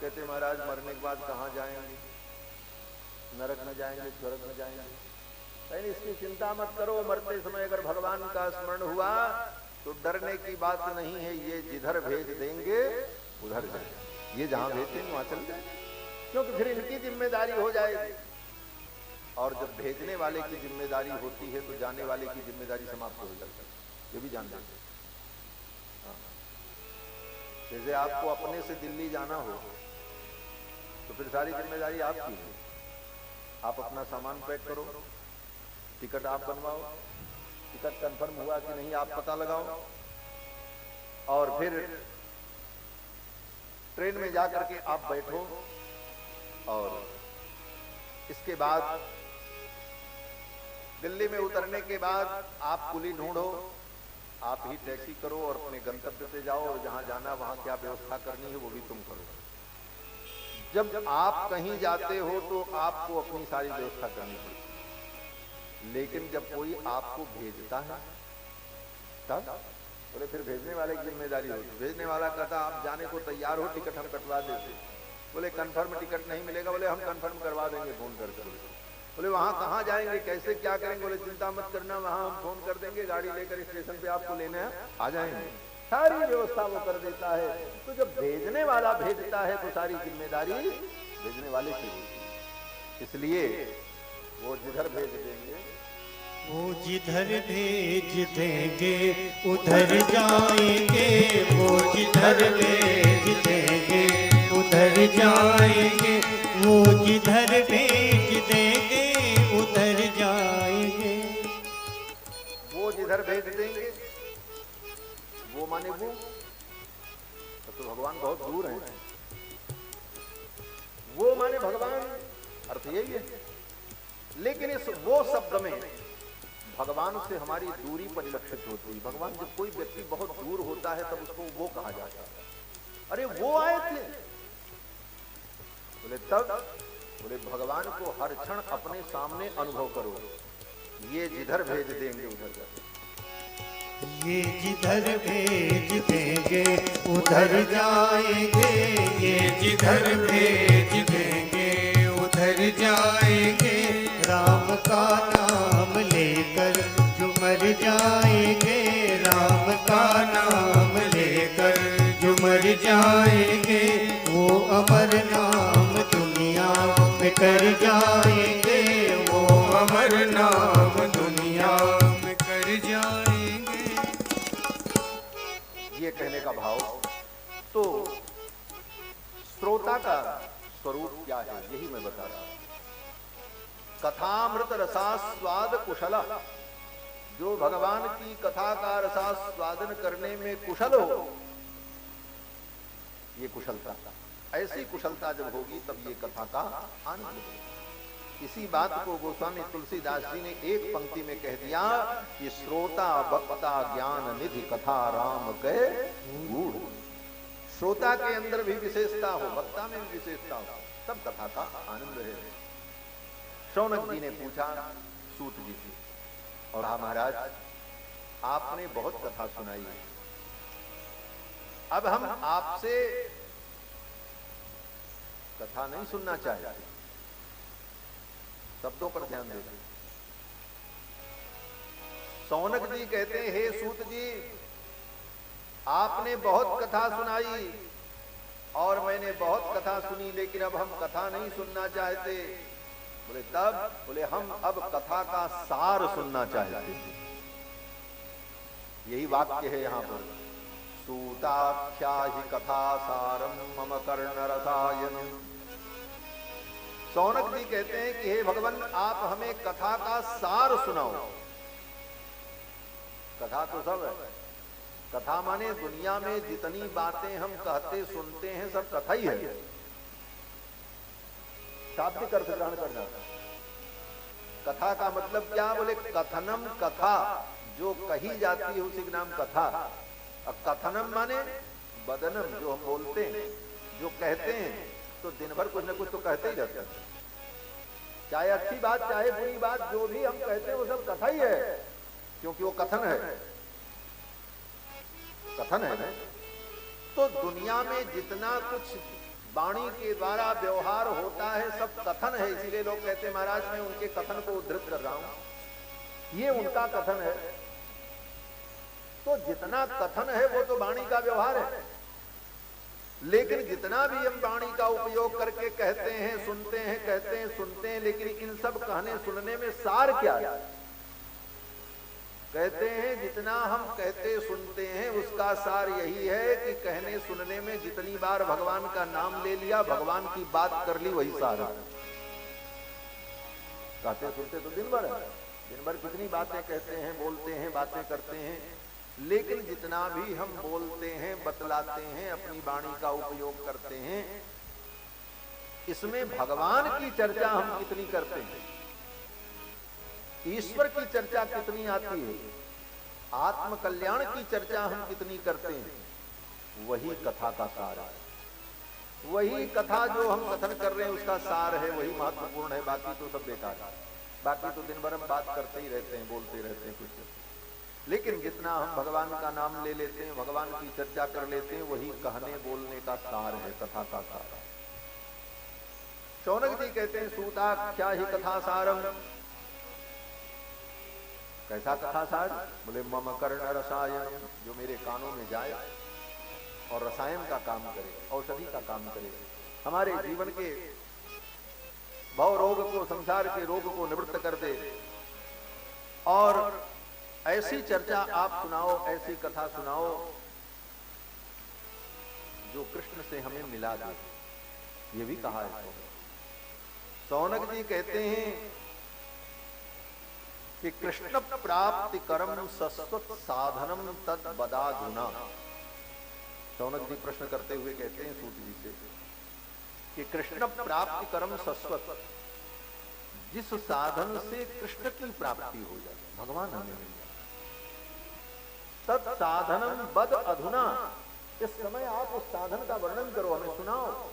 कहते महाराज मरने के बाद कहाँ जाएंगे, नरक में जाएंगे, स्वर्ग में जाएंगे। लेकिन इसकी चिंता मत करो, मरते समय अगर भगवान का स्मरण हुआ तो डरने की बात नहीं है। ये जिधर भेज देंगे उधर जाएंगे, ये जहां भेज देंगे वहां चल जाएंगे, क्योंकि फिर इनकी जिम्मेदारी हो जाएगी। और जब भेजने वाले की जिम्मेदारी होती है तो जाने वाले की जिम्मेदारी समाप्त हो जाती है, ये भी जानते हैं। जैसे आपको अपने से दिल्ली जाना हो तो फिर सारी जिम्मेदारी आपकी है। आप अपना सामान पैक करो, टिकट आप बनवाओ, टिकट कंफर्म हुआ कि नहीं आप पता लगाओ, और फिर ट्रेन में जाकर के आप बैठो, और इसके बाद दिल्ली में उतरने के बाद आप कुली ढूंढो, आप ही टैक्सी करो और अपने गंतव्य पे जाओ, और जहां जाना वहां क्या व्यवस्था करनी है वो भी तुम करो। जब आप कहीं जाते हो तो आपको अपनी सारी व्यवस्था करनी पड़ती है, लेकिन जब कोई आपको भेजता है तब बोले फिर भेजने वाले की जिम्मेदारी होती। भेजने वाला कहता आप जाने को तैयार हो, टिकट हम कटवा देते। बोले कंफर्म टिकट नहीं मिलेगा, बोले हम कंफर्म करवा देंगे फोन कर कर। बोले वहां कहाँ जाएंगे, कैसे क्या करेंगे, बोले चिंता मत करना, वहां हम फोन कर देंगे, गाड़ी लेकर स्टेशन पे आपको लेने आ जाएंगे। सारी व्यवस्था वो कर देता है। तो जब भेजने वाला भेजता है तो सारी जिम्मेदारी भेजने वाले की होती है। इसलिए वो जिधर भेज देंगे, वो जिधर भेज देंगे उधर जाएंगे, वो जिधर भेज देंगे उधर जाएंगे, वो जिधर भेज देंगे उधर जाएंगे। वो जिधर भेज देंगे, वो माने वो तो भगवान बहुत दूर है। वो माने भगवान, अर्थ यही है। लेकिन इस वो शब्द में भगवान से हमारी दूरी परिलक्षित होती है। भगवान जब कोई व्यक्ति बहुत दूर होता है तब उसको वो कहा जाता है। अरे वो आए थे, बोले तब, बोले भगवान को हर क्षण अपने सामने अनुभव करो। ये जिधर भेज देंगे उधर जाओ, ये जिधर भेज देंगे उधर जाएंगे, ये जिधर भेज देंगे उधर जाएंगे। राम का नाम लेकर झुमर जाएंगे, राम का नाम लेकर झुमर जाएंगे। वो अमर नाम दुनिया में कर जाएंगे, वो अमर नाम दुनिया में कर जाएंगे। ये कहने का भाव। तो श्रोता का स्वरूप क्या है यही मैं बता रहा हूं। कथामृत रसास्वाद कुशल, जो भगवान की कथा का रसास्वादन करने में कुशल हो, ये कुशलता। ऐसी कुशलता जब होगी तब ये कथा का आनंद होगा। इसी बात को गोस्वामी तुलसीदास जी ने एक पंक्ति में कह दिया कि श्रोता वक्ता ज्ञान निधि कथा राम के गुण। श्रोता के अंदर भी विशेषता हो, वक्ता में भी विशेषता हो, तब कथा का आनंद है। शौनक जी ने पूछा सूत जी से, और हाँ महाराज आपने बहुत कथा सुनाई है, अब हम आपसे कथा नहीं सुनना चाहते, शब्दों पर ध्यान देते। शौनक जी कहते हैं हे सूत जी, आपने बहुत कथा सुनाई और मैंने बहुत कथा सुनी, लेकिन अब हम कथा नहीं सुनना चाहते। बोले तब, बोले हम अब कथा का सार सुनना चाहते हैं। यही वाक्य है यहां पर, सूताख्या ही कथा सारम मम कर्ण रसायनम। शौनक जी कहते हैं कि हे भगवान आप हमें कथा का सार सुनाओ। कथा तो सब है, कथा माने दुनिया में जितनी बातें हम कहते सुनते हैं सब कथा ही है। शाब्दिक अर्थ ग्रहण करना। कथा का मतलब क्या, बोले कथनम कथा, जो कही जाती है उसी का नाम कथा। अब कथनम माने बदनम, जो हम बोलते हैं, जो कहते हैं, तो दिन भर कुछ न कुछ तो कहते ही रहते हैं। चाहे अच्छी बात चाहे बुरी बात, जो भी हम कहते हैं वो सब कथा ही है, क्योंकि वो कथन है, कथन है ना। तो दुनिया में जितना कुछ वाणी के द्वारा व्यवहार होता है, सब कथन है। इसीलिए लोग कहते हैं महाराज मैं उनके कथन को उद्धृत कर रहा हूं, ये उनका कथन है। तो जितना कथन है वो तो वाणी का व्यवहार है, लेकिन जितना भी हम वाणी का उपयोग करके कहते हैं, सुनते हैं, कहते हैं, सुनते हैं, लेकिन इन सब कहने सुनने में सार क्या है? कहते हैं जितना हम कहते सुनते हैं उसका सार यही है कि कहने सुनने में जितनी बार भगवान का नाम ले लिया, भगवान की बात कर ली, वही सार है। कहते सुनते तो दिन भर कितनी बातें कहते हैं, बोलते हैं, बातें करते हैं, लेकिन जितना भी हम बोलते हैं, बतलाते हैं, अपनी वाणी का उपयोग करते हैं, इसमें भगवान की चर्चा हम कितनी करते हैं, ईश्वर की चर्चा कितनी आती है, आत्म कल्याण की चर्चा हम कितनी करते हैं, वही कथा का सार है। वही कथा जो हम कथन कर रहे हैं उसका सार है, वही महत्वपूर्ण है। बाकी तो सब बेकार है, बाकी तो दिन भर हम बात करते ही रहते हैं, बोलते रहते हैं कुछ। लेकिन जितना हम भगवान का नाम ले लेते हैं, भगवान की चर्चा कर लेते हैं, वही कहने बोलने का सार है, कथा का सार। शौनक जी कहते हैं सूता क्या ही कथा सारम। कैसा कथा सार? बोले मम कर्ण रसायन, जो मेरे कानों में जाए और रसायन का काम करे, औषधि का काम करे, हमारे जीवन के भव रोग को, संसार के रोग को निवृत्त कर दे। और ऐसी चर्चा आप सुनाओ, ऐसी कथा सुनाओ जो कृष्ण से हमें मिला दे। ये भी कहा है। शौनक जी कहते हैं कि कृष्ण प्राप्ति कर्म सस्वत साधनम तद बदाधुना। शौनक जी प्रश्न करते हुए कहते हैं सूत जी से कि कृष्ण प्राप्ति कर्म सस्वत, जिस साधन से कृष्ण की प्राप्ति हो जाए, भगवान हमें मिल जाए, तत् साधनम बद अधुना। इस समय आप उस साधन का वर्णन करो, हमें सुनाओ।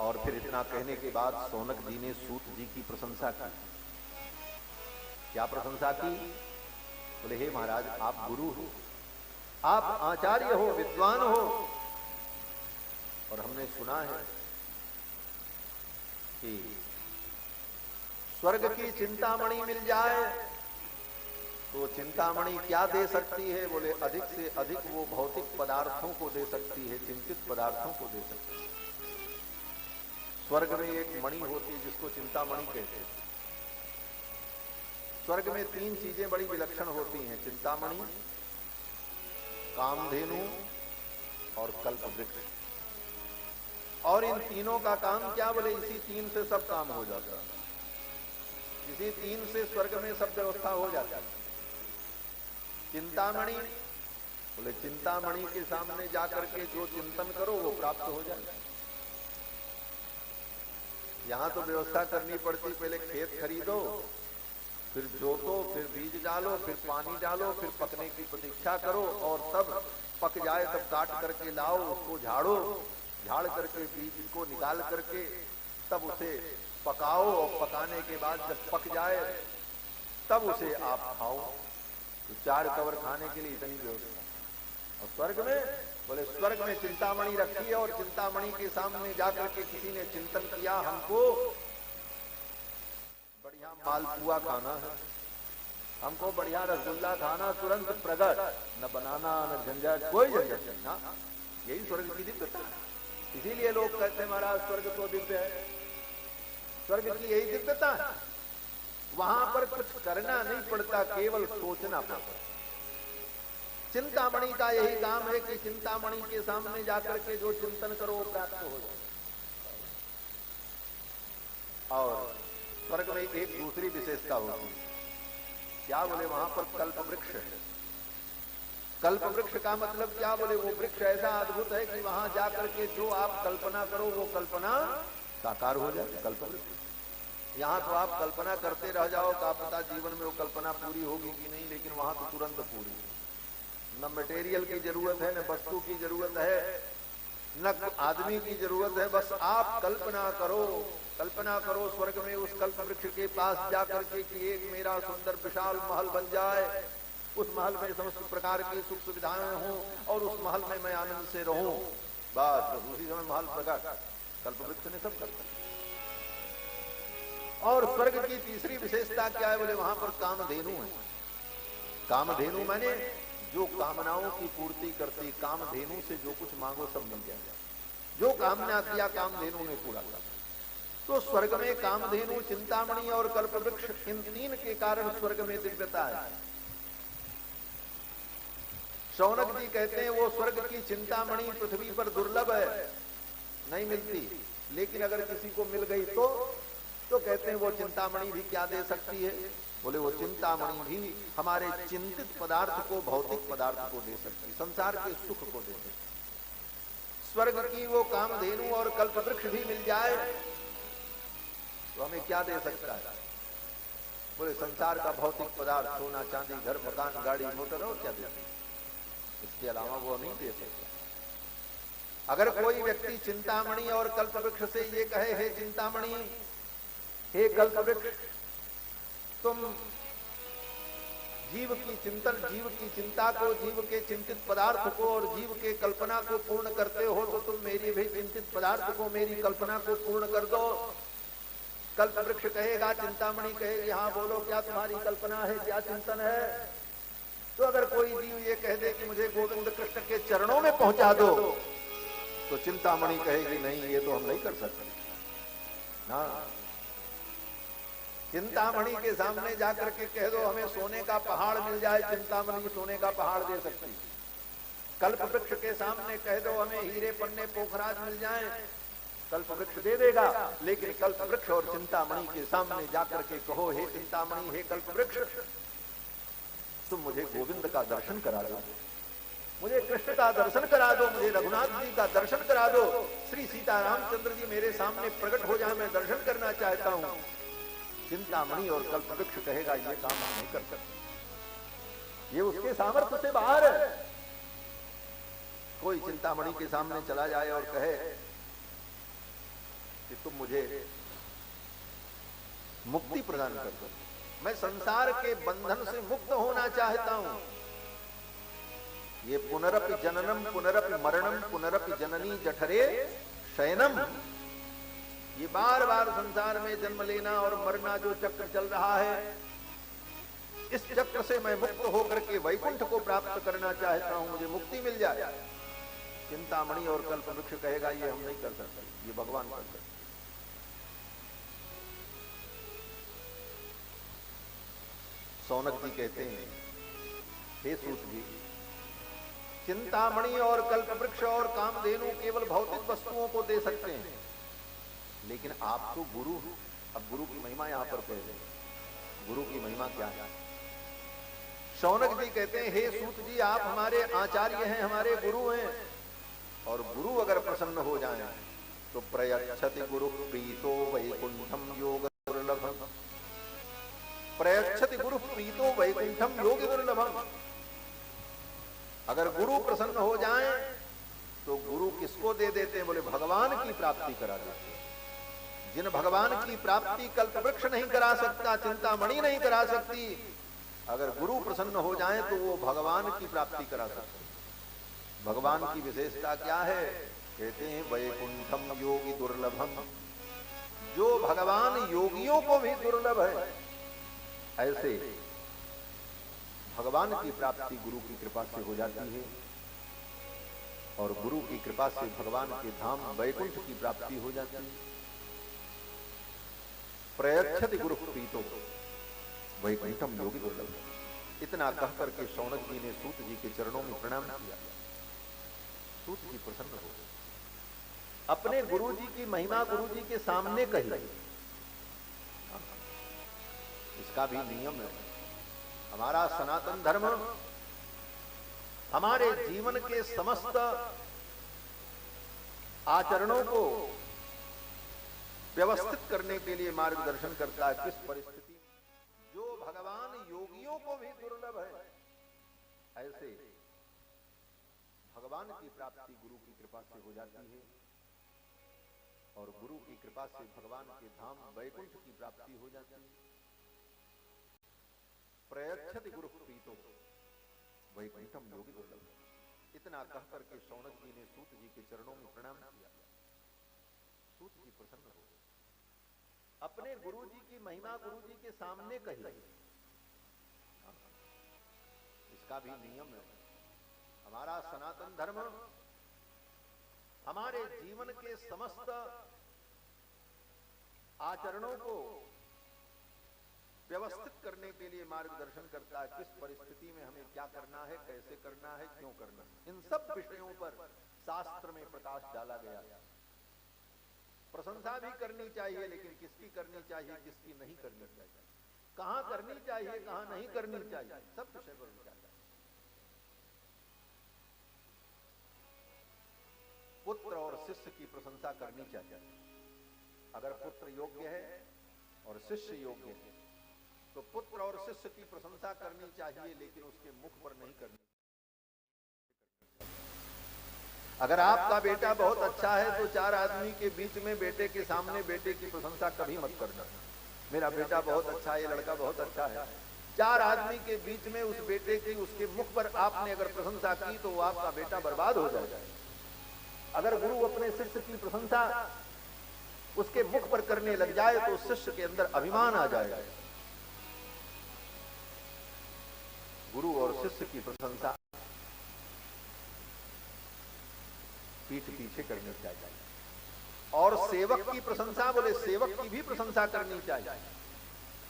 और फिर इतना कहने के बाद शौनक जी ने सूत जी की प्रशंसा की। क्या प्रशंसा की? बोले हे महाराज, आप गुरु हो, आप आचार्य हो, विद्वान हो, और हमने सुना है कि स्वर्ग की चिंतामणि मिल जाए तो चिंतामणि क्या दे सकती है? बोले अधिक से अधिक वो भौतिक पदार्थों को दे सकती है, चिंतित पदार्थों को दे सकती है। स्वर्ग में एक मणि होती है जिसको चिंतामणि कहते हैं। स्वर्ग में 3 चीजें बड़ी विलक्षण होती हैं, चिंतामणि, कामधेनु और कल्पवृक्ष। और इन तीनों का काम क्या? बोले इसी 3 से सब काम हो जाता है, इसी 3 से स्वर्ग में सब व्यवस्था हो जाती है। चिंतामणि, बोले चिंतामणि के सामने जाकर के जो चिंतन करो वो प्राप्त हो जाए। यहां तो व्यवस्था करनी पड़ती, पहले खेत खरीदो, फिर जोतो, फिर बीज डालो, फिर पानी डालो, फिर पकने की प्रतीक्षा करो, और तब पक जाए तब काट करके लाओ, उसको झाड़ो, झाड़ करके बीज को निकाल करके तब उसे पकाओ, और पकाने के बाद जब पक जाए तब उसे आप खाओ। तो 4 कवर खाने के लिए इतनी व्यवस्था। और स्वर्ग में, बोले स्वर्ग में चिंतामणि रखी है, और चिंतामणि के सामने जाकर के किसी ने चिंतन किया, हमको बढ़िया मालपुआ खाना है, हमको बढ़िया रसगुल्ला खाना, तुरंत प्रगट, न बनाना न झंझट, कोई झंझट नहीं। हाँ, यही स्वर्ग की दिव्यता है। इसीलिए लोग कहते हैं महाराज स्वर्ग तो दिव्य है। स्वर्ग की यही दिव्यता है, वहां पर कुछ करना नहीं पड़ता, केवल सोचना पड़ता। चिंतामणि का यही काम है कि चिंतामणि के सामने जाकर के जो चिंतन करो वो प्राप्त हो जाए। और स्वर्ग में एक दूसरी विशेषता होती है, क्या? बोले वहां पर कल्प वृक्ष है। कल्प वृक्ष का मतलब क्या? बोले वो वृक्ष ऐसा अद्भुत है कि वहां जाकर के जो आप कल्पना करो वो कल्पना साकार हो जाए। कल्प वृक्ष यहाँ तो आप कल्पना करते रह जाओ, क्या पता जीवन में वो कल्पना पूरी होगी कि नहीं, लेकिन वहां तो तुरंत पूरी। न मटेरियल की जरूरत है, न वस्तु की जरूरत है, न आदमी की जरूरत है, बस आप कल्पना करो, कल्पना करो स्वर्ग में उस कल्प वृक्ष के पास जाकर के कि एक मेरा सुंदर विशाल महल बन जाए, उस महल में समस्त प्रकार की सुख सुविधाएं हों और उस महल में मैं आनंद से रहूं। बस उसी समय महल प्रकट, कल्पवृक्ष ने सब कर दिया। और स्वर्ग की तीसरी विशेषता क्या है? बोले वहां पर कामधेनु है। कामधेनु माने जो कामनाओं की पूर्ति करती, कामधेनु से जो कुछ मांगो सब मिल जाएगा। जो कामना किया कामधेनु ने पूरा कर। तो स्वर्ग में कामधेनु, चिंतामणि और कल्पवृक्ष, इन तीन के कारण स्वर्ग में दिव्यता है। शौनक जी कहते हैं वो स्वर्ग की चिंतामणि पृथ्वी पर दुर्लभ है, नहीं मिलती, लेकिन अगर किसी को मिल गई तो कहते हैं वो चिंतामणि भी क्या दे सकती है? बोले वो चिंतामणि भी हमारे चिंतित पदार्थ को, भौतिक पदार्थ को दे सकती, संसार के सुख को दे सकती। स्वर्ग की वो कामधेनु और कल्पवृक्ष भी मिल जाए तो हमें क्या दे सकता है? बोले संसार का भौतिक पदार्थ, सोना चांदी, घर मकान गाड़ी मोटर, और क्या दे, इसके अलावा वो नहीं दे सकता। अगर कोई व्यक्ति चिंतामणि और कल्पवृक्ष से ये कहे, हे चिंतामणि, हे कल्पवृक्ष, तुम जीव की चिंतन, जीव की चिंता को, जीव के चिंतित पदार्थ को और जीव के कल्पना को पूर्ण करते हो, तो तुम मेरी भी चिंतित पदार्थ को, मेरी कल्पना को पूर्ण कर दो। कल्पवृक्ष कहेगा, चिंतामणि कहेगी, हाँ बोलो क्या तुम्हारी कल्पना है, क्या चिंतन है? तो अगर कोई जीव ये कह दे कि मुझे गोविंद कृष्ण के चरणों में पहुंचा दो, तो चिंतामणि कहेगी, नहीं ये तो हम नहीं कर सकते ना। चिंतामणि के सामने जाकर के कह दो हमें सोने का पहाड़ मिल जाए, चिंतामणि सोने का पहाड़ दे सकती। कल्पवृक्ष के सामने कह दो हमें हीरे पन्ने पोखराज मिल जाए, कल्पवृक्ष दे देगा। लेकिन कल्पवृक्ष और चिंतामणि के सामने जाकर के कहो, हे चिंतामणि, हे कल्पवृक्ष, तुम मुझे गोविंद का दर्शन करा दो, मुझे कृष्ण का दर्शन करा दो, मुझे रघुनाथ जी का दर्शन करा दो, श्री सीता रामचंद्र जी मेरे सामने प्रकट हो जाए, मैं दर्शन करना चाहता हूं। चिंतामणि और कल्पवृक्ष कहेगा ये काम हम नहीं कर सकते, ये उसके सामर्थ्य से बाहर है। कोई चिंतामणि के सामने चला जाए और कहे कि तुम मुझे मुक्ति प्रदान कर दो, मैं संसार के बंधन से मुक्त होना चाहता हूं। ये पुनरपि जननम पुनरपि मरणम पुनरपि जननी जठरे शयनम, ये बार बार संसार में जन्म लेना और मरना जो चक्र चल रहा है, इस चक्र से मैं मुक्त होकर के वैकुंठ को प्राप्त करना चाहता हूं, मुझे मुक्ति मिल जाए। चिंतामणि और कल्पवृक्ष कहेगा ये हम नहीं कर सकते, ये भगवान कर सकते। शौनक जी कहते हैं, हे सूत जी, चिंतामणि और कल्पवृक्ष और कामधेनु केवल भौतिक वस्तुओं को दे सकते हैं, लेकिन आप तो गुरु। अब गुरु की महिमा यहां पर कह रहे, गुरु की महिमा क्या है? शौनक जी कहते हैं, हे सूत जी, आप हमारे आचार्य हैं, हमारे गुरु हैं, और गुरु अगर प्रसन्न हो जाए तो प्रयच्छति गुरु प्रीतो वैकुंठम योग दुर्लभम, प्रयच्छति गुरु प्रीतो वैकुंठम योग दुर्लभम। अगर गुरु प्रसन्न हो जाए तो गुरु किसको दे देते हैं? बोले भगवान की प्राप्ति करा देते हैं। जिन भगवान की प्राप्ति कल्पवृक्ष नहीं करा सकता, चिंतामणि नहीं करा सकती, अगर गुरु प्रसन्न हो जाए तो वो भगवान की प्राप्ति करा सकते। भगवान की विशेषता क्या है? कहते हैं वैकुंठम योगी दुर्लभम, जो भगवान योगियों को भी दुर्लभ है, ऐसे भगवान की प्राप्ति गुरु की कृपा से हो जाती है, और गुरु की कृपा से भगवान के धाम वैकुंठ की प्राप्ति हो जाती है। प्रयच्छति गुरु प्रीतो वैकुंठम योगी दुर्लभ। इतना कहकर के शौनक जी ने सूत जी के चरणों में प्रणाम किया। सूत जी प्रसन्न हो, अपने गुरु जी की महिमा गुरु जी के सामने कही। इसका भी नियम है। हमारा सनातन धर्म हमारे जीवन के समस्त आचरणों को व्यवस्थित करने के लिए मार्गदर्शन करता है। किस परिस्थिति जो भगवान योगियों को भी दुर्लभ है, ऐसे भगवान की प्राप्ति गुरु की कृपा से हो जाती है, और गुरु की कृपा से भगवान के धाम वैकुंठ की प्राप्ति हो जाती है। प्रयच्छति गुरु प्रीतो वैकुंठम योगी दुर्लभ। इतना कह करके शौनक जी ने सूत जी के चरणों में प्रणाम किया। सूत जी प्रसन्न हो गए, अपने गुरु जी की महिमा गुरु जी के सामने कही। इसका भी नियम है। हमारा सनातन धर्म हमारे जीवन के समस्त आचरणों को व्यवस्थित करने के लिए मार्गदर्शन करता है। किस परिस्थिति में हमें क्या करना है, कैसे करना है, क्यों करना है, इन सब विषयों पर शास्त्र में प्रकाश डाला गया। प्रशंसा भी करनी चाहिए, लेकिन किसकी करनी चाहिए, किसकी नहीं करनी चाहिए, कहां करनी चाहिए, कहां नहीं करनी चाहिए, सब विषय पर विचार है। पुत्र और शिष्य की प्रशंसा करनी चाहिए। अगर पुत्र योग्य है और शिष्य योग्य है तो पुत्र और शिष्य की प्रशंसा करनी चाहिए, लेकिन उसके मुख पर नहीं करनी। अगर आपका बेटा बहुत अच्छा है तो चार आदमी के बीच में बेटे के सामने बेटे की प्रशंसा कभी मत करना। मेरा बेटा बहुत अच्छा है, ये लड़का बहुत अच्छा है। चार आदमी के बीच में उस बेटे की उसके मुख पर आपने अगर प्रशंसा की तो वो आपका बेटा बर्बाद हो जाएगा। अगर गुरु अपने शिष्य की प्रशंसा उसके मुख पर करने लग जाए तो शिष्य के अंदर अभिमान आ जाएगा। गुरु और शिष्य की प्रशंसा पीठ पीछे करनी चाहिए। और सेवक की प्रशंसा, बोले सेवक की भी प्रशंसा करनी चाहिए।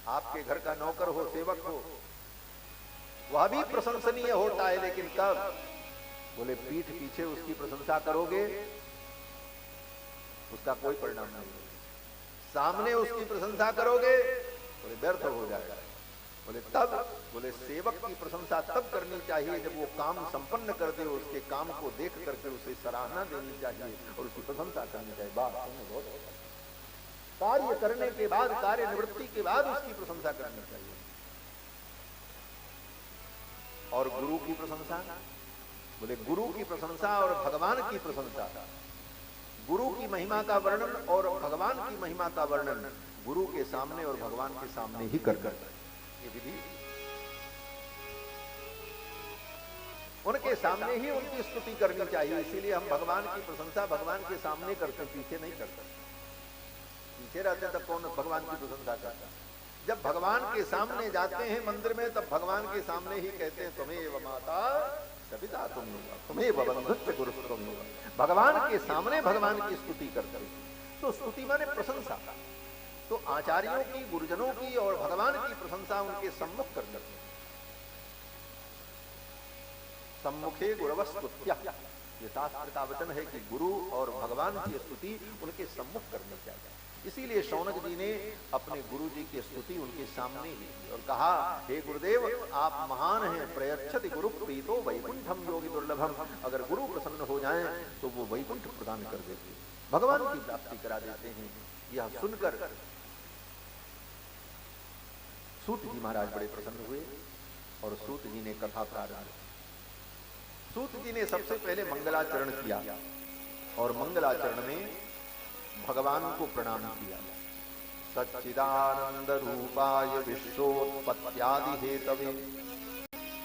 आपके घर का नौकर हो, सेवक हो, वह भी प्रशंसनीय होता है, लेकिन कब, बोले पीठ पीछे उसकी प्रशंसा करोगे उसका कोई परिणाम नहीं। सामने उसकी प्रशंसा करोगे बोले व्यर्थ हो जाएगा। बोले तब, बोले सेवक की प्रशंसा तब करनी चाहिए जब वो काम संपन्न कर दे, उसके काम को देख करके उसे सराहना देनी चाहिए और उसकी प्रशंसा करनी चाहिए। बात बहुत कार्य करने के बाद, कार्य निवृत्ति के बाद उसकी प्रशंसा करनी चाहिए। और गुरु की प्रशंसा, बोले गुरु की प्रशंसा और भगवान की प्रशंसा, गुरु की महिमा का वर्णन और भगवान की महिमा का वर्णन गुरु के सामने और भगवान के सामने ही कर ये विधि, उनके सामने ही उनकी स्तुति करनी चाहिए। इसीलिए हम भगवान की प्रशंसा भगवान के सामने करते, पीछे नहीं करते। पीछे रहते तब कौन भगवान की प्रशंसा करता? जब भगवान के सामने जाते हैं मंदिर में, तब भगवान के सामने ही कहते हैं तुम्हें माता सविता तुम होगा, तुम्हें बंधुत्व गुरु तुम होगा। भगवान के सामने भगवान की स्तुति करते हैं। तो स्तुति माने प्रशंसा। तो आचार्यों की, गुरुजनों की और भगवान की प्रशंसा उनके सम्मुख करते हैं। सम्मुखे गुरवस्तुत्या, ये शास्त्र का वचन है कि गुरु और भगवान की स्तुति उनके सम्मुख करनी चाहिए। इसीलिए शौनक जी ने अपने गुरु जी की स्तुति उनके सामने ही और कहा, हे गुरुदेव आप महान हैं, प्रयच्छति गुरु प्रीतो वैकुंठम योगी दुर्लभम। अगर गुरु प्रसन्न हो जाएं तो वो वैकुंठ प्रदान कर देते हैं, भगवान की प्राप्ति करा देते हैं। यह सुनकर सूत जी महाराज बड़े प्रसन्न हुए और सूत जी ने कथा प्रारंभ। सूत जी ने सबसे पहले मंगलाचरण किया और मंगलाचरण में भगवान को प्रणाम किया। सच्चिदानंद रूपाय विश्वोत्पत्त्यादि हेतवे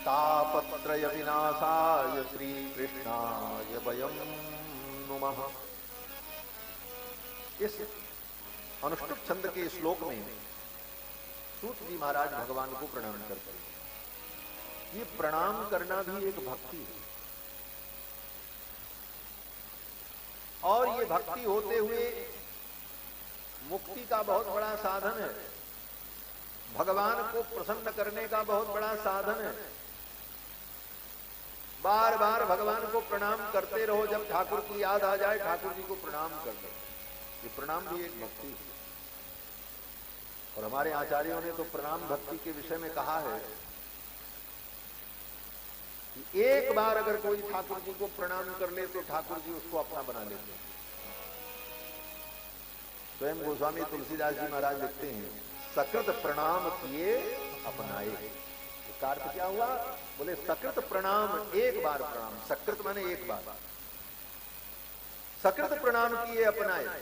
तापत्रय विनाशाय श्री कृष्णाय वयं नुमः। इस अनुष्टुप छंद के श्लोक में सूत जी महाराज भगवान को प्रणाम करते हैं। ये प्रणाम करना भी एक भक्ति है और ये भक्ति होते हुए मुक्ति का बहुत बड़ा साधन है, भगवान को प्रसन्न करने का बहुत बड़ा साधन है। बार बार भगवान को प्रणाम करते रहो, जब ठाकुर की याद आ जाए ठाकुर जी को प्रणाम कर दो। ये प्रणाम भी एक भक्ति है। और हमारे आचार्यों ने तो प्रणाम भक्ति के विषय में कहा है कि एक बार अगर कोई ठाकुर जी को प्रणाम कर ले तो ठाकुर जी उसको अपना बना लेते हैं। स्वयं गोस्वामी तुलसीदास जी महाराज लिखते हैं, सकृत प्रणाम किए अपनाए। इसका अर्थ क्या हुआ? बोले सकृत प्रणाम, एक बार प्रणाम, सकृत माने एक बार, सकृत प्रणाम किए अपनाए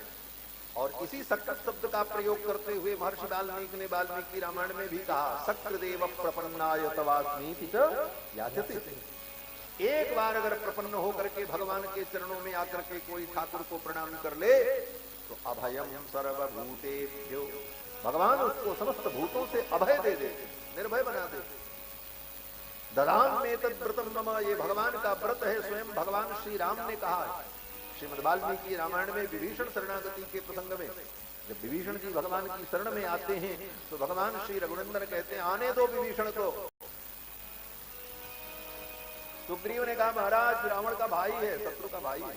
और इसी सक्र शब्द का प्रयोग करते हुए महर्षि वाल्मीकि ने वाल्मीकि रामायण में भी कहा, सक्र देव प्रपन्नाय तवास्मीति च याचते। एक बार अगर प्रपन्न होकर के भगवान के चरणों में आकर के कोई ठाकुर को प्रणाम कर ले तो अभयम सर्वभूतेभ्यो, भगवान उसको समस्त भूतों से अभय दे दे, निर्भय बना दे। ददाम में तद्व्रतम मम, ये भगवान का व्रत है, स्वयं भगवान श्री राम ने कहा है। श्रीमद् वाल्मीकि रामायण में विभीषण शरणागति के प्रसंग में जब विभीषण जी भगवान की शरण में आते हैं तो भगवान श्री रघुनंदन कहते हैं, आने दो विभीषण को। सुग्रीव ने कहा, महाराज रावण का भाई है, शत्रु का भाई है,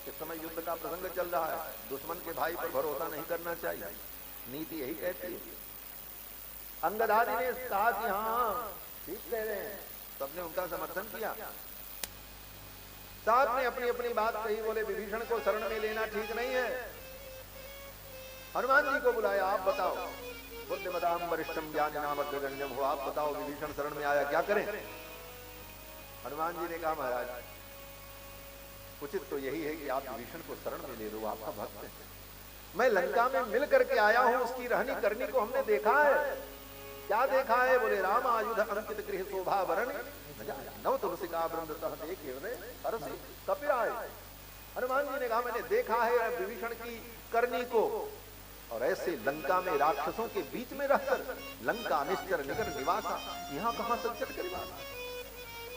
इस समय युद्ध का प्रसंग चल रहा है, दुश्मन के भाई पर भरोसा नहीं करना चाहिए, नीति यही कहती है। अंगद आदि ने कहा कि हाँ ठीक कह रहे हैं, सबने उनका समर्थन किया। साथ ने अपनी अपनी बात कही, बोले विभीषण को शरण में लेना ठीक नहीं है। हनुमान जी को बुलाया, आप बताओ, बुद्धिमताम वरिष्ठम ज्ञानिनाम अग्रगण्यम हो, आप बताओ विभीषण शरण में आया, क्या करें? हनुमान जी ने कहा, महाराज उचित तो यही है कि आप विभीषण को शरण में ले लो, आपका भक्त है। मैं लंका में मिल करके आया हूं, उसकी रहनी करनी को हमने देखा है। क्या देखा है? बोले राम आयुध अंकित गृह शोभा वरण नव तुलसिका वृंद तह देखे अरसी कपिराय। हनुमान जी ने कहा, मैंने देखा है विभीषण की करनी को, और ऐसे लंका में राक्षसों के बीच में रहकर लंका निश्चर निकर निवासा, यहाँ कहां सज्जन के निवास।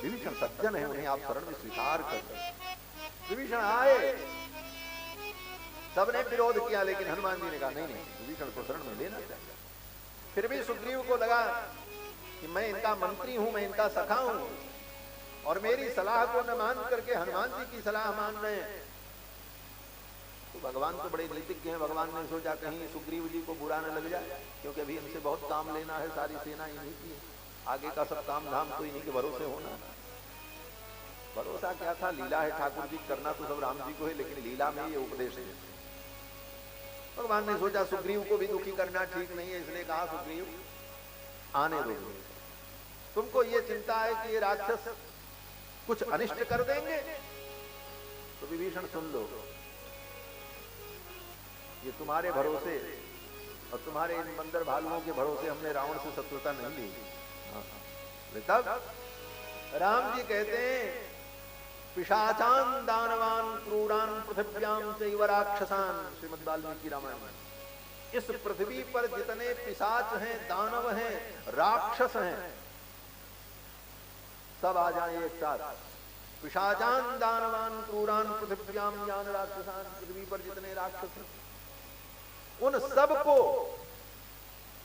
विभीषण सज्जन है, उन्हें आप शरण में स्वीकार कर। विभीषण आए, सबने विरोध किया, लेकिन हनुमान जी ने कहा नहीं नहीं, विभीषण को शरण में लेना चाहिए। फिर भी सुग्रीव को लगा कि मैं इनका मंत्री हूं, मैं इनका सखा हूं, और मेरी सलाह को न मान करके हनुमान जी की सलाह मान रहे हैं। तो भगवान तो बड़े नीतिज्ञ हैं, भगवान ने सोचा कहीं सुग्रीव जी को बुरा न लग जाए, क्योंकि अभी इनसे बहुत काम लेना है, सारी सेना इन्हीं की है, आगे का सब काम धाम तो इन्हीं के भरोसे होना। भरोसा क्या था, लीला है ठाकुर जी, करना तो सब राम जी को है, लेकिन लीला में ये उपदेश है। भगवान ने सोचा सुग्रीव को भी दुखी करना ठीक नहीं है, इसलिए कहा सुग्रीव आने दो, तुमको ये चिंता है कि ये राक्षस कुछ अनिष्ट कर देंगे, तो विभीषण सुन लो, ये तुम्हारे भरोसे और तुम्हारे इन बंदर भालुओं के भरोसे हमने रावण से शत्रुता नहीं ली। तब राम जी कहते हैं, पिशाचान दानवान क्रूरान पृथिव्याम चैव राक्षसान, श्रीमद् वाल्मीकि रामायण में। इस पृथ्वी पर जितने पिशाच हैं, दानव हैं, राक्षस हैं, सब आ जाए एक साथ। पिशाचान दानवान क्रूरान पृथिव्याम यान राक्षसान, पृथ्वी पर जितने राक्षस हैं उन सबको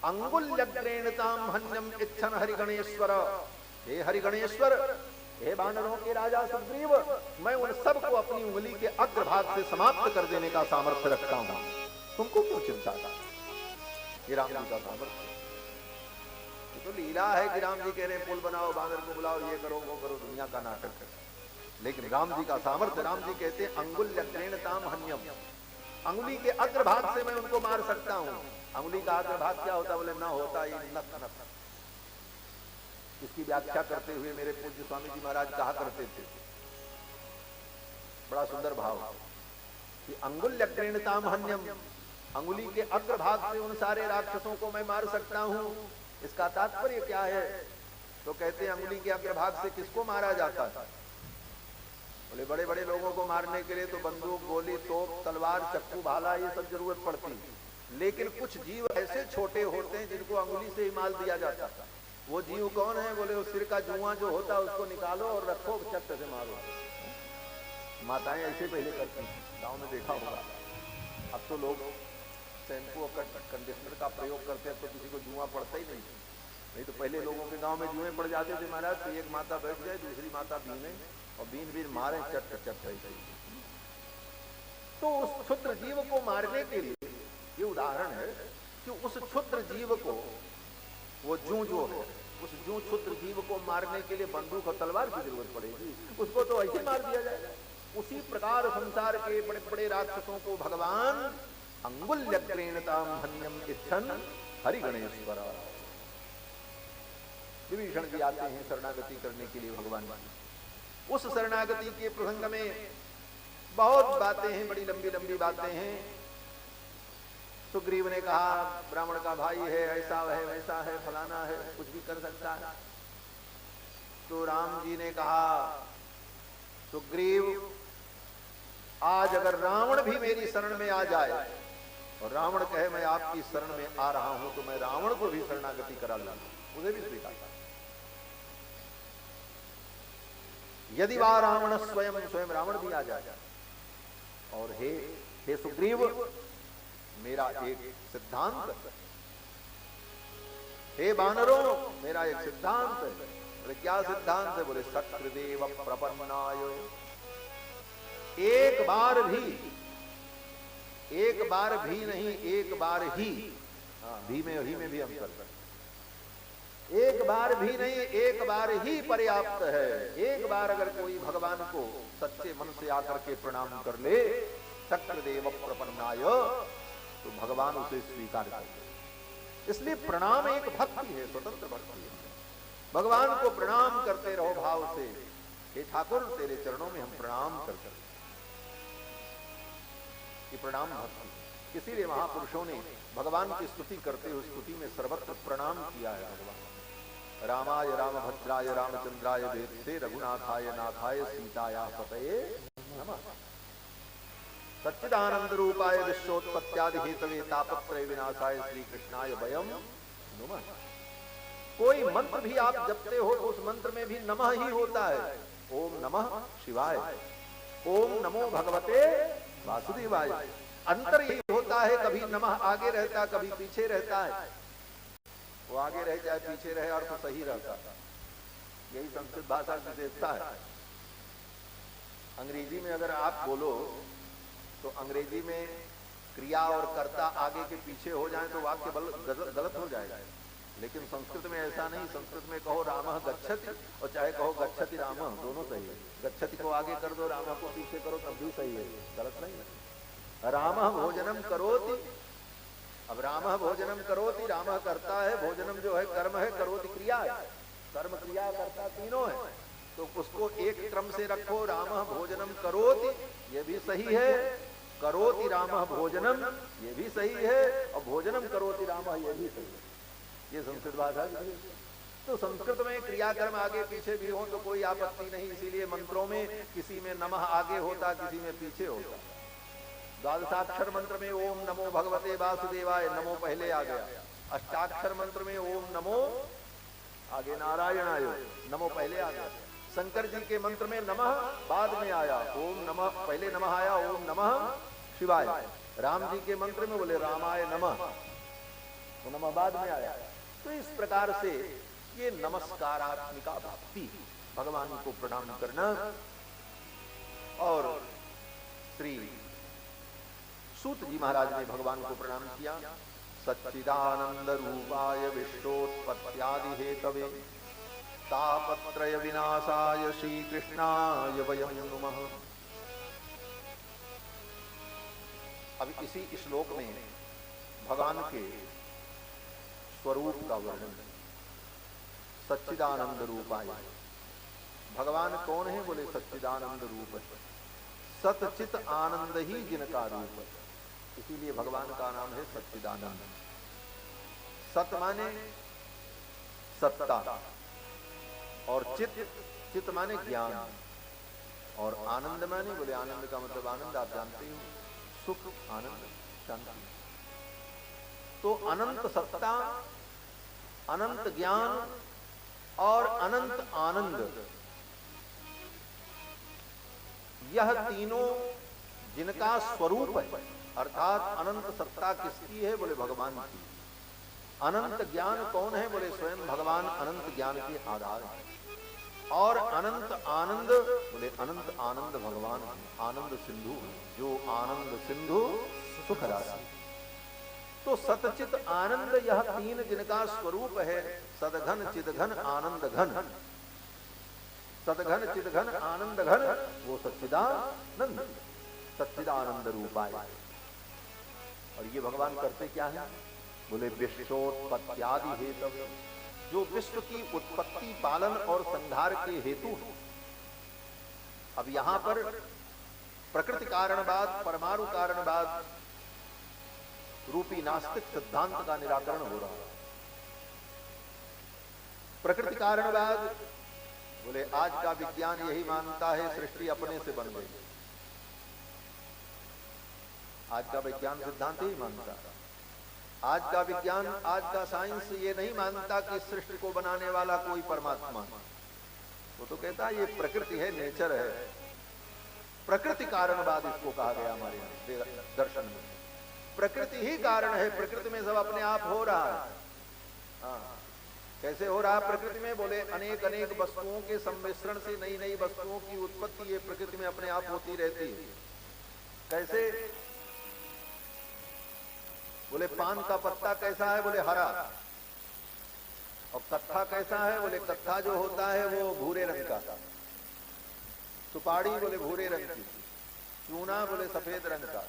अंगुल्यग्रेणताम हन्यम इच्छन हरिगणेश्वर, हे हरिगणेश्वर, हे वानरों के राजा सुग्रीव, मैं उन सबको अपनी उंगली के अग्रभाग से समाप्त कर देने का सामर्थ्य रखता हूं, तुमको क्यों चिंता था? ये राम जी का सामर्थ्य। ये तो लीला है कि राम जी कह रहे हैं पुल बनाओ, बानर को बुलाओ, ये करो वो करो, दुनिया का नाटक है, लेकिन राम जी का सामर्थ्य। राम जी कहते हैं अंगुल्यग्रेणताम हन्यम, अंगुली के अग्रभाग से मैं उनको मार सकता हूं। अंगुली का अग्रभाग क्या होता? बोले न होता ये नख नख। इसकी व्याख्या करते हुए मेरे पूज्य स्वामी जी महाराज कहा करते थे, बड़ा सुंदर भाव कि अंगुल्यग्रेणताम हन्यम, अंगुली के अग्रभाग से उन सारे राक्षसों को मैं मार सकता हूं। इसका तात्पर्य क्या है? तो कहते हैं अंगुली के अग्रभाग से किसको मारा जाता है? बोले बड़े बड़े लोगों को मारने के लिए तो बंदूक, गोली, तोप, तलवार, चक्कू, भाला ये सब जरूरत पड़ती है, लेकिन कुछ जीव ऐसे छोटे होते हैं जिनको अंगुली से ही मार दिया जाता है। वो जीव कौन है? बोले उस सिर का जुआ जो होता है उसको निकालो और रखो, चक्कर से मारो। माताएं ऐसे पहले करती हैं, गांव में देखा होगा। अब तो लोग शैम्पू और कंडीशनर का प्रयोग करते हैं तो किसी को जुआ पड़ता ही नहीं तो पहले लोगों के गांव में जुए पड़ जाते थे महाराज। तो एक माता बैठ जाए, दूसरी माता बीने और बीन बीन मारे, चट चट चट। तो उस क्षुद्र जीव को मारने के लिए ये उदाहरण है कि उस क्षुद्र जीव को, वो जू जो है, उस जू क्षुद्र जीव को मारने के लिए बंदूक और तलवार की जरूरत पड़ेगी, उसको तो ऐसे मार दिया जाएगा। उसी प्रकार संसार के बड़े बड़े राक्षसों को भगवान अंगुल्यग्रेणताम हन्यम इच्छन हरिगणेश्वर। विभीषण जी आते हैं शरणागति करने के लिए भगवान की। उस शरणागति के प्रसंग में बहुत बातें हैं, बड़ी लंबी लंबी बातें हैं। सुग्रीव ने कहा ब्राह्मण का भाई है, ऐसा है वैसा है फलाना है, कुछ भी कर सकता है। तो राम जी ने कहा सुग्रीव आज अगर रावण भी मेरी शरण में आ जाए और रावण कहे मैं आपकी शरण में आ रहा हूं तो मैं रावण को भी शरणागति करा लूंगा, मुझे भी स्वीकार कर। यदि वह रावण स्वयं रावण भी आ जाए और हे सुग्रीव मेरा एक सिद्धांत, हे वानरों मेरा एक सिद्धांत है। बोले क्या सिद्धांत है? बोले शक्रदेव प्रपन्नाय, एक बार भी नहीं, एक बार ही, भी में भी अंतर है, एक बार भी नहीं एक बार ही पर्याप्त है। एक बार अगर कोई भगवान को सच्चे मन से आकर के प्रणाम कर ले शक्रदेव प्रपन्नाय तो भगवान उसे स्वीकार करते। इसलिए प्रणाम एक भक्ति है, स्वतंत्र भक्ति है। भगवान को प्रणाम करते रहो भाव से, हे ठाकुर तेरे चरणों में हम प्रणाम करते हैं। ये प्रणाम भक्ति। इसीलिए महापुरुषों ने भगवान की स्तुति करते हुए स्तुति में सर्वत्र प्रणाम किया है। भगवान रामाय रामभद्राय रामचंद्राय वेदसे रघुनाथाय नाथाय सीताया पतये नमः। सच्चिदानंद रूपाय विश्वोत्पत्त्यादि हेतवे तापत्रय विनाशाय श्री कृष्णाय वयम नमः। कोई मंत्र भी आप जपते हो तो उस मंत्र में भी नमः ही होता है। ओम नमः शिवाय, ओम नमो भगवते वासुदेवाय। अंतर यही होता है, कभी नमः आगे रहता है कभी पीछे रहता है। वो आगे रह जाए पीछे रहे और तो सही रहता है। यही संस्कृत भाषा की विशेषता है। अंग्रेजी में अगर आप बोलो तो अंग्रेजी में क्रिया और कर्ता आगे के पीछे हो जाए तो वाक्य गलत हो जाएगा। लेकिन संस्कृत में ऐसा नहीं। संस्कृत में कहो रामः गच्छति और चाहे कहो गच्छति रामः, दोनों सही है। गच्छति को आगे कर दो, रामः को पीछे करो तब भी सही है, गलत नहीं है। रामः भोजनम करोति, अब रामः भोजनम करोति, रामः करता है, भोजनम जो है कर्म है, करोति क्रिया है। कर्म क्रिया करता तीनों है, तो उसको एक क्रम से रखो। रामः भोजनम करोति ये भी सही है, करोति रामः भोजनम ये भी सही है, और भोजनम करोति रामः ये भी सही है। ये संस्कृत भाषा है। तो संस्कृत में क्रियाकर्म आगे पीछे भी हो तो कोई आपत्ति नहीं। इसीलिए मंत्रों में किसी में नमः आगे होता, किसी में पीछे होता। द्वादशाक्षर मंत्र में ओम नमो भगवते वासुदेवाय, नमो पहले आ गया। अष्टाक्षर मंत्र में ओम नमो आगे नारायणाय, नमो पहले आ गया। शंकर जी के मंत्र में नमः बाद में आया, ओम नमः पहले नमः आया, ओम नमः शिवाय। राम जी के मंत्र में बोले रामाय नमः, तो नमः बाद में आया। तो इस प्रकार से ये नमस्कारात्मिका भक्ति, भगवान को प्रणाम करना। और श्री सूत जी महाराज ने भगवान को प्रणाम किया। सच्चिदानंद रूपाय विश्वोत्पत्त्यादि हेतवे तापत्रय विनाशाय श्री कृष्णाय वयम नमः। अब इसी श्लोक में भगवान के स्वरूप का वर्णन। सच्चिदानंद रूपाय, भगवान कौन है? बोले सच्चिदानंद रूप है, सतचित आनंद ही जिनका रूप है। इसीलिए भगवान का नाम है सच्चिदानंद। सत माने सत्ता, और चित माने ज्ञान, और आनंद माने बोले आनंद का मतलब आनंद आप जानते हो, सुख आनंद शांति। तो अनंत सत्ता, अनंत ज्ञान और अनंत आनंद, यह तीनों जिनका स्वरूप है। अर्थात अनंत सत्ता किसकी है? बोले भगवान की। अनंत ज्ञान कौन है? बोले स्वयं भगवान अनंत ज्ञान के आधार है। और अनंत आनंद, बोले अनंत आनंद भगवान है, आनंद सिंधु, जो आनंद सिंधु सुख राशि। तो सतचित आनंद यह तीन जिनका स्वरूप है। सदघन चिदघन आनंद घन, सदघन चिदघन आनंद घन, वो सच्चिदानंद, सच्चिदानंद रूपाय। और ये भगवान करते क्या है? बोले विश्वोत्पत्त्यादि हेतवे, जो विश्व की उत्पत्ति पालन और संहार के हेतु। अब यहां पर प्रकृति कारणवाद, परमाणु कारणवाद रूपी नास्तिक सिद्धांत का निराकरण हो रहा है। प्रकृति कारणवाद, बोले आज का विज्ञान यही मानता है सृष्टि अपने से बन गई। आज का विज्ञान सिद्धांत ही मानता है। आज का विज्ञान, आज का साइंस ये नहीं मानता कि सृष्टि को बनाने वाला कोई परमात्मा है। वो तो कहता है ये प्रकृति है, नेचर है। प्रकृति कारणवाद इसको कहा गया हमारे यहाँ दर्शन में। प्रकृति ही कारण है, प्रकृति में सब अपने आप हो रहा है। हाँ, कैसे हो रहा है प्रकृति में? बोले अनेक अनेक वस्तुओं के सम्मिश्रण से नई नई वस्तुओं की उत्पत्ति ये प्रकृति में अपने आप होती रहती है। कैसे? बोले पान का पत्ता कैसा है? बोले हरा। और कत्था कैसा है? बोले कत्था जो होता है वो भूरे रंग का। सुपारी बोले भूरे रंग की। चूना बोले सफेद रंग का।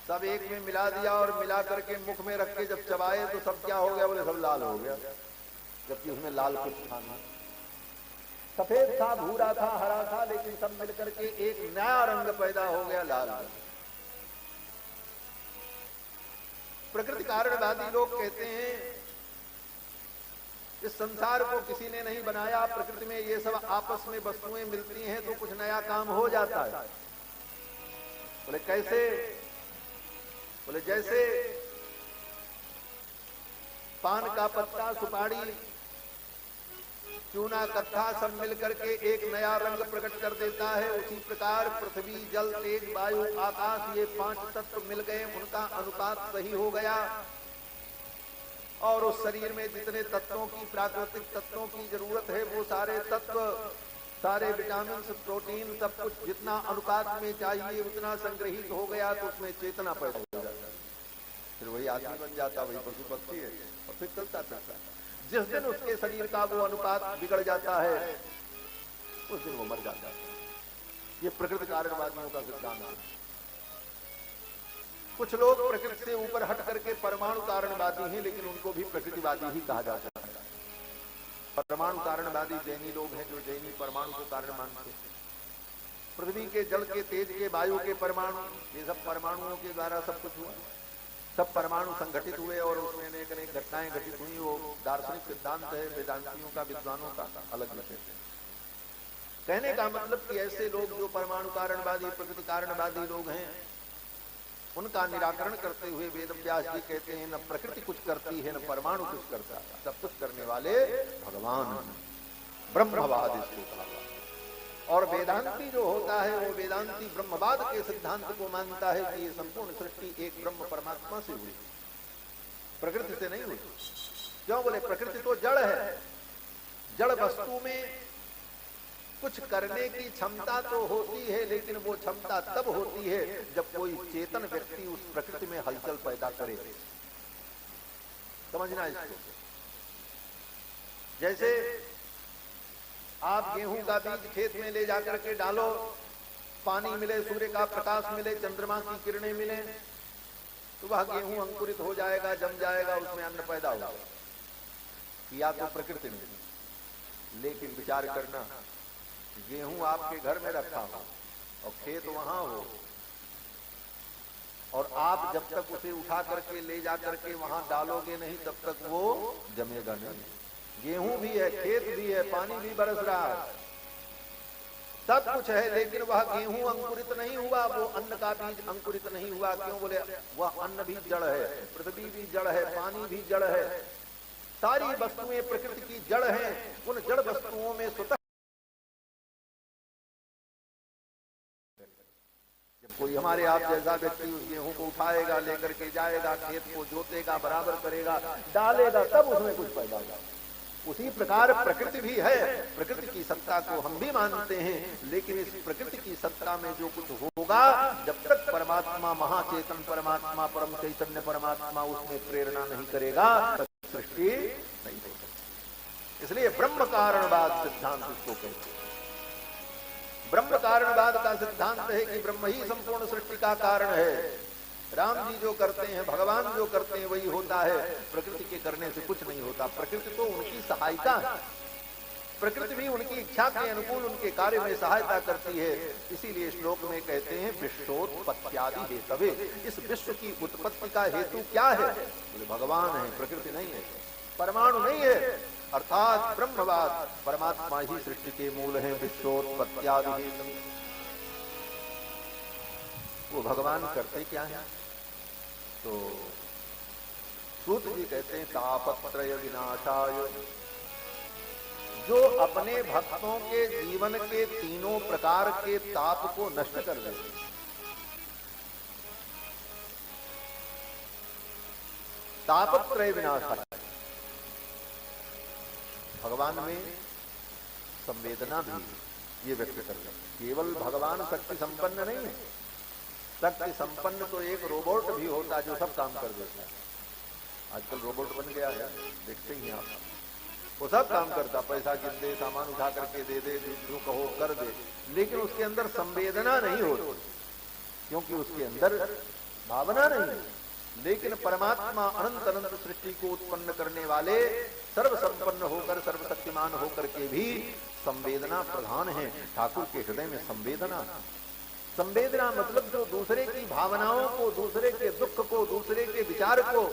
सब एक में मिला दिया और मिला करके मुख में रख के जब चबाए तो सब क्या हो गया? बोले सब लाल हो गया, जबकि उसमें लाल कुछ था नहीं। सफेद था, भूरा था, हरा था, लेकिन सब मिलकर के एक नया रंग पैदा हो गया, लाल रंग। प्रकृति कारणवादी लोग कहते हैं इस संसार को किसी ने नहीं बनाया, प्रकृति में ये सब आपस में वस्तुएं मिलती हैं तो कुछ नया काम हो जाता है। बोले कैसे? बोले जैसे पान का पत्ता, सुपारी, चूना, कत्था सब मिलकर के एक नया रंग प्रकट कर देता है, उसी प्रकार पृथ्वी, जल, तेज, वायु, आकाश, ये 5 तत्व मिल गए, उनका अनुपात सही हो गया और उस शरीर में जितने तत्वों की, प्राकृतिक तत्वों की जरूरत है वो सारे तत्व, सारे विटामिन, प्रोटीन, सब कुछ जितना अनुपात में चाहिए उतना संग्रहित हो गया तो उसमें चेतना पैदा हो जाता है। फिर वही आदमी बन जाता, वही पशु पक्षी है और फिर चलता फिरता है। जिस दिन उसके शरीर का वो अनुपात बिगड़ जाता है उस दिन वो मर जाता है। ये प्रकृति कारणवादियों का सिद्धांत है। कुछ लोग प्रकृति से ऊपर हट करके परमाणु कारणवादी हैं, लेकिन उनको भी प्रकृतिवादी ही कहा जाता है। परमाणु कारणवादी जैनी लोग हैं जो जैनी परमाणु को कारण मानते हैं। पृथ्वी के, जल के, तेज के, वायु के परमाणु, ये सब परमाणुओं के द्वारा सब कुछ हुआ। सब परमाणु संगठित हुए और उसमें अनेक अनेक घटनाएं घटित हुई। वो दार्शनिक सिद्धांत है वेदांतियों का, विद्वानों का अलग विषय है। कहने का मतलब कि ऐसे लोग जो परमाणु कारणवादी, प्रकृति कारणवादी लोग हैं, उनका निराकरण करते हुए वेद व्यास जी कहते हैं न प्रकृति कुछ करती है न परमाणु कुछ करता है, सब कुछ करने वाले भगवान, ब्रह्मवाद इसको कहा। और वेदांती जो होता है वो वेदांती ब्रह्मवाद के सिद्धांत को मानता है कि ये संपूर्ण सृष्टि एक ब्रह्म परमात्मा से हुई, प्रकृति से नहीं हुई। क्यों? बोले प्रकृति तो जड़ है, जड़ वस्तु में कुछ करने की क्षमता तो होती है, लेकिन वो क्षमता तब होती है जब कोई चेतन व्यक्ति उस प्रकृति में हलचल पैदा करे। समझना इसको। जैसे आप गेहूं का बीज खेत में ले जाकर के डालो, पानी मिले, सूर्य का प्रकाश मिले, चंद्रमा की किरणें मिले तो वह गेहूं अंकुरित हो जाएगा, जम जाएगा, उसमें अन्न पैदा होगा। या तो प्रकृति में। लेकिन विचार करना, गेहूं आपके घर में रखा हो और खेत वहां हो और आप जब तक उसे उठा करके ले जा करके वहां डालोगे नहीं तब तक वो जमेगा नहीं। गेहूं भी है, खेत भी है, पानी भी बरस रहा है, सब कुछ है, लेकिन वह गेहूं अंकुरित नहीं हुआ, वो अन्न का बीज अंकुरित नहीं हुआ। क्यों? बोले वह अन्न भी जड़ है, पृथ्वी भी जड़ है, पानी भी जड़ है, सारी वस्तुएं प्रकृति की जड़ हैं। उन जड़ वस्तुओं में स्वतः कोई हमारे आप जैसा व्यक्ति उस गेहूं को उठाएगा, लेकर के जाएगा, खेत को जोतेगा, बराबर करेगा, डालेगा, तब उसमें कुछ पैदा होगा। उसी प्रकार प्रकृति भी है, प्रकृति की सत्ता को हम भी मानते हैं, लेकिन इस प्रकृति की सत्ता में जो कुछ होगा, जब तक परमात्मा, महाचेतन परमात्मा, परम चैतन्य परमात्मा उसमें प्रेरणा नहीं करेगा तब सृष्टि नहीं होगी। इसलिए ब्रह्म कारणवाद सिद्धांत इसको कहते हैं। ब्रह्म कारणवाद का सिद्धांत है कि ब्रह्म ही संपूर्ण सृष्टि का कारण है। राम जी जो करते हैं, भगवान जो करते हैं वही होता है, प्रकृति के करने से कुछ नहीं होता। प्रकृति तो उनकी सहायता है, प्रकृति भी उनकी इच्छा के अनुकूल उनके कार्य में सहायता करती है। इसीलिए श्लोक में कहते हैं विश्वोत्पत्त्यादि हेतवे, इस विश्व की उत्पत्ति का हेतु क्या है? बोले भगवान है, प्रकृति नहीं है, परमाणु नहीं है, अर्थात ब्रह्मवाद परमात्मा ही सृष्टि के मूल है। विश्वोत्पत्त्यादि हेतु, वो भगवान करते क्या है? तो सूत जी कहते हैं तापत्रय विनाशाय, जो अपने भक्तों के जीवन के तीनों प्रकार के ताप को नष्ट कर देते। तापत्रय विनाशाय, भगवान में संवेदना भी ये व्यक्त कर रहे हैं। केवल भगवान शक्ति संपन्न नहीं है, शक्ति संपन्न तो एक रोबोट भी होता है जो सब काम कर देता है। आजकल रोबोट बन गया है, देखते ही आप, वो सब काम करता, पैसा गिन दे, सामान उठा करके दे दे, जो कहो कर दे, लेकिन उसके अंदर संवेदना नहीं होती, क्योंकि उसके अंदर भावना नहीं है। लेकिन परमात्मा अनंत अनंत सृष्टि को उत्पन्न करने वाले, सर्व संपन्न होकर सर्वशक्तिमान होकर के भी संवेदना प्रधान है। ठाकुर के हृदय में संवेदना, संवेदना मतलब जो दूसरे की भावनाओं को, दूसरे के दुख को, दूसरे के विचार को,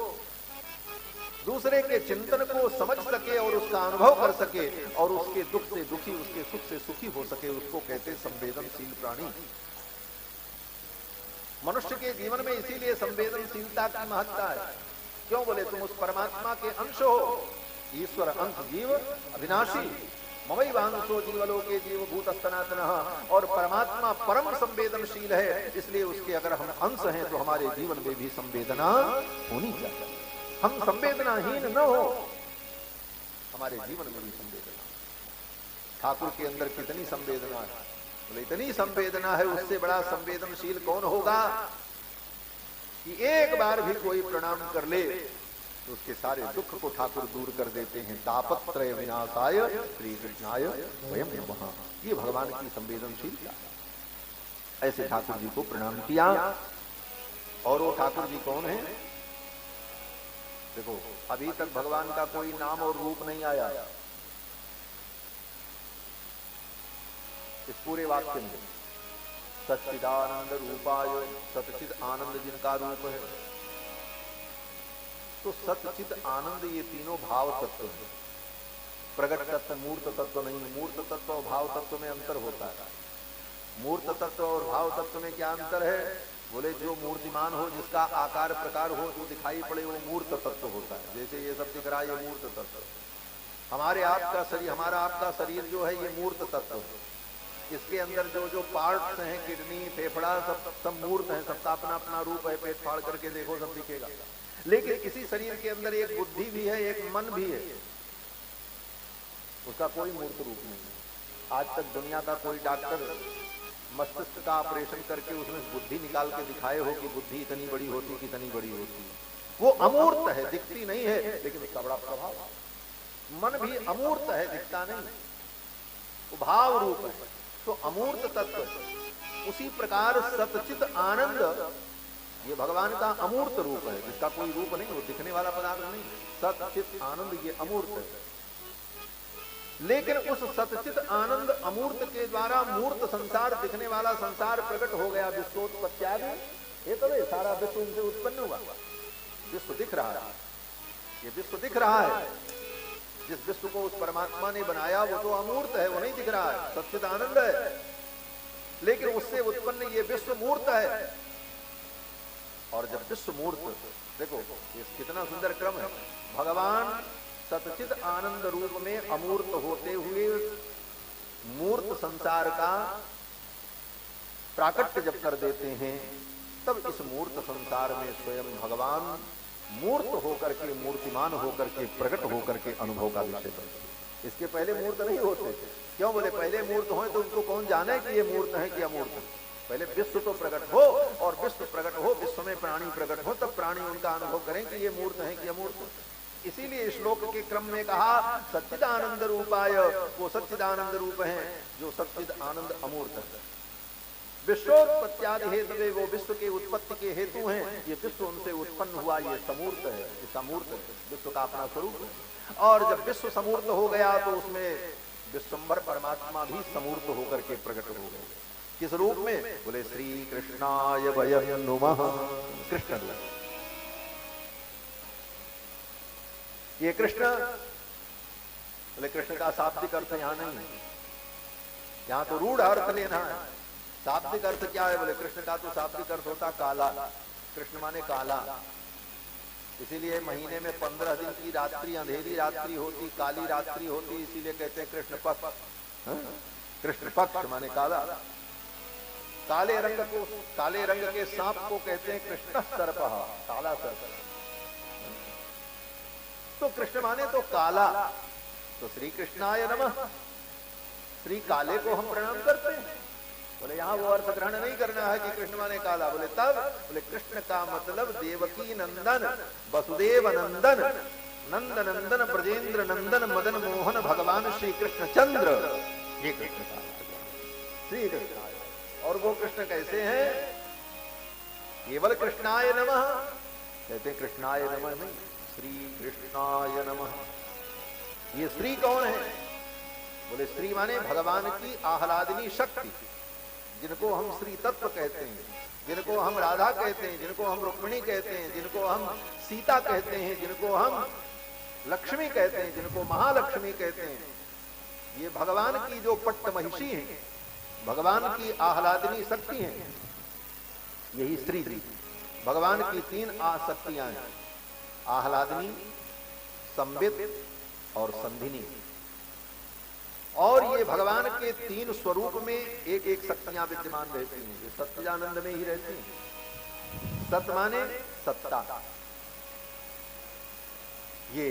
दूसरे के चिंतन को समझ सके और उसका अनुभव कर सके और उसके दुख से दुखी, उसके सुख से सुखी हो सके, उसको कहते संवेदनशील प्राणी। मनुष्य के जीवन में इसीलिए संवेदनशीलता की महत्ता है। क्यों बोले? तुम उस परमात्मा के अंश हो। ईश्वर अंश जीव अविनाशी, ममैवांशो जीवलोके जीव भूत सनातनः, और परमात्मा परम संवेदनशील है। इसलिए उसके अगर हम अंश हैं तो हमारे जीवन में भी संवेदना होनी चाहिए। हम संवेदनाहीन न हो, हमारे जीवन में भी संवेदना। ठाकुर के अंदर कितनी संवेदना है? बोले इतनी संवेदना है, उससे बड़ा संवेदनशील कौन होगा कि एक बार भी कोई प्रणाम कर ले तो उसके सारे दुख को ठाकुर दूर कर देते हैं। तापत्रय विनाशाय श्री कृष्णाय वयं नमः, ये भगवान की संवेदनशीलता। ऐसे ठाकुर जी को प्रणाम किया। और वो ठाकुर जी कौन है? देखो, अभी तक भगवान का कोई नाम और रूप नहीं आया इस पूरे वाक्य में। सच्चिदानंद रूपाय, सच्चिद आनंद जिनका रूप है, तो सच्चिद आनंद ये तीनों भाव तत्व है। प्रगट तत्व मूर्त तत्व नहीं। मूर्त तत्व और भाव तत्व में अंतर होता है। मूर्त तत्व और भाव तत्व में क्या अंतर है? बोले जो मूर्तिमान हो, जिसका आकार प्रकार हो, जो दिखाई पड़े, वो मूर्त तत्व होता है। जैसे ये सब दिख रहा है, ये मूर्त तत्व। हमारे आपका शरीर, हमारा आपका शरीर जो है, ये मूर्त तत्व है। इसके अंदर जो जो पार्ट्स हैं, किडनी, फेफड़ा, सब मूर्त हैं, सबका अपना अपना रूप है। पेट फाड़ करके देखो, सब दिखेगा। लेकिन इसी शरीर के अंदर एक बुद्धि भी है, एक मन भी है, उसका कोई मूर्त रूप नहीं है। आज तक दुनिया का कोई डॉक्टर मस्तिष्क का ऑपरेशन करके उसमें बुद्धि निकाल के दिखाए हो कि बुद्धि इतनी बड़ी होती, कितनी बड़ी होती। वो अमूर्त है, दिखती नहीं है, लेकिन उसका बड़ा प्रभाव। मन भी अमूर्त है, दिखता नहीं, वो भाव रूप है। तो अमूर्त तत्व। उसी प्रकार सच्चिद आनंद, ये भगवान का अमूर्त रूप है, जिसका कोई रूप नहीं, वो दिखने वाला पदार्थ नहीं। सच्चिद आनंद ये अमूर्त है। लेकिन उस सच्चिद आनंद अमूर्त के द्वारा मूर्त संसार, दिखने वाला संसार प्रकट हो गया। विश्वोत्पत्त्यादि, ये तो सारा विश्व इनसे उत्पन्न हुआ। विश्व दिख रहा है, ये विश्व दिख रहा है। जिस विश्व को उस परमात्मा ने बनाया वो तो अमूर्त है, वो नहीं दिख रहा है, सच्चिद आनंद है। लेकिन उससे उत्पन्न ये विश्व मूर्त है। और जब विश्व मूर्त, देखो ये कितना सुंदर क्रम है। भगवान सच्चिद आनंद रूप में अमूर्त होते हुए मूर्त संसार का प्राकट्य जब कर देते हैं, तब इस मूर्त संसार में स्वयं भगवान मूर्त होकर के, मूर्तिमान होकर के, प्रकट होकर के अनुभव का विषय बनते। इसके पहले मूर्त नहीं होते। क्यों बोले? पहले मूर्त हो तो उनको कौन जाने कि ये मूर्त है कि अमूर्त है। पहले विश्व तो प्रकट हो, और विश्व प्रकट हो, विश्व में प्राणी प्रकट हो, तब प्राणी उनका अनुभव करें कि ये मूर्त है कि अमूर्त। इसीलिए श्लोक के क्रम में कहा सच्चिदानंद रूपाय, वो सच्चिदानंद रूप हैं जो सच्चिद आनंद अमूर्त है। विश्वोत्पत्त्यादि हेतवे, वो विश्व के उत्पत्ति के हेतु हैं। ये विश्व उनसे उत्पन्न हुआ, ये समूर्त है, ये समूर्त है, विश्व का अपना स्वरूप है। और जब विश्व समूर्त हो गया तो उसमें विश्वंभर परमात्मा भी समूर्त होकर के प्रकट हो गए। किस रूप में? बोले श्री कृष्णाय वयं नुमः। कृष्ण, ये कृष्ण, बोले कृष्ण का शाब्दिक अर्थ यहां नहीं है, यहां तो रूढ़ अर्थ लेना है। शाब्दिक अर्थ क्या है? बोले कृष्ण का तो शाब्दिक अर्थ होता काला, कृष्ण माने काला। इसीलिए महीने में 15 दिन की रात्रि अंधेरी रात्रि होती, काली रात्रि होती, इसीलिए कहते हैं कृष्ण पक्ष। कृष्ण पक्ष माने काला। काले रंग को, काले रंग के सांप को कहते हैं कृष्ण सर्पः, काला सर्प। तो कृष्ण माने तो काला, तो श्री कृष्णाय नमः। श्री काले को हम प्रणाम करते हैं। बोले यहां वो अर्थ ग्रहण नहीं करना है कि कृष्ण माने काला। बोले तब, बोले कृष्ण का मतलब देवकी नंदन, वसुदेव नंदन, नंद नंदन, ब्रजेंद्र नंदन, मदन मोहन भगवान श्री कृष्ण चंद्र, ये कृष्ण का श्री कृष्ण। और वो कृष्ण कैसे हैं? केवल कृष्णाय नमः कहते हैं, कृष्णाय नमः नहीं, श्री कृष्णाय नमः। ये श्री कौन है? बोले श्री माने भगवान की आह्लादिनी शक्ति, जिनको हम श्री तत्व कहते हैं, जिनको हम राधा कहते हैं, जिनको हम रुक्मिणी कहते हैं, जिनको हम सीता कहते हैं, जिनको हम लक्ष्मी कहते हैं, जिनको महालक्ष्मी कहते हैं, ये भगवान की जो पट्ट महिषी है, भगवान की आह्लादिनी शक्ति है, यही श्री। भगवान की 3 आशक्तियां हैं, आह्लादिनी, संबित और संधिनी। और ये भगवान के 3 स्वरूप में एक एक शक्तियां विद्यमान रहती हैं, जो सत्यानंद में ही रहती हैं। सत माने सत्ता, ये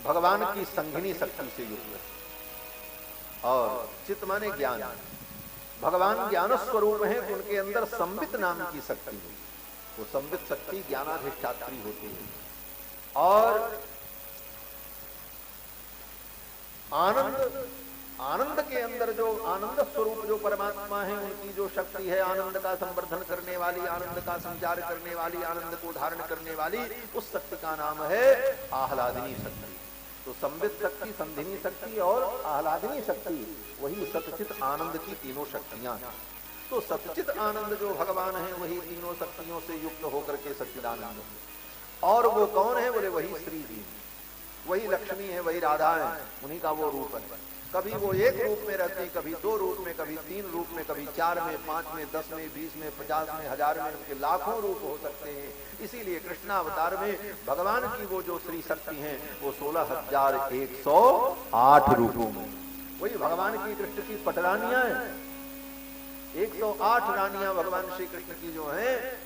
भगवान की संघिनी शक्ति से युक्त है। और चित माने ज्ञान, भगवान ज्ञान स्वरूप है, उनके अंदर संबित नाम की शक्ति है। वो संबित शक्ति ज्ञानाधिष्ठात्री होती है। और आनंद, आनंद के अंदर जो आनंद स्वरूप जो परमात्मा है, उनकी जो शक्ति है, आनंद का संवर्धन करने वाली, आनंद का संचार करने वाली, आनंद को धारण करने वाली, उस शक्ति का नाम है आह्लादिनी शक्ति। तो संबित शक्ति, संधिनी शक्ति और आह्लादिनी शक्ति, वही सतचित आनंद की तीनों शक्तियां हैं। तो सतचित आनंद जो भगवान है, वही तीनों शक्तियों से युक्त होकर के सच्चिदानंद। और वो कौन है? बोले वही श्री जी, वही लक्ष्मी है, वही राधा है, उन्हीं का वो रूप है। कभी वो एक रूप में रहते हैं, कभी 2 रूप में, कभी 3 रूप में, कभी 4 में, 5 में, 10 में, 20 में, 50 में, 1000 में, उनके लाखों रूप हो सकते हैं। इसीलिए कृष्णावतार में भगवान की वो जो श्री शक्ति है, वो 16,108 रूपों में, वही भगवान की कृष्ण की पटरानियां हैं। 108 रानियां भगवान श्री कृष्ण की जो हैं,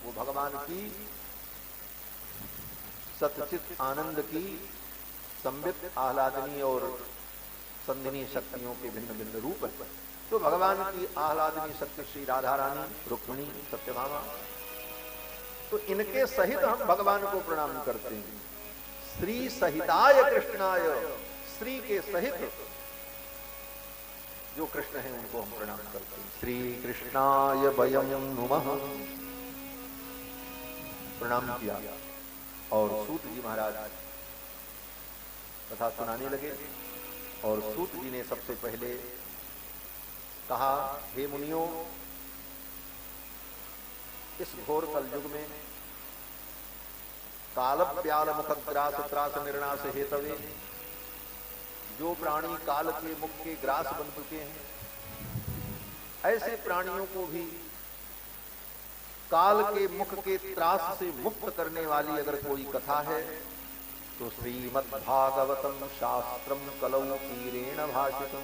वो भगवान की सतचित आनंद की संबित, आह्लादिनी और संधिनी शक्तियों के भिन्न भिन्न रूप है। तो भगवान की आह्लादिनी शक्ति श्री राधा रानी, रुक्मिणी, सत्यभामा, तो इनके सहित हम भगवान को प्रणाम करते हैं। श्री सहिताय कृष्णाय, श्री के सहित जो कृष्ण है उनको हम प्रणाम करते हैं। श्री कृष्णाय वयं नुमः, प्रणाम किया। और सूत जी महाराज कथा सुनाने लगे। और सूत जी ने सबसे पहले कहा, हे मुनियों, इस घोर कलयुग में काल व्याल मुख ग्रास त्रास निर्णास हेतवे, जो प्राणी काल के मुख के ग्रास बन चुके हैं, ऐसे प्राणियों को भी काल के मुख के त्रास से मुक्त करने वाली अगर कोई कथा है तो श्रीमद्भागवतम शास्त्रम कलौ तीरेण भाषितम,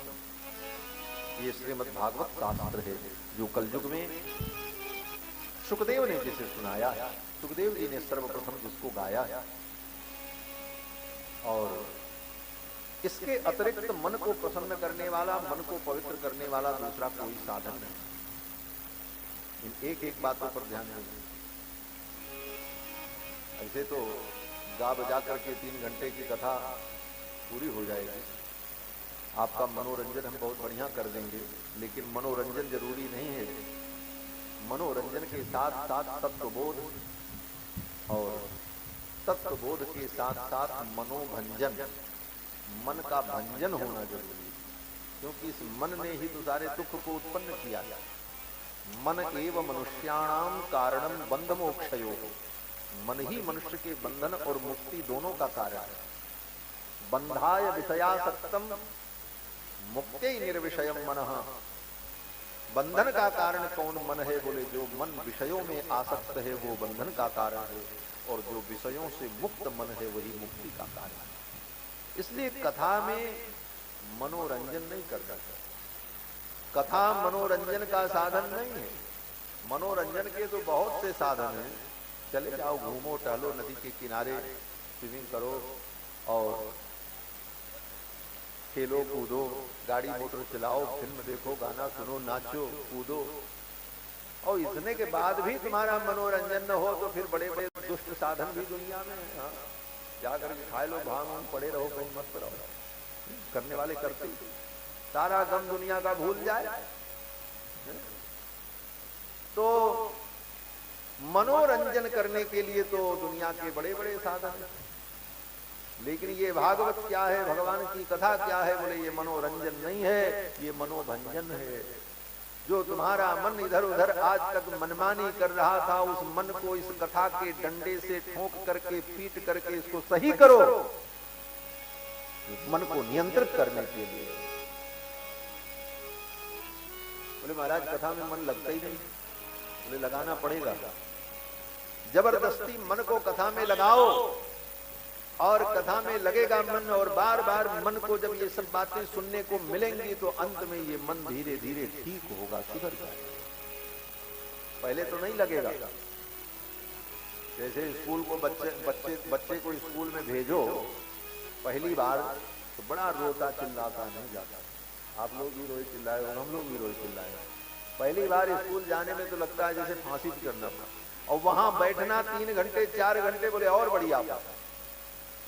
ये श्रीमद्भागवत शास्त्र है जो कलयुग में सुखदेव ने जिसे सुनाया, सुखदेव जी ने सर्वप्रथम जिसको गाया। और इसके अतिरिक्त मन को प्रसन्न करने वाला, मन को पवित्र करने वाला दूसरा कोई साधन नहीं। इन एक एक बातों पर ध्यान देंगे। ऐसे तो गा बजा करके 3 घंटे की कथा पूरी हो जाएगी, आपका मनोरंजन हम बहुत बढ़िया कर देंगे, लेकिन मनोरंजन जरूरी नहीं है। मनोरंजन के साथ साथ तत्वबोध, और तत्वबोध के साथ साथ मनोभंजन, मन का भंजन होना जरूरी है, क्योंकि इस मन ने ही तो सारे दुख को उत्पन्न किया है। मन एव मनुष्याणाम कारणम बंध मोक्षयोः, मन ही मनुष्य के बंधन और मुक्ति दोनों का कारण है। बंधाय विषयासक्तम मुक्त्यै निर्विषयम मनः, बंधन का कारण कौन मन है? बोले जो मन विषयों में आसक्त है वो बंधन का कारण है, और जो विषयों से मुक्त मन है वही मुक्ति का कारण है। इसलिए कथा में मनोरंजन नहीं करना चाहिए। कथा मनोरंजन का साधन नहीं है। मनोरंजन के तो बहुत से साधन हैं। चले जाओ, घूमो टहलो, नदी के किनारे स्विमिंग करो और खेलो कूदो, गाड़ी मोटर चलाओ, फिल्म देखो, गाना सुनो, नाचो कूदो, और इतने के बाद भी तुम्हारा मनोरंजन न हो तो फिर बड़े बड़े दुष्ट साधन भी दुनिया में। हाँ, जाकर के खाए लो, भांग पड़े रहो, कहीं मस्त रहो, करने वाले करते, सारा गम दुनिया का भूल जाए। तो मनोरंजन करने के लिए तो दुनिया के बड़े बड़े साधन हैं, लेकिन ये भागवत क्या है, भगवान की कथा क्या है? बोले ये मनोरंजन नहीं है, ये मनोभंजन है। जो तुम्हारा मन इधर उधर आज तक मनमानी कर रहा था, उस मन को इस कथा के डंडे से ठोक करके, पीट करके इसको सही करो, मन को नियंत्रित करने के लिए। बोले महाराज कथा में मन लगता ही नहीं। बोले लगाना पड़ेगा, जबरदस्ती मन को कथा में लगाओ, और कथा में लगेगा मन, और बार बार मन को जब ये सब बातें सुनने को मिलेंगी तो अंत में ये मन धीरे धीरे ठीक होगा, सुधर जाएगा। पहले तो नहीं लगेगा। जैसे स्कूल को बच्चे को स्कूल में भेजो, पहली बार तो बड़ा रोता चिल्लाता नहीं जाता। आप लोग भी रोए चिल्लाए और हम लोग भी रोए चिल्लाए। पहली बार स्कूल जाने में तो लगता है जैसे फांसी करना पड़ा, और वहां बैठना 3 घंटे 4 घंटे, बोले और बढ़िया बात।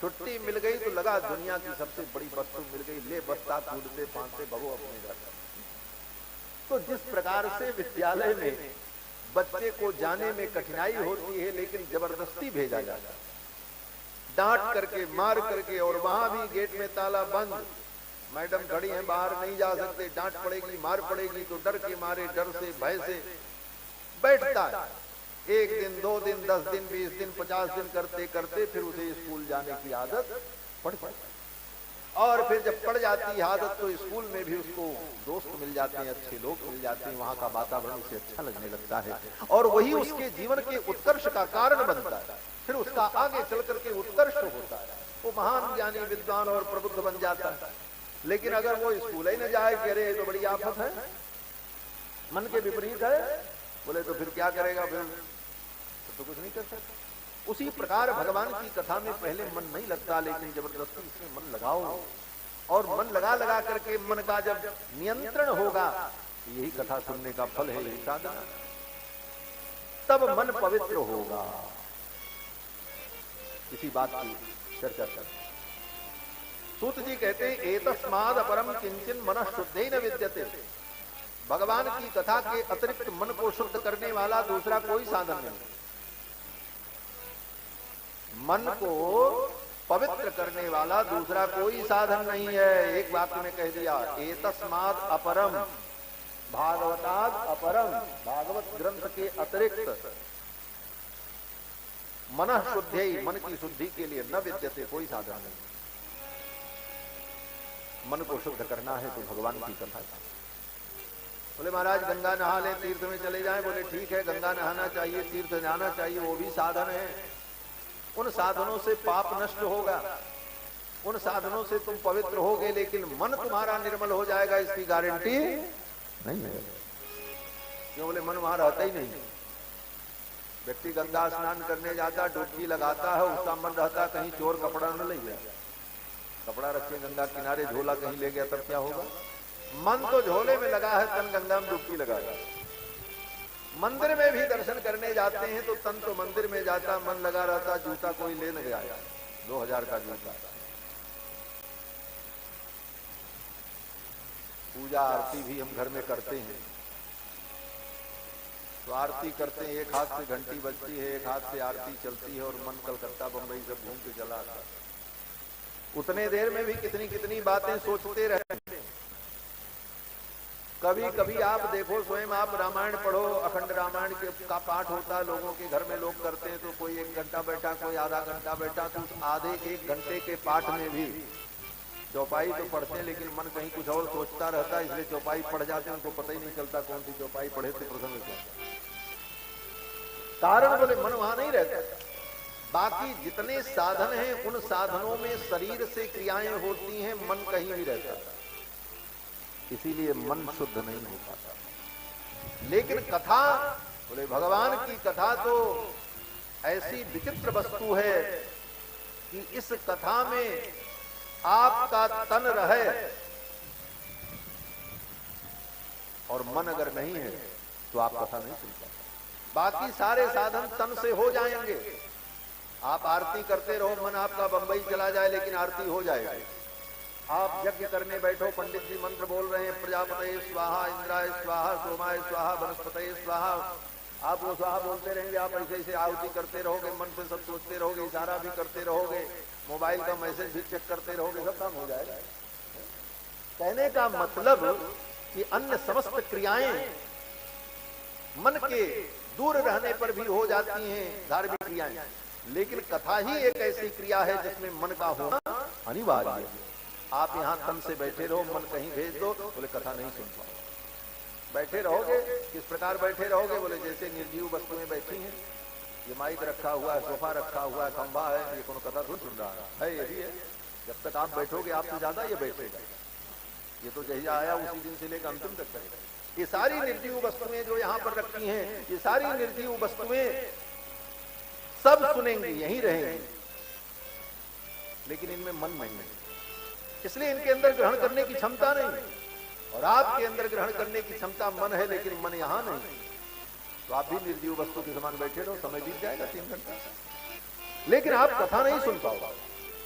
छुट्टी मिल गई तो लगा दुनिया की सबसे बड़ी वस्तु मिल गई, ले बस्ता कूदते फांदते भगो अपने घर। तो जिस प्रकार से विद्यालय में बच्चे को जाने में कठिनाई होती है, लेकिन जबरदस्ती भेजा जाता है, डांट करके, मार करके, और वहां भी गेट में ताला बंद, मैडम खड़ी हैं बाहर नहीं जा सकते, डांट पड़ेगी, मार पड़ेगी, तो डर के मारे, डर से, भय से बैठता है। 1 दिन 2 दिन 10 दिन 20 दिन 50 दिन करते करते फिर उसे स्कूल जाने की आदत पड़ जाती, और फिर जब पड़ जाती है आदत तो स्कूल में भी उसको दोस्त मिल जाते हैं, अच्छे लोग मिल जाते हैं, वहां का वातावरण उसे अच्छा लगने लगता है, और वही उसके जीवन के उत्कर्ष का कारण बनता है। फिर उसका आगे चल करके उत्कर्ष होता है, वो महान ज्ञानी विद्वान और प्रबुद्ध बन जाता है। लेकिन अगर वो स्कूल ही न जाए कि अरे तो बड़ी आफत है, मन के विपरीत है, बोले तो फिर क्या करेगा? फिर तो कुछ नहीं कर सकता। उसी प्रकार भगवान की कथा में पहले मन नहीं लगता, लेकिन जबरदस्ती इसमें मन लगाओ, और मन लगा लगा करके मन का जब नियंत्रण होगा, यही कथा सुनने का फल है, यही साधना, तब मन पवित्र होगा। इसी बात की चर्चा करते सूत जी कहते हैं, एतस्माद अपरम किंचन मनः शुद्धेन विद्यते। भगवान की कथा के अतिरिक्त मन को शुद्ध करने वाला दूसरा कोई साधन नहीं। मन को पवित्र करने वाला दूसरा कोई साधन नहीं है। एक बात में कह दिया, एतस्माद अपरम, भागवताद अपरम, भागवत ग्रंथ के अतिरिक्त मनः शुद्धि, मन की शुद्धि के लिए न विद्यते, कोई साधन नहीं। मन को शुद्ध करना है तो भगवान की कथा। बोले महाराज गंगा नहा ले, तीर्थ में चले जाएं, बोले ठीक है, गंगा नहाना चाहिए, तीर्थ जाना चाहिए, वो भी साधन है। उन साधनों से पाप नष्ट होगा, उन साधनों से तुम पवित्र होगे, लेकिन मन तुम्हारा निर्मल हो जाएगा इसकी गारंटी नहीं है। क्यों? बोले मन वहां रहता ही नहीं। व्यक्ति गंगा स्नान करने जाता, डुबकी लगाता है, उसका मन रहता कहीं चोर कपड़ा न ले गया, कपड़ा रखे गंगा किनारे, झोला कहीं ले गया, तब क्या होगा? मन तो झोले में लगा है, तन गंगा में डुबकी लगाया। मंदिर में भी दर्शन करने जाते हैं तो तन तो मंदिर में जाता, मन लगा रहता, जूता कोई ले न गया, 2000 का जूता। पूजा आरती भी हम घर में करते हैं, तो आरती करते हैं, एक हाथ से घंटी बजती है, एक हाथ से आरती चलती है, और मन कलकत्ता बंबई सब घूम के चला आता। उतने देर में भी कितनी कितनी बातें सोचते रहते हैं। कभी कभी आप देखो, स्वयं आप रामायण पढ़ो, अखंड रामायण का पाठ होता है, लोगों के घर में लोग करते हैं, तो कोई 1 घंटा बैठा, कोई आधा घंटा बैठा, तो उस आधे 1 घंटे के पाठ में भी चौपाई तो पढ़ते हैं लेकिन मन कहीं कुछ और सोचता रहता है, इसलिए चौपाई पढ़ जाते हैं, उनको पता ही नहीं चलता कौन सी चौपाई पढ़े थे प्रसंग से। कारण बोले मन वहां नहीं रहता। बाकी जितने साधन हैं उन साधनों में शरीर से क्रियाएं होती हैं, मन कहीं नहीं रहता, इसीलिए मन शुद्ध नहीं हो पाता। लेकिन कथा, बोले भगवान की कथा तो ऐसी विचित्र वस्तु है कि इस कथा में आपका तन रहे और मन अगर नहीं है तो आप कथा नहीं सुन पाते। बाकी सारे साधन तन से हो जाएंगे, आप आरती करते रहो, मन आपका बंबई चला जाए लेकिन आरती हो जाएगी। आप यज्ञ करने बैठो, पंडित जी मंत्र बोल रहे हैं, प्रजापतये स्वाहा, इंद्राय स्वाहा, सोमाय स्वाहा, वनस्पतये स्वाहा, आप वो स्वाहा बोलते रहेंगे, आप ऐसे ऐसे आहुति करते रहोगे, मन से सब सोचते रहोगे, इशारा भी करते रहोगे, मोबाइल का मैसेज भी चेक करते रहोगे, सब काम हो जाएगा। कहने का मतलब कि अन्य समस्त क्रियाएं मन के दूर रहने पर भी हो जाती हैं, धार्मिक क्रियाएं, लेकिन कथा ही एक ऐसी क्रिया है जिसमें मन का होना अनिवार्य है। आप यहां तन से बैठे रहो, मन कहीं भेज दो, बोले कथा नहीं सुन पाओ। बैठे रहोगे, किस प्रकार बैठे रहोगे, बोले जैसे निर्जीव वस्तुएं बैठी हैं, ये माइक रखा हुआ है, सोफा रखा हुआ है, खंभा है, ये कोनो कथा थोड़ी सुन रहा है, ये भी है। जब तक आप बैठोगे आपसे ज्यादा ये बैठेगा, ये तो जही आया उसी दिन से लेकर अंतिम तक करेगा। ये सारी निर्जीव वस्तुएं जो यहाँ पर रखी हैं, ये सारी निर्जीव वस्तुएं सब सुनेंगी, यहीं रहेंगी, लेकिन इनमें मन नहीं है, इसलिए इनके अंदर ग्रहण करने की क्षमता नहीं। और आपके अंदर ग्रहण करने की क्षमता मन है, लेकिन मन यहां नहीं, तो आप भी निर्जीव वस्तु के समान बैठे रहो, समय बीत जाएगा 3 घंटा, लेकिन आप कथा नहीं सुन पाओगे।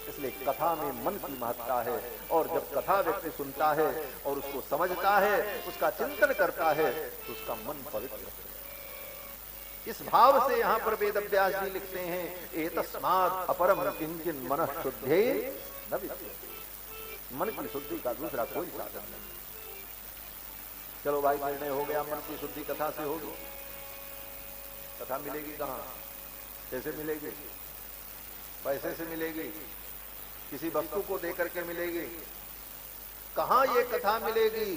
इसलिए कथा में मन की महत्ता है, और जब कथा व्यक्ति सुनता है और उसको समझता है, उसका चिंतन करता है, तो उसका मन पवित्र है। इस भाव से यहाँ पर वेद व्यास जी लिखते हैं, एतस्मात् अपरम किंचिन मनः शुद्धे न विद्यते। मन की शुद्धि का दूसरा कोई साधन नहीं। चलो भाई, निर्णय हो गया, मन की शुद्धि कथा से होगी। कथा मिलेगी कहाँ, कैसे मिलेगी? पैसे से मिलेगी, किसी वस्तु को देकर के मिलेगी, कहाँ ये कथा मिलेगी?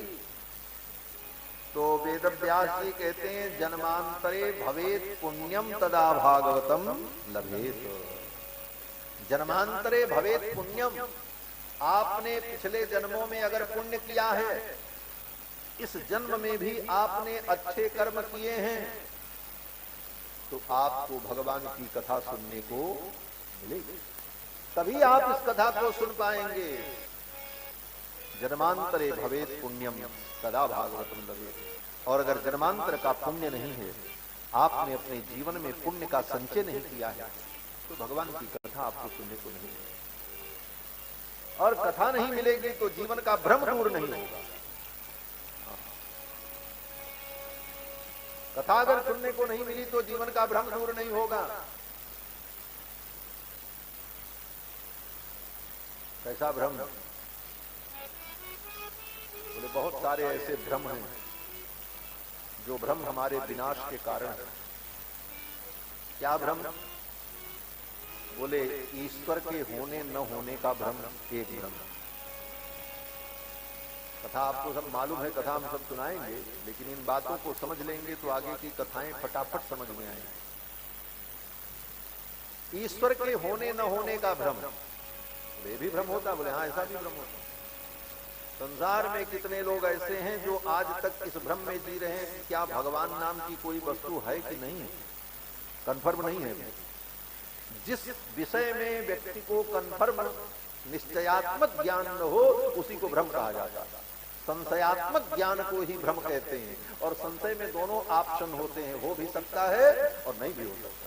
तो वेद व्यास जी कहते हैं, जन्मांतरे भवेत पुण्यम तदा भागवतम लभेत। जन्मांतरे भवेत पुण्यम, आपने पिछले जन्मों में अगर पुण्य किया है, इस जन्म में भी आपने अच्छे कर्म किए हैं, तो आपको भगवान की कथा सुनने को मिलेगी, तभी आप इस कथा को सुन पाएंगे। जन्मांतरे भवेत पुण्यम तदा भागवतम लभेत। और अगर जन्मांतर का पुण्य नहीं है, आपने अपने जीवन में पुण्य का संचय नहीं किया है, तो भगवान की कथा आपको सुनने को नहीं मिलेगी। और कथा नहीं मिलेगी तो जीवन का भ्रम दूर नहीं होगा। कथा अगर सुनने को नहीं मिली तो जीवन का भ्रम दूर नहीं होगा। कैसा भ्रम? बोले बहुत सारे ऐसे भ्रम हैं जो भ्रम हमारे विनाश के कारण है। क्या भ्रम? बोले ईश्वर के होने न होने का भ्रम एक भ्रम। कथा आपको सब मालूम है, कथा हम सब सुनाएंगे, लेकिन इन बातों को समझ लेंगे तो आगे की कथाएं फटाफट समझ में आएंगी। ईश्वर के होने न होने का भ्रम, ये भी भ्रम होता? बोले हाँ, ऐसा भी भ्रम होता। संसार में कितने लोग ऐसे हैं जो आज तक इस भ्रम में जी रहे हैं कि क्या भगवान नाम की कोई वस्तु है कि नहीं है, कंफर्म नहीं है। जिस विषय में व्यक्ति को कंफर्म निश्चयात्मक ज्ञान न हो, उसी को भ्रम कहा जाता है। संशयात्मक ज्ञान को ही भ्रम कहते हैं। और संशय में दोनों ऑप्शन होते हैं, हो भी सकता है और नहीं भी हो सकता।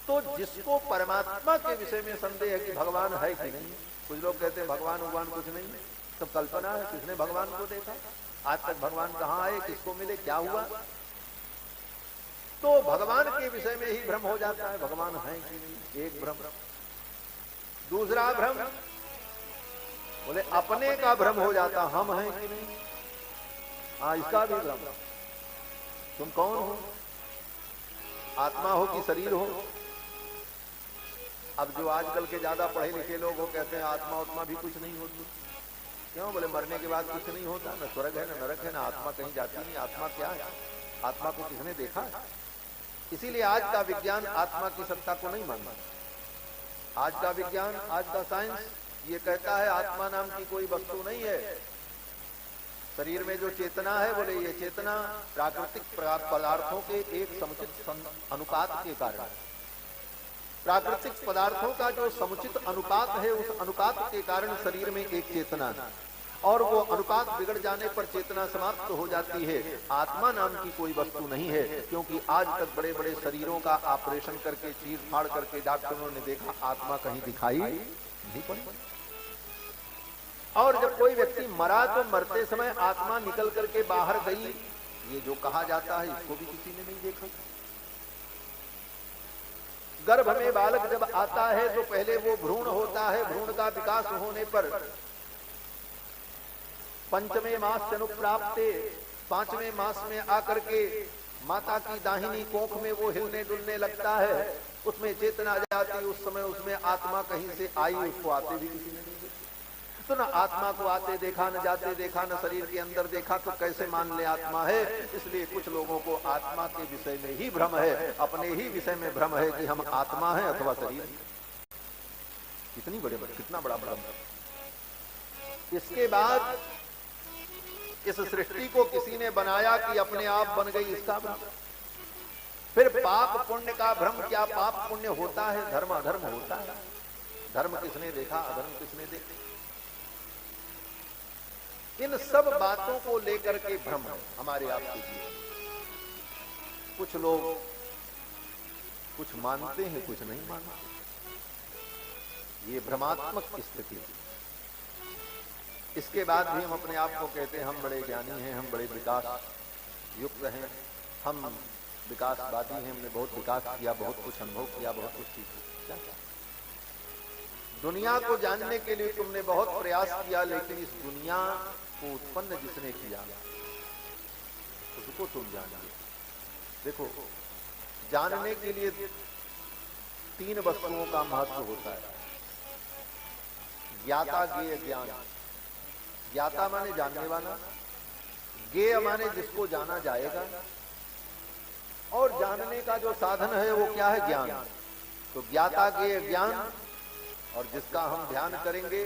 तो जिसको परमात्मा के विषय में संदेह है कि भगवान है कि नहीं, कुछ लोग कहते हैं भगवान कुछ नहीं, सब कल्पना है, किसने भगवान को देखा, आज तक भगवान कहाँ आए, किसको मिले, क्या हुआ। तो भगवान के विषय में ही भ्रम हो जाता है, भगवान है कि नहीं, एक भ्रम। दूसरा भ्रम बोले अपने का भ्रम हो जाता, हम हैं कि नहीं, हाँ इसका भी भ्रम। तुम कौन हो, आत्मा हो कि शरीर हो। अब जो आजकल के ज्यादा पढ़े लिखे लोग हो कहते हैं आत्मा उत्मा भी कुछ नहीं होती। क्यों, बोले मरने के बाद कुछ नहीं होता, न स्वर्ग है न नरक है, न आत्मा कहीं जाती नहीं। आत्मा क्या है, आत्मा को किसने देखा है। इसीलिए आज का विज्ञान आत्मा की सत्ता को नहीं मानता। आज का विज्ञान, आज का साइंस ये कहता है आत्मा नाम की कोई वस्तु नहीं है। शरीर में जो चेतना है, बोले ये चेतना प्राकृतिक पदार्थों के एक समुचित अनुपात के कारण, प्राकृतिक पदार्थों का जो समुचित अनुपात है, उस अनुपात के कारण शरीर में एक चेतना है, और वो अनुपात बिगड़ जाने पर चेतना समाप्त हो जाती है। आत्मा नाम की कोई वस्तु नहीं है, क्योंकि आज तक बड़े बड़े शरीरों का ऑपरेशन करके, चीर फाड़ करके डॉक्टरों ने देखा आत्मा कहीं दिखाई नहीं पड़ी। और जब कोई व्यक्ति मरा तो मरते समय आत्मा निकल करके बाहर गई, ये जो कहा जाता है, इसको भी किसी ने नहीं देखा। गर्भ में बालक जब आता है तो पहले वो भ्रूण होता है, भ्रूण का विकास होने पर पंचमें मास अनुप्राप्ते, पांचवें मास में आकर के माता की दाहिनी कोख में वो हिलने डुलने लगता है, उसमें चेतना जाती, उस समय उसमें आत्मा कहीं से आई, उसको आते भी किसी ने नहीं देखा। तो न आत्मा को आते देखा, न जाते देखा, न शरीर के अंदर देखा, तो कैसे मान ले आत्मा है। इसलिए कुछ लोगों को आत्मा के विषय में ही भ्रम है, अपने ही विषय में भ्रम है कि हम आत्मा है अथवा शरीर। कितनी कितना बड़ा भ्रम। इसके बाद इस सृष्टि को किसी ने बनाया कि अपने आप बन गई, इसका भ्रम। फिर पाप पुण्य का भ्रम, क्या पाप पुण्य होता है, धर्म अधर्म होता है। धर्म किसने देखा, अधर्म किसने देखा। इन सब बातों को लेकर के भ्रम है हमारे आपके जीवन। कुछ लोग कुछ मानते हैं, कुछ नहीं मानते। ये भ्रमात्मक स्थिति। इसके बाद भी हम अपने आप को कहते हैं हम बड़े ज्ञानी हैं, हम बड़े विकास युक्त हैं, हम विकासवादी हैं, हमने बहुत विकास किया, बहुत कुछ अनुभव किया, बहुत कुछ सीखा। दुनिया को जानने के लिए तुमने बहुत प्रयास किया, लेकिन इस दुनिया को उत्पन्न जिसने किया उसको तुम जानिए। देखो, जानने के लिए तीन वस्तुओं का महत्व होता है। ज्ञाता, ज्ञेय, ज्ञान। ज्ञाता माने जानने वाला, ज्ञेय माने जिसको जाना जाएगा, और जानने का जो साधन है वो क्या है, ज्ञान। तो ज्ञाता, ज्ञेय, ज्ञान, और जिसका हम ध्यान करेंगे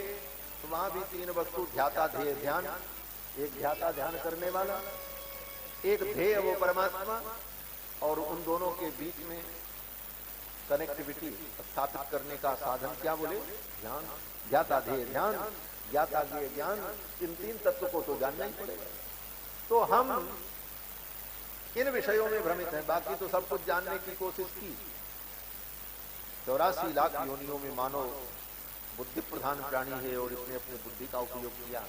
तो वहां भी तीन वस्तु, ध्याता, ध्येय, ध्यान। एक ध्याता ध्यान करने वाला, एक ध्येय वो परमात्मा, और उन दोनों के बीच में कनेक्टिविटी स्थापित करने का साधन क्या बोले, ध्यान। ध्याता, ध्येय, ध्यान, ज्ञाता, ज्ञेय, ज्ञान, इन तीन तत्व को तो जानना ही पड़ेगा। तो हम इन विषयों में भ्रमित हैं, बाकी तो सब कुछ जानने की कोशिश की। 84 लाख योनियों में मानव बुद्धि प्रधान प्राणी है, और इसने अपनी बुद्धि का उपयोग किया,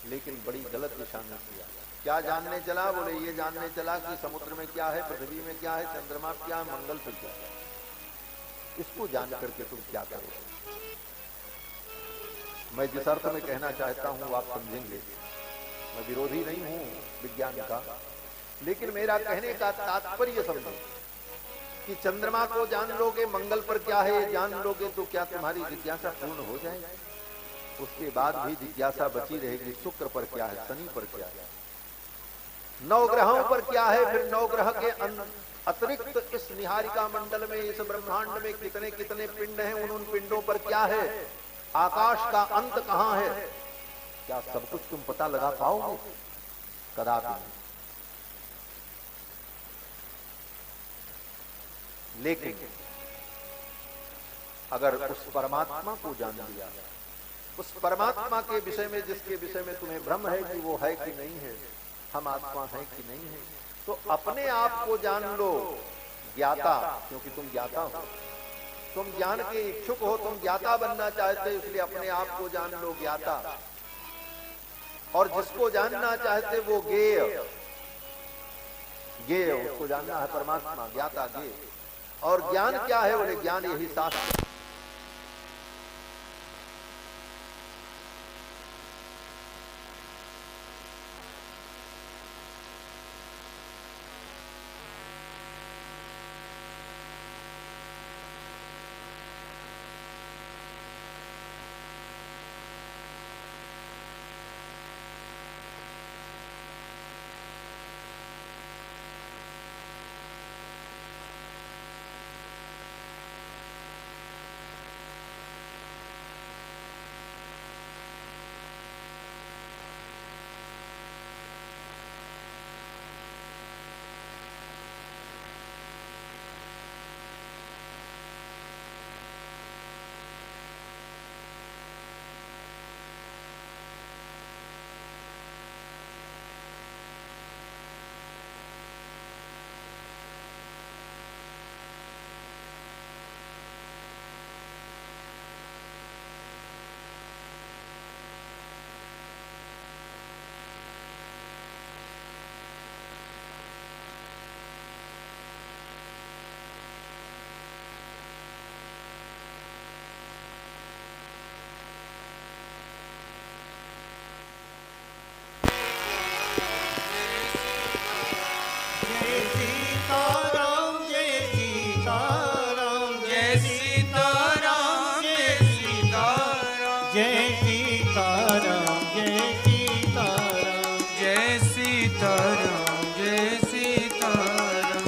लेकिन बड़ी गलत दिशा में किया। क्या जानने चला, बोले ये जानने चला कि समुद्र में क्या है, पृथ्वी में क्या है, चंद्रमा क्या है, मंगल पर क्या है। इसको जान करके तुम क्या करोगे। मैं जिस अर्थ में कहना चाहता हूं आप समझेंगे। मैं विरोधी नहीं हूं विज्ञान का, लेकिन मेरा कहने का तात्पर्य समझो कि चंद्रमा को जान लोगे, मंगल पर क्या है ये जान लोगे, तो क्या तुम्हारी जिज्ञासा पूर्ण हो जाएगी। उसके बाद भी जिज्ञासा बची रहेगी, शुक्र पर क्या है, शनि पर क्या है, 9 ग्रहों पर क्या है, फिर 9 ग्रह के अतिरिक्त इस निहारिका मंडल में, इस ब्रह्मांड में कितने कितने पिंड हैं, उन पिंडों पर क्या है, आकाश का अंत कहां है। क्या सब कुछ तुम पता लगा पाओगे? कदापि नहीं। लेकिन अगर उस परमात्मा को जान लिया, उस परमात्मा के विषय में, जिसके विषय में तुम्हें भ्रम है कि वो है कि नहीं है, हम आत्मा है कि नहीं है, तो अपने आप को जान लो ज्ञाता, क्योंकि तुम ज्ञाता हो, तुम ज्ञान के इच्छुक हो, तुम ज्ञाता बनना चाहते हो, इसलिए अपने आप को जान लो ज्ञाता। और जिसको जानना चाहते वो ज्ञेय, ज्ञेय उसको जानना है परमात्मा, ज्ञाता, ज्ञेय। और ज्ञान क्या है, बोले ज्ञान यही शास्त्र।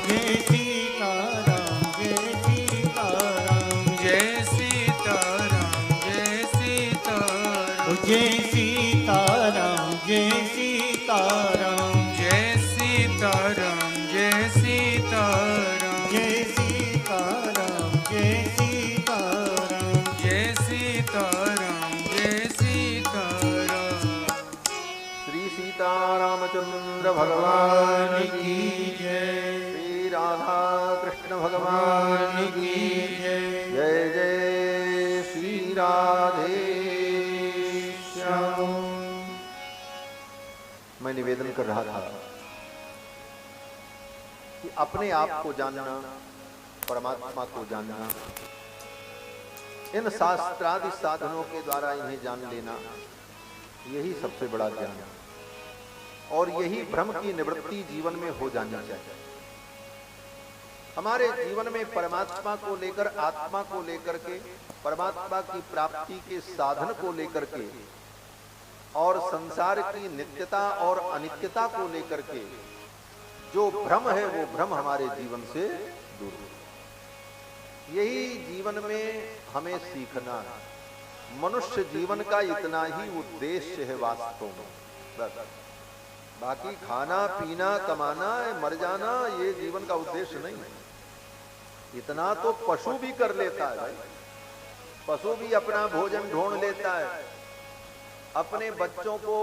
जय सीताराम जय सीताराम जय सीताराम जय सीताराम जय सीताराम जय सीताराम जय सीताराम जय सीताराम जय सीताराम जय सीताराम जय सीताराम जय सीताराम। श्री सीतारामचंद्र भगवान भगवान की की जय श्री राधा कृष्ण भगवान की जय जय जय श्री राधे श्याम। मैं निवेदन कर रहा था कि अपने आप को जानना, परमात्मा को जानना, इन शास्त्रादि साधनों के द्वारा इन्हें जान लेना, यही सबसे बड़ा ज्ञान है और यही भ्रम की निवृत्ति जीवन में हो जानी चाहिए। हमारे जीवन में परमात्मा को लेकर, आत्मा को लेकर के, परमात्मा की प्राप्ति के साधन को लेकर के और संसार की नित्यता और अनित्यता को लेकर के जो भ्रम है वो भ्रम हमारे जीवन से दूर हो। यही जीवन में हमें सीखना है। मनुष्य जीवन का इतना ही उद्देश्य है वास्तव में, बस। बाकी खाना पीना कमाना मर जाना ये जीवन का उद्देश्य नहीं है। इतना तो पशु भी कर लेता है भाई। पशु भी अपना भोजन ढूंढ लेता है, अपने बच्चों को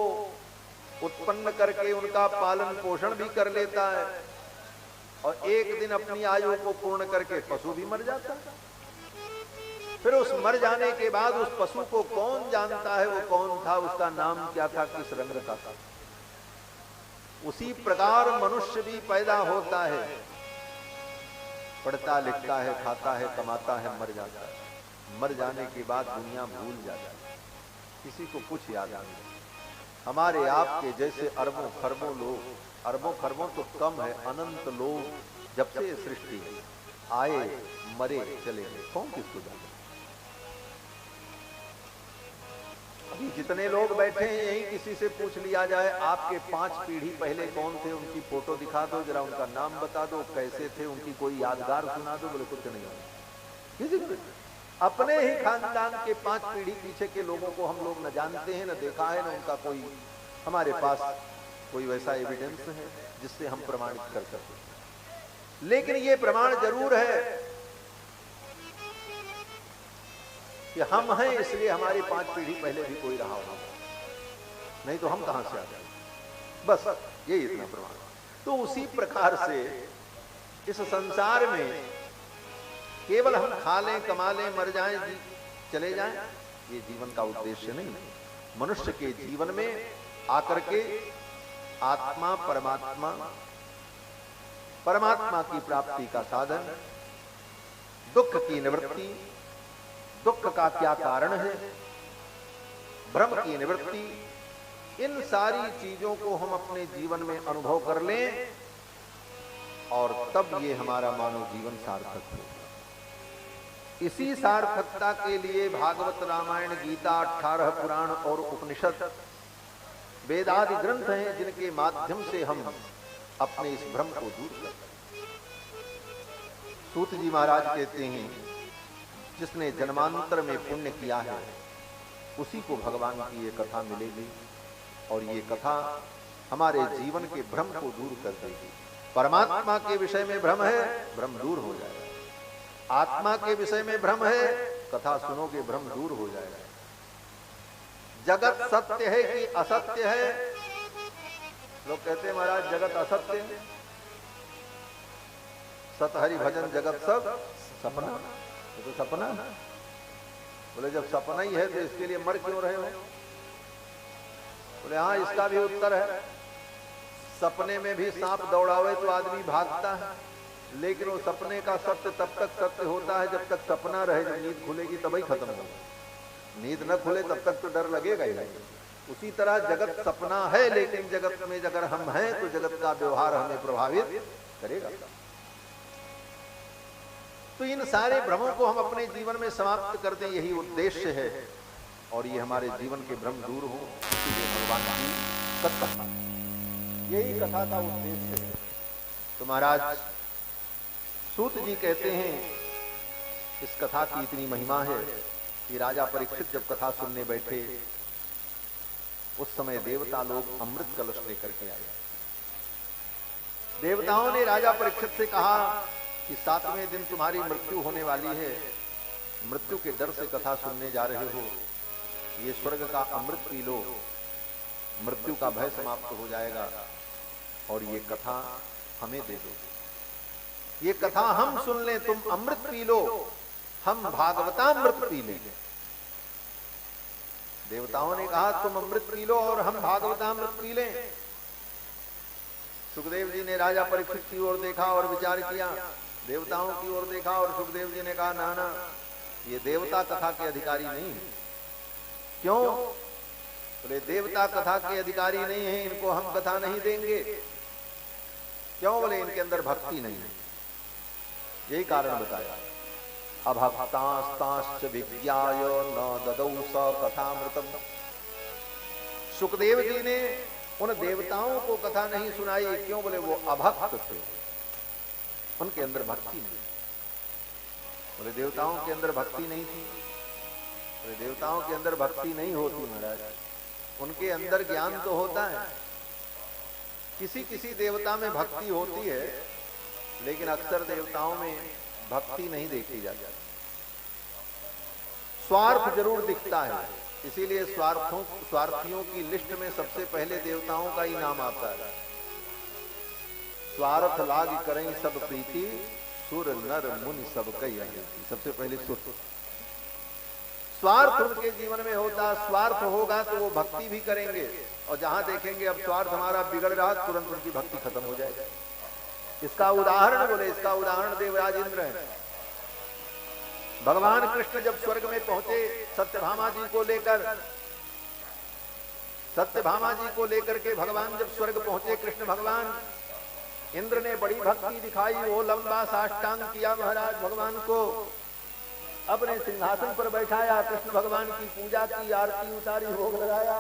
उत्पन्न करके उनका पालन पोषण भी कर लेता है और एक दिन अपनी आयु को पूर्ण करके पशु भी मर जाता है। फिर उस मर जाने के बाद उस पशु को कौन जानता है वो कौन था, उसका नाम क्या था, किस रंग का था। उसी प्रकार मनुष्य भी पैदा होता है, पढ़ता लिखता है, खाता है, कमाता है, मर जाता है। मर जाने के बाद दुनिया भूल जाता है, किसी को कुछ याद नहीं। हमारे आपके जैसे अरबों खरबों लोग, अरबों खरबों तो कम है, अनंत लोग जब से सृष्टि आए मरे चले गए, कौन किसको जाने। अभी जितने लोग बैठे हैं यही किसी से पूछ लिया जाए आपके 5 पीढ़ी पहले कौन थे, उनकी फोटो दिखा दो, जरा उनका नाम बता दो, कैसे थे, उनकी कोई यादगार सुना दो, बोले कुछ नहीं होगा। किसी को अपने ही खानदान के 5 पीढ़ी पीछे के लोगों को हम लोग न जानते हैं, न देखा है, न उनका कोई हमारे पास कोई वैसा एविडेंस है जिससे हम प्रमाणित कर सकते। लेकिन ये प्रमाण जरूर है कि हम हैं, इसलिए हमारी 5 पीढ़ी पहले भी कोई रहा होगा, नहीं तो हम कहां से आ जाए। बस ये इतना प्रमाण। तो उसी प्रकार से इस संसार में केवल हम खा लें, कमा लें, मर जाएं, चले जाएं, ये जीवन का उद्देश्य नहीं। मनुष्य के जीवन में आकर के आत्मा, परमात्मा, परमात्मा की प्राप्ति का साधन, दुख की निवृत्ति, दुख का क्या कारण है, भ्रम की निवृत्ति, इन सारी चीजों को हम अपने जीवन में अनुभव कर लें और तब ये हमारा मानव जीवन सार्थक हो। इसी सार्थकता के लिए भागवत, रामायण, गीता, 18 पुराण और उपनिषद, वेद आदि ग्रंथ हैं जिनके माध्यम से हम अपने इस भ्रम को दूर करते हैं। सूत जी महाराज कहते हैं जिसने जन्मांतर में पुण्य किया है उसी को भगवान की ये कथा मिलेगी और ये कथा हमारे जीवन के भ्रम को दूर कर देगी। परमात्मा के विषय में भ्रम है, भ्रम दूर हो जाएगा। आत्मा के विषय में भ्रम है, कथा सुनोगे भ्रम दूर हो जाएगा। जगत सत्य है कि असत्य है? लोग कहते हैं महाराज जगत असत्य है, सत हरि भजन जगत सब सपना। ये तो सपना है। बोले जब सपना ही है तो इसके लिए मर क्यों रहे हो? बोले हाँ, इसका भी उत्तर है। सपने में भी सांप दौड़ावे तो आदमी भागता है, लेकिन वो सपने का सत्य तब तक सत्य होता है जब तक सपना रहे। जब नींद खुलेगी तब ही खत्म होगा। नींद न खुले तब तक तो डर लगेगा ही नहीं। उसी तरह जगत सपना है, लेकिन जगत में अगर हम हैं तो जगत का व्यवहार हमें प्रभावित करेगा। तो इन सारे भ्रमों को हम अपने जीवन में समाप्त कर दें, यही उद्देश्य है और ये हमारे जीवन के भ्रम दूर हो, इसलिए भगवान की सत्कथा, यही कथा का उद्देश्य है। तो महाराज सूत जी कहते हैं इस कथा की इतनी महिमा है कि राजा परीक्षित जब कथा सुनने बैठे उस समय देवता लोग अमृत कलश लेकर के आए। देवताओं ने राजा परीक्षित से कहा कि 7वें दिन तुम्हारी मृत्यु होने वाली है, मृत्यु के डर से कथा सुनने जा रहे हो, ये स्वर्ग का अमृत पी लो, मृत्यु का भय समाप्त हो जाएगा और ये कथा हमें दे दो, ये कथा हम सुन लें, तुम अमृत पी लो, हम भागवतामृत पी लेंगे। देवताओं ने कहा तुम अमृत पी लो और हम भागवतामृत पी लें। सुखदेव जी ने राजा परीक्षित की ओर देखा और विचार किया, देवताओं की ओर देखा और सुखदेव जी ने कहा ना ना, ये देवता कथा के अधिकारी नहीं है। क्यों? बोले देवता कथा के अधिकारी नहीं है, इनको हम कथा नहीं देंगे। क्यों? बोले इनके अंदर भक्ति नहीं है। यही कारण बताया। अभक्तास्ताश्च विज्ञाय न ददौ स कथामृतम्। सुखदेव जी ने उन देवताओं को कथा नहीं सुनाई। क्यों? बोले वो अभक्त थे, उनके अंदर भक्ति नहीं। बोले देवताओं के अंदर भक्ति नहीं थी। बोले देवताओं के अंदर भक्ति नहीं होती महाराज, उनके अंदर ज्ञान तो होता है। किसी किसी देवता में भक्ति होती है, लेकिन अक्सर देवताओं में भक्ति नहीं देखी जाती। स्वार्थ जरूर दिखता है, इसीलिए स्वार्थियों की लिस्ट में सबसे पहले देवताओं का ही नाम आता है। स्वार्थ लाग करें सब प्रीति, सुर नर मुनि सब कई अनिति। सबसे पहले सुर। स्वार्थ उनके जीवन में होता, स्वार्थ होगा तो वो भक्ति भी करेंगे, और जहां देखेंगे अब स्वार्थ हमारा बिगड़ रहा, तुरंत उनकी भक्ति खत्म हो जाएगी। इसका उदाहरण बोले, इसका उदाहरण देवराज इंद्र है। भगवान कृष्ण जब स्वर्ग में पहुंचे सत्यभामा जी को लेकर, सत्यभामा जी को लेकर के भगवान जब स्वर्ग पहुंचे कृष्ण भगवान, इंद्र ने बड़ी भक्ति दिखाई, वो लंबा साष्टांग किया महाराज भगवान को, अपने सिंहासन पर बैठाया, कृष्ण भगवान की पूजा की, आरती उतारी, भोग लगाया,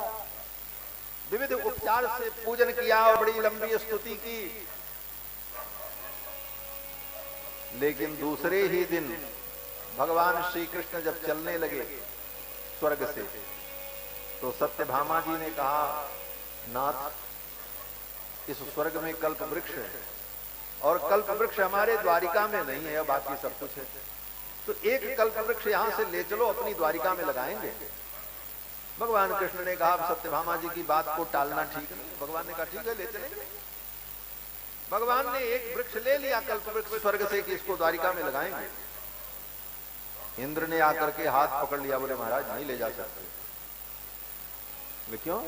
विविध उपचार से पूजन किया और बड़ी लंबी स्तुति की। लेकिन दूसरे ही दिन भगवान श्री कृष्ण जब चलने लगे स्वर्ग से, तो सत्यभामा जी ने कहा, नाथ इस स्वर्ग में कल्प वृक्ष है, और कल्प वृक्ष हमारे द्वारिका में नहीं है, बाकी सब कुछ है, तो एक कल्प वृक्ष यहां से ले चलो, अपनी द्वारिका में लगाएंगे। भगवान कृष्ण ने कहा सत्यभामा जी की बात को टालना ठीक नहीं। भगवान ने कहा ठीक है, ले चलेंगे। भगवान ने एक वृक्ष ले लिया कल्प वृक्ष स्वर्ग से कि इसको द्वारिका में लगाएंगे। इंद्र ने आकर के हाथ पकड़ लिया, बोले महाराज नहीं ले जा सकते। बोले क्यों?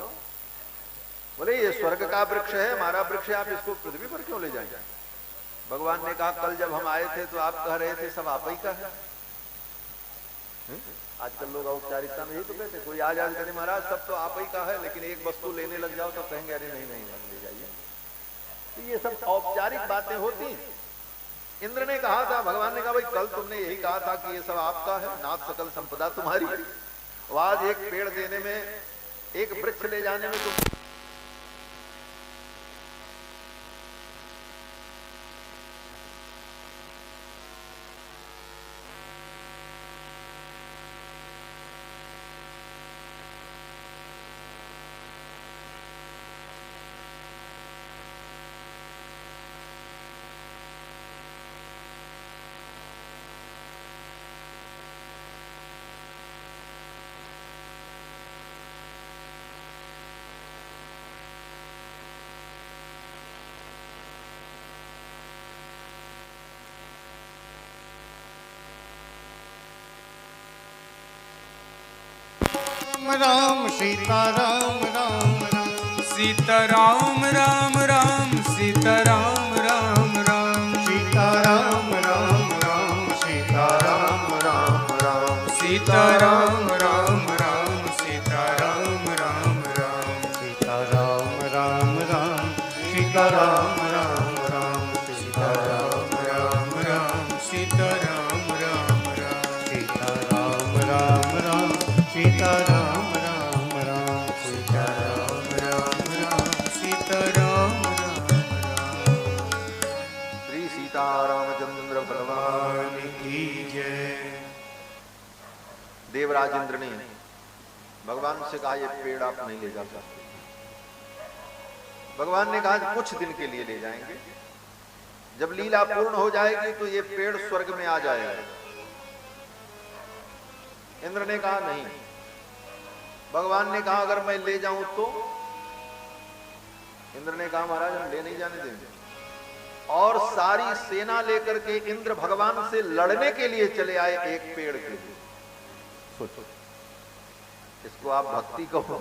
बोले ये स्वर्ग का वृक्ष है, हमारा वृक्ष है, आप इसको पृथ्वी पर क्यों ले जाएंगे? भगवान ने कहा कल जब हम आए थे तो आप कह रहे थे सब आप ही का है। आजकल लोग औपचारिकता में यही तो कहते, कोई आज कहते महाराज सब तो आप ही का है, लेकिन एक वस्तु लेने लग जाओ तो कहेंगे अरे नहीं नहीं मत ले जाइए। तो ये सब औपचारिक बातें होती। इंद्र ने कहा था, भगवान ने कहा भाई कल तुमने यही कहा था कि ये सब आपका है, नाथ सकल संपदा तुम्हारी, आज एक पेड़ देने में, एक वृक्ष ले जाने में तुम राम सीता राम राम राम सीता राम राम राम सीता राम राम राम सीता राम राम राम सीता राम राम राम सीता राम राम राम सीता राम राम राम सीता राम राम राम सीता राम राम राम सीता राम राम राम सीता राम राम राम सीता राम राम राम सीता राम राम राम सीता राम राम राम सीता राम राम राम श्री सीतारामचंद्र भगवान की जय। देवराज इंद्र ने भगवान से कहा, ये पेड़ आप नहीं ले जा सकते। भगवान ने कहा कुछ दिन के लिए ले जाएंगे, जब लीला पूर्ण हो जाएगी तो ये पेड़ स्वर्ग में आ जाएगा। इंद्र ने कहा नहीं। भगवान ने कहा अगर मैं ले जाऊं तो? इंद्र ने कहा महाराज हम ले नहीं जाने देंगे। और सारी सेना लेकर के इंद्र भगवान से लड़ने के लिए चले आए एक पेड़ के लिए। सोचो, इसको आप भक्ति कहो।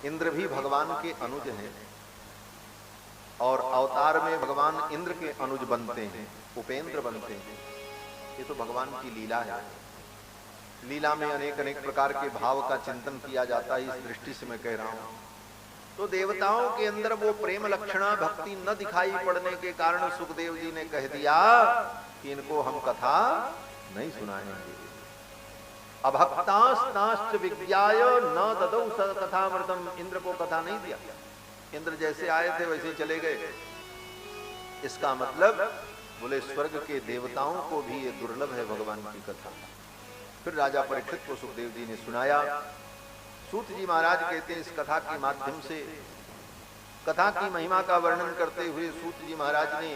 इंद्र भी भगवान के अनुज हैं और अवतार में भगवान इंद्र के अनुज बनते हैं, उपेंद्र बनते हैं। ये तो भगवान की लीला है। लीला में अनेक अनेक प्रकार के भाव का चिंतन किया जाता है, इस दृष्टि से मैं कह रहा हूं। तो देवताओं के अंदर वो प्रेम लक्षणा भक्ति न दिखाई पड़ने के कारण सुखदेव जी ने कह दिया कि इनको हम कथा नहीं सुनाएंगे। अभक्तास्ताश्च विज्ञाय न ददौ कथामृतम। इंद्र को कथा नहीं दिया। इंद्र जैसे आए थे वैसे चले गए। इसका मतलब बोले स्वर्ग के देवताओं को भी ये दुर्लभ है भगवान की कथा। फिर राजा परीक्षित को सुखदेव जी ने सुनाया। सूत जी महाराज कहते हैं इस कथा के माध्यम से कथा की महिमा का वर्णन करते हुए सूत जी महाराज ने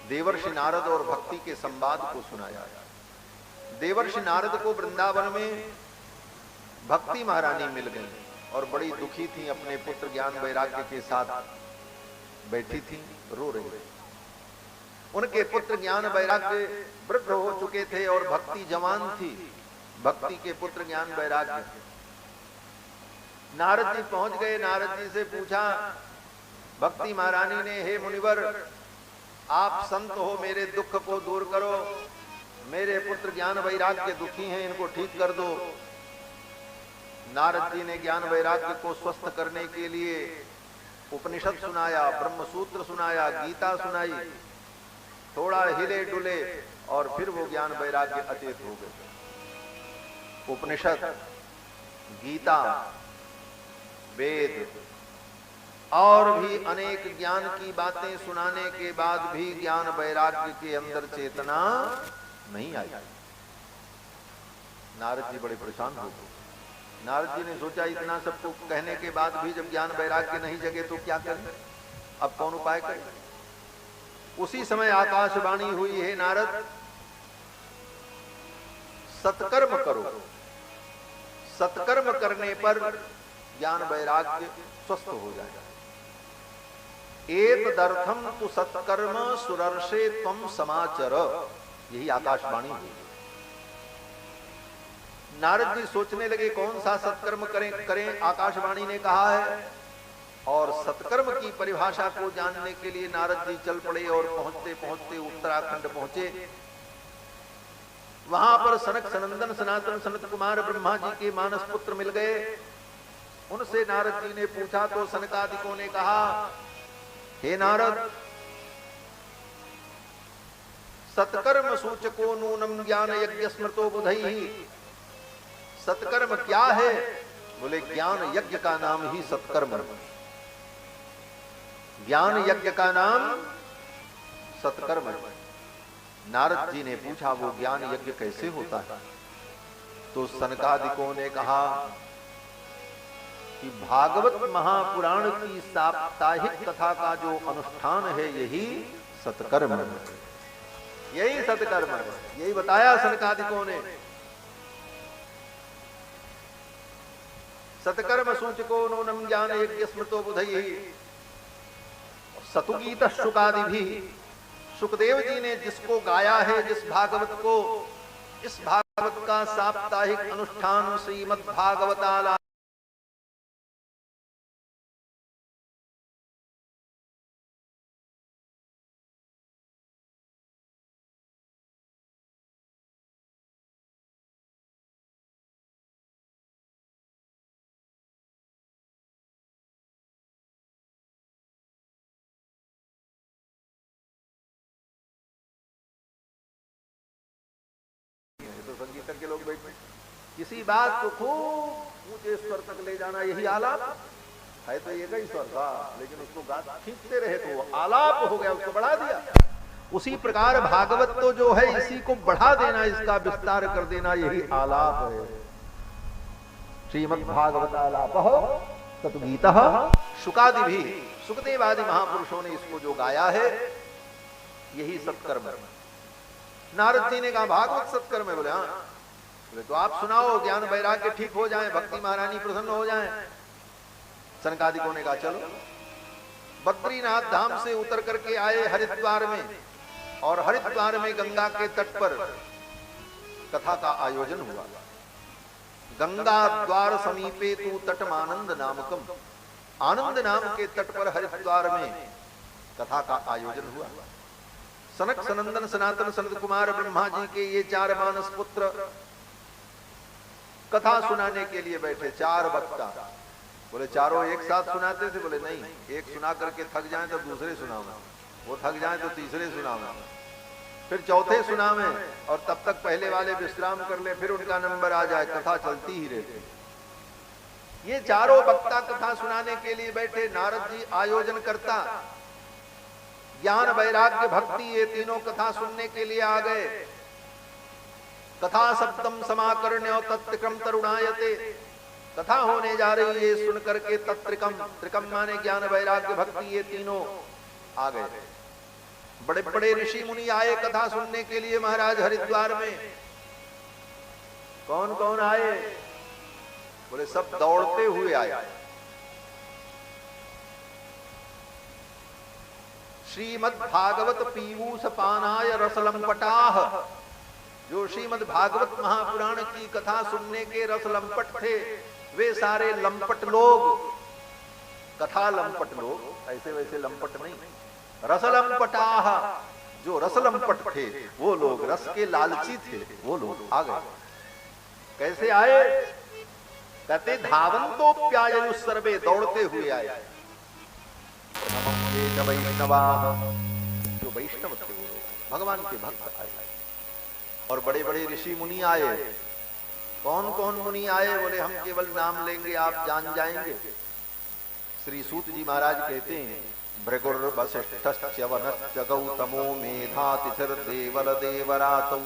देवर्षि नारद और भक्ति के संवाद को सुनाया। देवर्षि नारद को वृंदावन में भक्ति महारानी मिल गई और बड़ी दुखी थी, अपने पुत्र ज्ञान वैराग्य के साथ बैठी थी, रो रही थी। उनके पुत्र ज्ञान वैराग्य वृद्ध हो चुके थे और भक्ति जवान थी। भक्ति के पुत्र ज्ञान वैराग्य। नारद जी पहुंच गए। नारद जी से पूछा भक्ति महारानी ने, हे मुनिवर आप संत हो, मेरे दुख को दूर करो। मेरे पुत्र ज्ञान वैराग्य दुखी हैं, इनको ठीक कर दो। नारद जी ने ज्ञान वैराग्य को स्वस्थ करने के लिए उपनिषद सुनाया, ब्रह्म सूत्र सुनाया, गीता सुनाई। थोड़ा हिले डुले और फिर वो ज्ञान वैराग्य अचेत हो गए। उपनिषद, गीता, वेद और भी अनेक ज्ञान की बातें सुनाने के बाद भी ज्ञान वैराग्य के अंदर चेतना नहीं आई। नारद जी बड़े परेशान हो गए। नारद जी ने सोचा इतना सबको कहने के बाद भी जब ज्ञान वैराग्य नहीं जगे तो क्या करें, अब कौन उपाय करें। उसी समय आकाशवाणी हुई, हे नारद सत्कर्म करो। सत्कर्म करने पर ज्ञान वैराग्य स्वस्थ हो जाएगा। एतदर्थम तु सत्कर्म सुरर्षे त्वं समाचर। यही आकाशवाणी हुई। नारद जी सोचने लगे कौन सा सत्कर्म करें। आकाशवाणी ने कहा है और सत्कर्म की परिभाषा को जानने के लिए नारद जी चल पड़े और पहुंचते पहुंचते उत्तराखंड पहुंचे। वहां पर सनक सनंदन सनातन सनत कुमार ब्रह्मा जी के मानस पुत्र मिल गए। उनसे नारद जी ने पूछा तो सनकादिकों ने कहा, हे नारद सत्कर्म सूचको नूनम ज्ञान यज्ञ स्मृतो बुधैहि। सत्कर्म क्या है? बोले ज्ञान यज्ञ का नाम ही सत्कर्म। ज्ञान यज्ञ का नाम सत्कर्म। नारद जी ने पूछा वो ज्ञान यज्ञ कैसे होता है? तो सनकादिकों ने कहा कि भागवत महापुराण की साप्ताहिक कथा का जो अनुष्ठान है यही सत्कर्म है। यही सत्कर्म है। यही बताया सनकादिकों ने। सत्कर्म सूचको नूनम ज्ञान यज्ञ स्मृतो बुधैहि। सतुगीत शुकादि भी सुखदेव जी ने जिसको गाया है, जिस भागवत को, इस भागवत का साप्ताहिक अनुष्ठान श्रीमद् भागवताला संगीतज्ञ के लोग बैठे किसी बात को खूब ऊंचे स्वर तक ले जाना, यही आलाप। है तो एक ही स्वर था, लेकिन उसको खींचते रहे तो वो आलाप हो गया, उसको बढ़ा दिया। उसी प्रकार भागवत तो जो है इसी को बढ़ा देना, इसका विस्तार कर देना, यही आलाप है। श्रीमद् भागवत आलाप सतुगीत शुकादि भी, सुखदेव आदि महापुरुषों ने इसको जो गाया है यही सत्कर्म है। नारद जी ने कहा भागवत सत्कर्म है। बोले हाँ। बोले तो आप सुनाओ, ज्ञान वैराग्य ठीक हो जाए, भक्ति महारानी प्रसन्न हो जाए। सनकादिकों ने कहा चलो। बद्रीनाथ धाम से उतर करके आए हरिद्वार में, और हरिद्वार में गंगा के तट पर कथा का आयोजन हुआ। गंगा द्वार समीपे तू तटमानंद नामकम, आनंद नाम के तट पर हरिद्वार में कथा का आयोजन हुआ। सनक सनंदन सनातन सनत कुमार ब्रह्मा जी के ये 4 मानस पुत्र कथा सुनाने के लिए बैठे, 4 वक्ता। बोले चारों एक साथ सुनाते थे? बोले नहीं, एक सुना करके थक जाए तो दूसरे सुनाऊंगा, वो थक जाए तो तीसरे सुनाऊंगा, फिर चौथे सुनावे, और तब तक पहले वाले विश्राम कर ले, फिर उनका नंबर आ जाए, कथा चलती ही रहती। ये चारों वक्ता कथा सुनाने के लिए बैठे। नारद जी आयोजन करता, ज्ञान वैराग्य भक्ति ये तीनों कथा सुनने के लिए आ गए। कथा सप्तम समाकर्ण्य तत्त्रिकम तरुणायते, कथा होने जा रही है, सुन करके तत्त्रिकम, त्रिकम माने ज्ञान वैराग्य भक्ति ये तीनों आ गए। बड़े बड़े ऋषि मुनि आए कथा सुनने के लिए महाराज हरिद्वार में। कौन कौन आए? बोले सब दौड़ते हुए आए। श्रीमद् भागवत पीयूष पानाय रसलंपटाह, जो श्रीमद् भागवत महापुराण की कथा सुनने के रस लंपट थे, वे सारे लंपट लोग, कथा लंपट लोग, ऐसे वैसे लंपट नहीं, रसलंपटाह, जो रसलंपट थे वो लोग, रस के लालची थे वो लोग आ गए। कैसे आए? कहते धावंतोप्यायु सर्वे, दौड़ते हुए आए। वैष्णवा, जो वैष्णव थे वो लोग, भगवान के भक्त आए। और बड़े बड़े ऋषि मुनि आए। कौन कौन मुनि आए? बोले हम केवल नाम लेंगे, आप जान जाएंगे। श्री सूत जी महाराज कहते हैं, भृगुर वसिष्ठश्च वनश्च गौतमो मेधातिथिर देवल देवरातौ।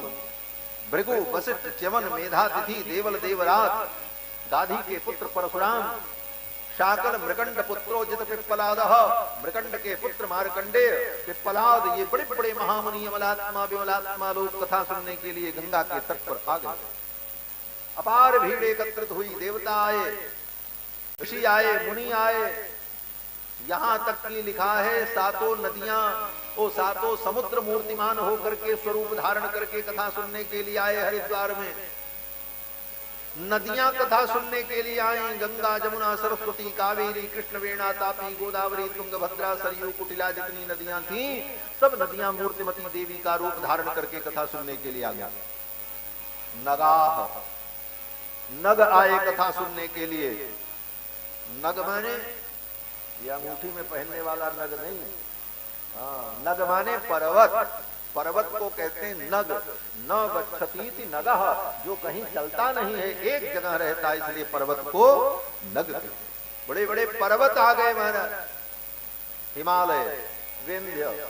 भृगु वसिष्ठ च्यवन मेधातिथि देवल देवरात, गाधी के पुत्र परशुराम, शाकल मृकंड पुत्रोजित पिप्पलादः, मृकंड के पुत्र मार्कंडेय, पिप्पलाद, ये बड़े बड़े महामुनि अमलात्मा विमलात्मा लोग कथा सुनने के लिए गंगा के तट पर आ गए। अपार भीड़ एकत्रित हुई, देवता आए, ऋषि आए, मुनि आए। यहां तक कि लिखा है सातों नदियां, वो सातों समुद्र मूर्तिमान होकर के स्वरूप धारण करके कथा सुनने के लिए आए हरिद्वार में। नदियां कथा सुनने के लिए आई। गंगा जमुना सरस्वती कावेरी कृष्ण वेणा तापी गोदावरी तुंगभद्रा सरयू कुटिला, जितनी नदियां थी सब नदियां मूर्तिमती देवी का रूप धारण करके कथा सुनने के लिए आ गया। नगाह, नग आए कथा सुनने के लिए। नग माने ये अंगूठी में पहनने वाला नग नहीं, नग माने पर्वत। पर्वत को कहते हैं नग। न गच्छतीति नगः, जो कहीं चलता नहीं है, एक जगह रहता है, इसलिए पर्वत को नग कहते। बड़े बड़े पर्वत आ गए महाराज, हिमालय, विंध्य,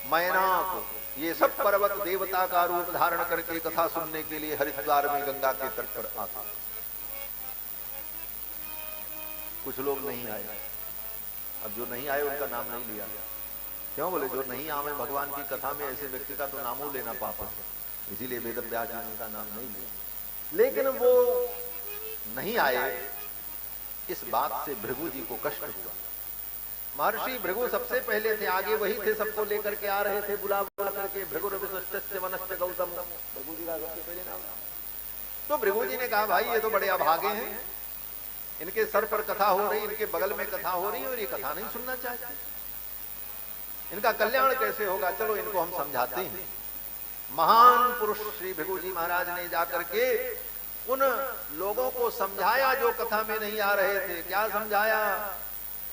मैनाक, ये सब पर्वत देवता का रूप धारण करके कथा सुनने के लिए हरिद्वार में गंगा के तट पर आता। कुछ लोग नहीं आए। अब जो नहीं आए उनका नाम नहीं लिया। क्यों? बोले जो नहीं आवे भगवान की कथा में, ऐसे व्यक्ति का तो नामों लेना पाप है, इसीलिए वेद व्यास ने उनका नाम नहीं लिया। लेकिन वो नहीं आए, इस बात से भृगु जी को कष्ट हुआ। महर्षि भृगु सबसे पहले थे, आगे वही थे, सबको लेकर के आ रहे थे बुला बुला करके। भृगु वसिष्ठ वनश्च गौतम, भृगु जी का सबसे पहले नाम। तो भृगु जी ने कहा भाई ये तो बड़े अभागे हैं, इनके सर पर कथा हो रही, इनके बगल में कथा हो रही, और ये कथा नहीं सुनना चाहते, इनका कल्याण कैसे होगा? चलो इनको हम समझाते हैं। महान पुरुष श्री भृगु जी महाराज ने जाकर के उन लोगों को समझाया जो कथा में नहीं आ रहे थे। क्या समझाया?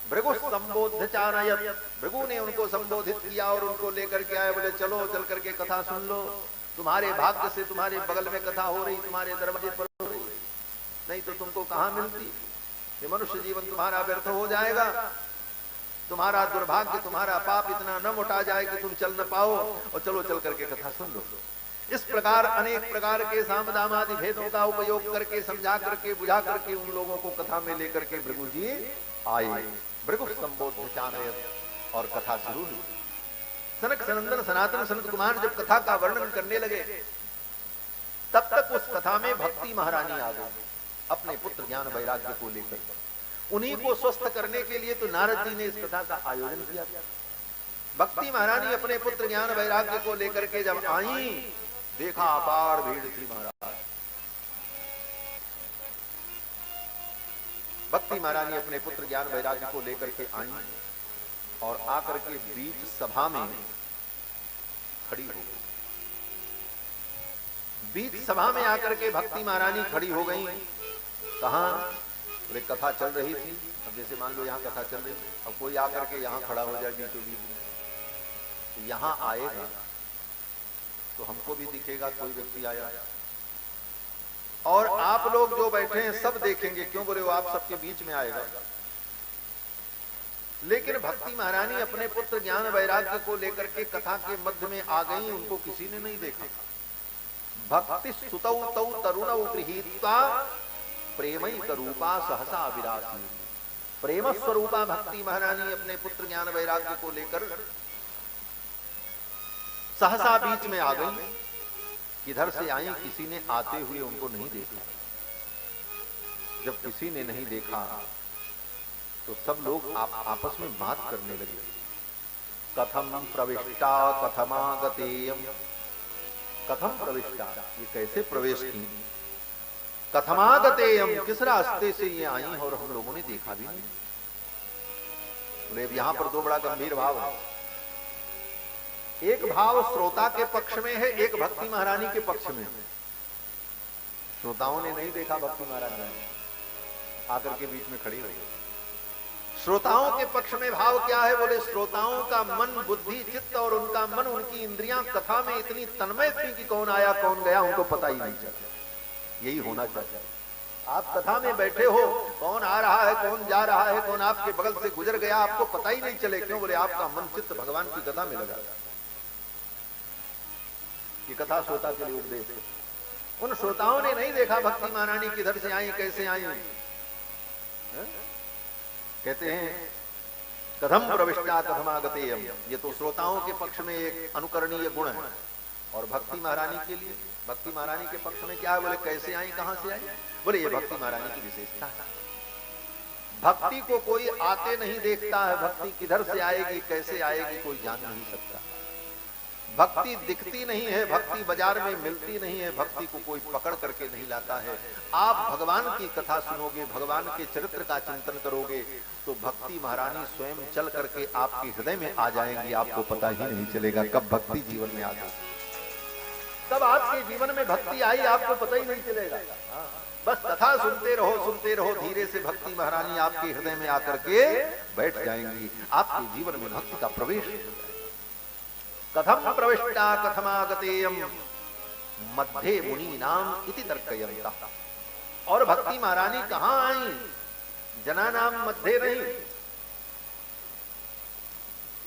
भृगु संबोध चानयत, भृगु ने उनको संबोधित किया और उनको लेकर के आए। बोले चलो चल करके कथा सुन लो, तुम्हारे भाग्य से तुम्हारे बगल में कथा हो रही, तुम्हारे दरवाजे पर हो रही, नहीं तो तुमको कहां मिलती। ये मनुष्य जीवन तुम्हारा व्यर्थ हो जाएगा, तुम्हारा दुर्भाग्य, तुम्हारा पाप इतना न मोटा जाए कि तुम चल न पाओ, और चलो चल करके कथा सुन लो। इस प्रकार अनेक प्रकार के सामदामादि भेदों का उपयोग करके, समझा करके, बुझा करके उन लोगों को कथा में लेकर के भृगु जी आए। भृगु संबोध चाणयत और कथा शुरू हुई। सनक सनंदन सनातन सनत कुमार जब कथा का वर्णन करने लगे, तब तक उस कथा में भक्ति महारानी आ गई अपने पुत्र ज्ञान वैराग्य को लेकर। उन्हीं को स्वस्थ करने के लिए तो नारद जी ने इस कथा का आयोजन किया। भक्ति महारानी अपने पुत्र ज्ञान वैराग्य को लेकर के जब आई, देखा अपार भीड़ थी महाराज। भक्ति महारानी अपने पुत्र ज्ञान वैराग्य को लेकर के आई और आकर के बीच सभा में खड़ी हो गई। बीच सभा में आकर के भक्ति महारानी खड़ी हो गई। कहां? बोले कथा चल रही थी। अब जैसे मान लो यहां कथा चल रही, अब कोई आकर के यहां खड़ा हो जाए बीचों बीच, तो यहां आएगा तो हमको भी दिखेगा कोई व्यक्ति आया, और आप लोग जो बैठे हैं सब देखेंगे। क्यों? बोले वो आप सबके बीच में आएगा। लेकिन भक्ति महारानी अपने पुत्र ज्ञान वैराग्य को लेकर के कथा के मध्य में आ गई, उनको किसी ने नहीं देखा। भक्ति सुतौ तौ तरुणौ गृहीत्वा प्रेमैक रूपा सहसा विरासी। प्रेम स्वरूपा भक्ति महारानी अपने पुत्र ज्ञान वैराग्य को लेकर सहसा बीच में आ गई। किधर से आई? किसी ने आते हुए उनको नहीं देखा। जब किसी ने नहीं देखा तो सब लोग आपस में बात करने लगे। कथम प्रविष्टा कथमागतेयम। कथम प्रविष्टा, ये कैसे प्रवेश की? कथमागतेयम, किस रास्ते से ये आई और हम लोगों ने देखा भी नहीं। बोले यहां पर दो बड़ा गंभीर भाव है। एक भाव श्रोता के पक्ष में है, एक भक्ति महारानी के पक्ष में है। श्रोताओं ने नहीं देखा भक्ति महारानी आकर के बीच में खड़ी रही। श्रोताओं के पक्ष में भाव क्या है? बोले श्रोताओं का मन, बुद्धि, चित्त और उनका मन, उनकी इंद्रियां कथा में इतनी तन्मय थी कि कौन आया कौन गया उनको पता ही नहीं चलता। यही होना चाहिए। आप कथा में बैठे हो, कौन आ रहा है कौन जा रहा है, कौन आपके बगल से गुजर गया आपको पता ही नहीं चले। क्यों? बोले आपका मन चित्त भगवान की कथा में लगा। ये कथा श्रोता के लिए उपदेश है। उन श्रोताओं ने नहीं देखा भक्ति महारानी किधर से आई, कैसे आई। कहते हैं कथम प्रविष्टा कथमागतेयम, ये तो श्रोताओं के पक्ष में एक अनुकरणीय गुण है। और भक्ति महारानी के लिए, भक्ति महारानी के पक्ष में क्या है? बोले कैसे आई, कहां से आई। बोले ये भक्ति महारानी की विशेषता है। भक्ति को कोई आते नहीं देखता है। भक्ति किधर से आएगी कैसे आएगी कोई जान नहीं सकता। भक्ति दिखती नहीं है, भक्ति बाजार में मिलती नहीं है, भक्ति को कोई पकड़ करके नहीं लाता है। आप भगवान की कथा सुनोगे, भगवान के चरित्र का चिंतन करोगे तो भक्ति महारानी स्वयं चल करके आपके हृदय में आ जाएंगी। आपको पता ही नहीं चलेगा कब भक्ति जीवन में आ गई, कब आपके जीवन में भक्ति आई आपको पता ही नहीं चलेगा। बस कथा सुनते रहो, धीरे से भक्ति महारानी आपके हृदय में आकर के बैठ जाएंगी, आपके जीवन में भक्ति का प्रवेश। कथम प्रविष्टा कथमागतेयम मध्ये मुनि नाम इति तर्कयन्ता। और भक्ति महारानी कहां आई? जना नाम मध्ये नहीं,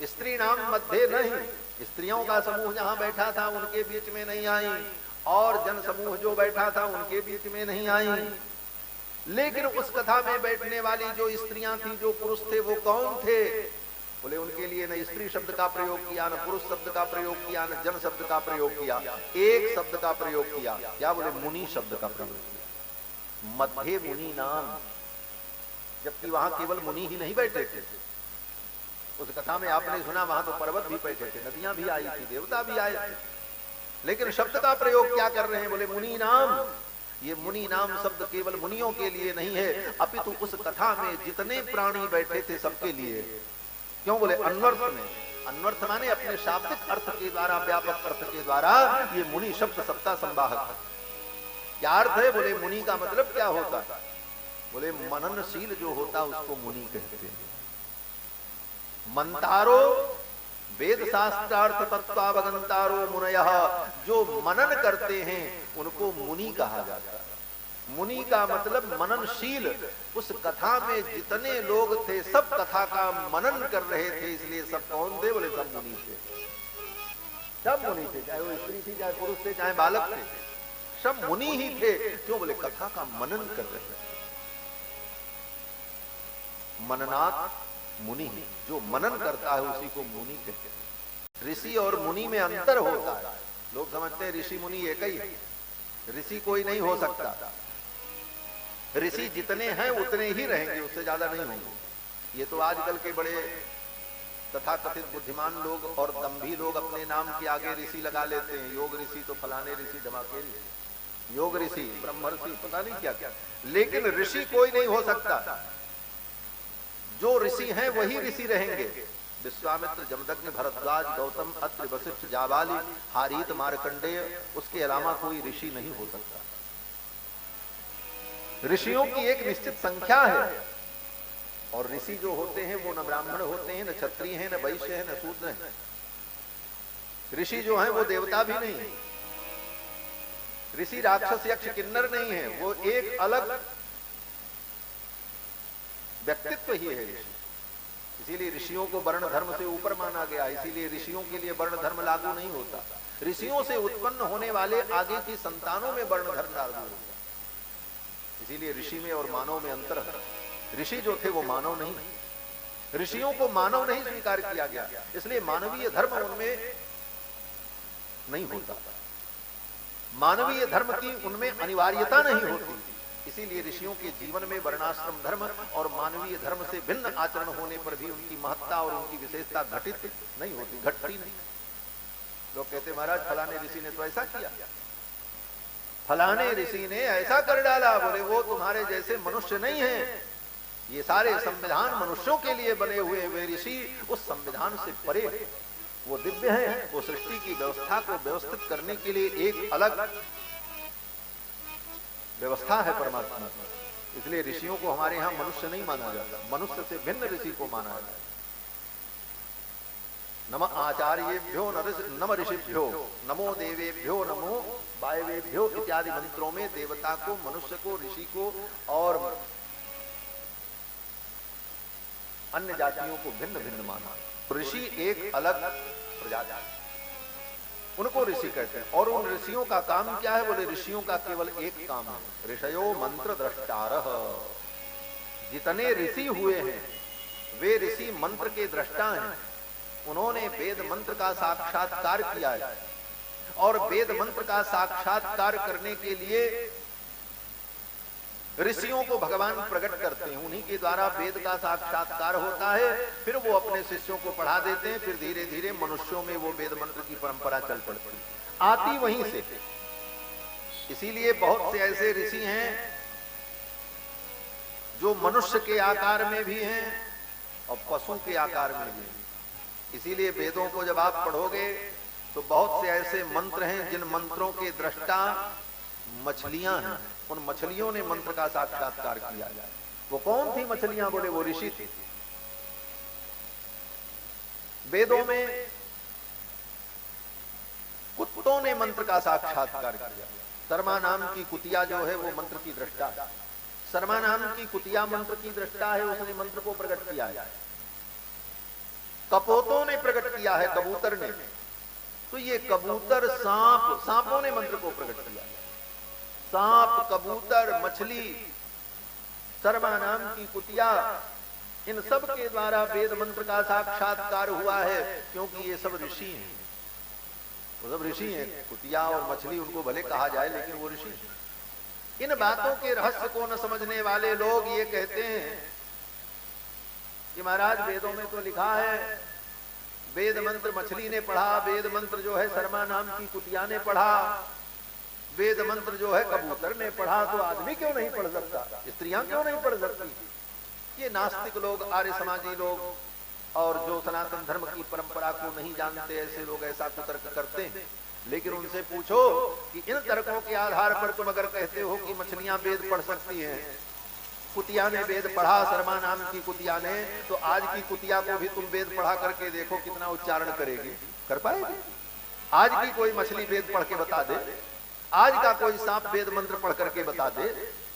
स्त्री नाम मध्ये नहीं। स्त्रियों का समूह जहां बैठा था उनके बीच में नहीं आई, और जन समूह जो बैठा था उनके बीच में नहीं आई। लेकिन उस कथा में बैठने वाली जो स्त्रियां थी, जो पुरुष थे, वो कौन थे? बोले उनके लिए न स्त्री शब्द का प्रयोग किया, न पुरुष शब्द का प्रयोग किया, न जन शब्द का प्रयोग किया, एक शब्द का प्रयोग किया। क्या? बोले मुनि शब्द का प्रयोग किया। मध्य मुनि नाम, जबकि वहां केवल मुनि ही नहीं बैठे थे। उस कथा में आपने सुना वहां तो पर्वत भी बैठे थे, नदियां भी आई थी, देवता भी आए थे। लेकिन शब्द का प्रयोग क्या कर रहे हैं? बोले मुनि नाम। ये मुनि नाम शब्द केवल मुनियों के लिए नहीं है, अपितु उस कथा में जितने प्राणी बैठे थे सबके लिए। क्यों? बोले अन्वर्थ में। अन्वर्थ माने अपने शाब्दिक अर्थ के द्वारा, व्यापक अर्थ के द्वारा ये मुनि शब्द सबका संवाहक है। क्या अर्थ है? बोले मुनि का मतलब क्या होता है? बोले मननशील जो होता है उसको मुनि कहते हैं। मंतारो वेद शास्त्रार्थ तत्वावगंतारो मुनयः, जो मनन करते हैं उनको मुनि कहा जाता है। मुनि का मतलब मननशील। उस कथा में जितने लोग थे सब कथा का मनन कर रहे थे, इसलिए सब कौन थे? बोले सब मुनि थे। सब मुनि थे, चाहे वो स्त्री थी, चाहे पुरुष थे, चाहे बालक थे, सब मुनि ही थे। क्यों? बोले कथा का मनन कर रहे थे। मननात् मुनि, जो मनन करता है उसी को मुनि कहते हैं। ऋषि और मुनि में अंतर होता है। लोग समझते हैं ऋषि मुनि एक ही है, ऋषि कोई नहीं हो सकता। ऋषि जितने हैं उतने ही रहेंगे, उससे ज्यादा नहीं होंगे। ये तो आजकल के बड़े तथाकथित बुद्धिमान लोग और दंभी लोग अपने नाम के आगे ऋषि लगा लेते हैं। योग ऋषि तो फलाने ऋषि, धमाके ऋषि, योग ऋषि, ब्रह्म ऋषि, पता नहीं क्या क्या। लेकिन ऋषि कोई नहीं हो सकता। जो ऋषि हैं वही ऋषि रहेंगे। विश्वामित्र, जमदग्नि, भरद्वाज, गौतम, अत्रि, वशिष्ठ, जाबाली, हारीत, मार्कंडेय, उसके अलावा कोई ऋषि नहीं हो सकता। ऋषियों की एक निश्चित संख्या है, और ऋषि जो होते हैं वो न ब्राह्मण होते हैं, न क्षत्रिय हैं, न वैश्य हैं, न शूद्र हैं। ऋषि जो हैं वो देवता भी नहीं है। ऋषि राक्षस, यक्ष, किन्नर नहीं है, वो एक अलग व्यक्तित्व ही है ऋषि। इसीलिए ऋषियों को वर्ण धर्म से ऊपर माना गया। इसीलिए ऋषियों के लिए वर्ण धर्म लागू नहीं होता। ऋषियों से उत्पन्न होने वाले आगे की संतानों में वर्ण धर्म लागू होता। इसीलिए ऋषि में और मानव में अंतर है। ऋषि जो थे वो मानव नहीं, ऋषियों को मानव नहीं स्वीकार किया गया, इसलिए मानवीय धर्म उनमें नहीं होता। मानवीय धर्म की उनमें अनिवार्यता नहीं होती। इसीलिए ऋषियों के जीवन में वर्णाश्रम धर्म और मानवीय धर्म से भिन्न आचरण होने पर भी उनकी महत्ता और उनकी विशेषता घटित नहीं होती, घटती नहीं। लोग कहते महाराज फलाने ऋषि ने तो ऐसा किया, फलाने ऋषि ने ऐसा कर डाला। बोले वो तुम्हारे जैसे मनुष्य नहीं है। ये सारे संविधान मनुष्यों के लिए बने हुए वे ऋषि उस संविधान से परे, वो दिव्य हैं। वो सृष्टि की व्यवस्था को व्यवस्थित करने के लिए एक अलग व्यवस्था है परमात्मा की। इसलिए ऋषियों को हमारे यहां मनुष्य नहीं माना जाता, मनुष्य से भिन्न ऋषि को माना जाता है। नम आचार्येभ्यो नम ऋषिभ्यो नमो देवेभ्यो नमो वायवेभ्यो इत्यादि मंत्रों में देवता को, मनुष्य को, ऋषि को और अन्य जातियों को भिन्न भिन्न माना। ऋषि एक अलग प्रजाति है, उनको ऋषि कहते हैं। और उन ऋषियों का काम क्या है? बोले ऋषियों का केवल एक काम है, ऋषयो मंत्र द्रष्टारः। जितने ऋषि हुए हैं वे ऋषि मंत्र के दृष्टा हैं। उन्होंने वेद मंत्र का साक्षात्कार किया है, और वेद मंत्र का साक्षात्कार करने के लिए ऋषियों को भगवान प्रकट करते हैं। उन्हीं के द्वारा वेद का साक्षात्कार होता है, फिर वो अपने शिष्यों को पढ़ा देते हैं। फिर धीरे धीरे मनुष्यों में वो वेद मंत्र की परंपरा चल पड़ती है, आती वहीं से। इसीलिए बहुत से ऐसे ऋषि हैं जो मनुष्य के आकार में भी हैं और पशु के आकार में भी हैं। इसीलिए वेदों को जब आप पढ़ोगे तो बहुत से ऐसे मंत्र हैं जिन मंत्रों के दृष्टा मछलियां हैं। उन मछलियों ने मंत्र का साक्षात्कार किया। वो कौन थी मछलियां? बोले वो ऋषि थी। वेदों में कुत्तों ने मंत्र का साक्षात्कार किया। शर्मा नाम की कुतिया जो है वो मंत्र की दृष्टा है। शर्मा नाम की कुतिया मंत्र की दृष्टा है, उसने मंत्र को प्रकट किया है। कपोतों ने प्रकट किया है, कबूतर ने। तो ये कबूतर, सांप, सांपों ने मंत्र को प्रकट किया। सांप, कबूतर, मछली, शर्मा नाम की कुतिया, इन सब के द्वारा वेद मंत्र का साक्षात्कार हुआ है, क्योंकि ये सब ऋषि हैं। वो सब ऋषि हैं। कुतिया और मछली उनको भले कहा जाए, लेकिन वो ऋषि हैं। इन बातों के रहस्य को न समझने वाले लोग ये कहते हैं कि महाराज वेदों में तो लिखा है, वेद मंत्र मछली ने पढ़ा, वेद मंत्र जो है शर्मा नाम की कुतिया ने पढ़ा, वेद मंत्र जो है कबूतर ने पढ़ा, तो आदमी क्यों नहीं पढ़ सकता? स्त्रियां क्यों नहीं पढ़ सकती? ये नास्तिक लोग, आर्य समाजी लोग और जो सनातन धर्म की परंपरा को नहीं जानते, ऐसे लोग ऐसा कुतर्क करते हैं। लेकिन उनसे पूछो कि इन तर्कों के आधार पर तुम अगर कहते हो कि मछलियां वेद पढ़ सकती हैं, कुतिया ने वेद पढ़ा, शर्मा नाम की कुतिया ने, तो आज की कुतिया को भी तुम वेद पढ़ा करके देखो कितना उच्चारण करेगी, कर पाएगी? आज की कोई मछली वेद पढ़ के बता दे, आज का कोई सांप वेद मंत्र पढ़ करके बता दे,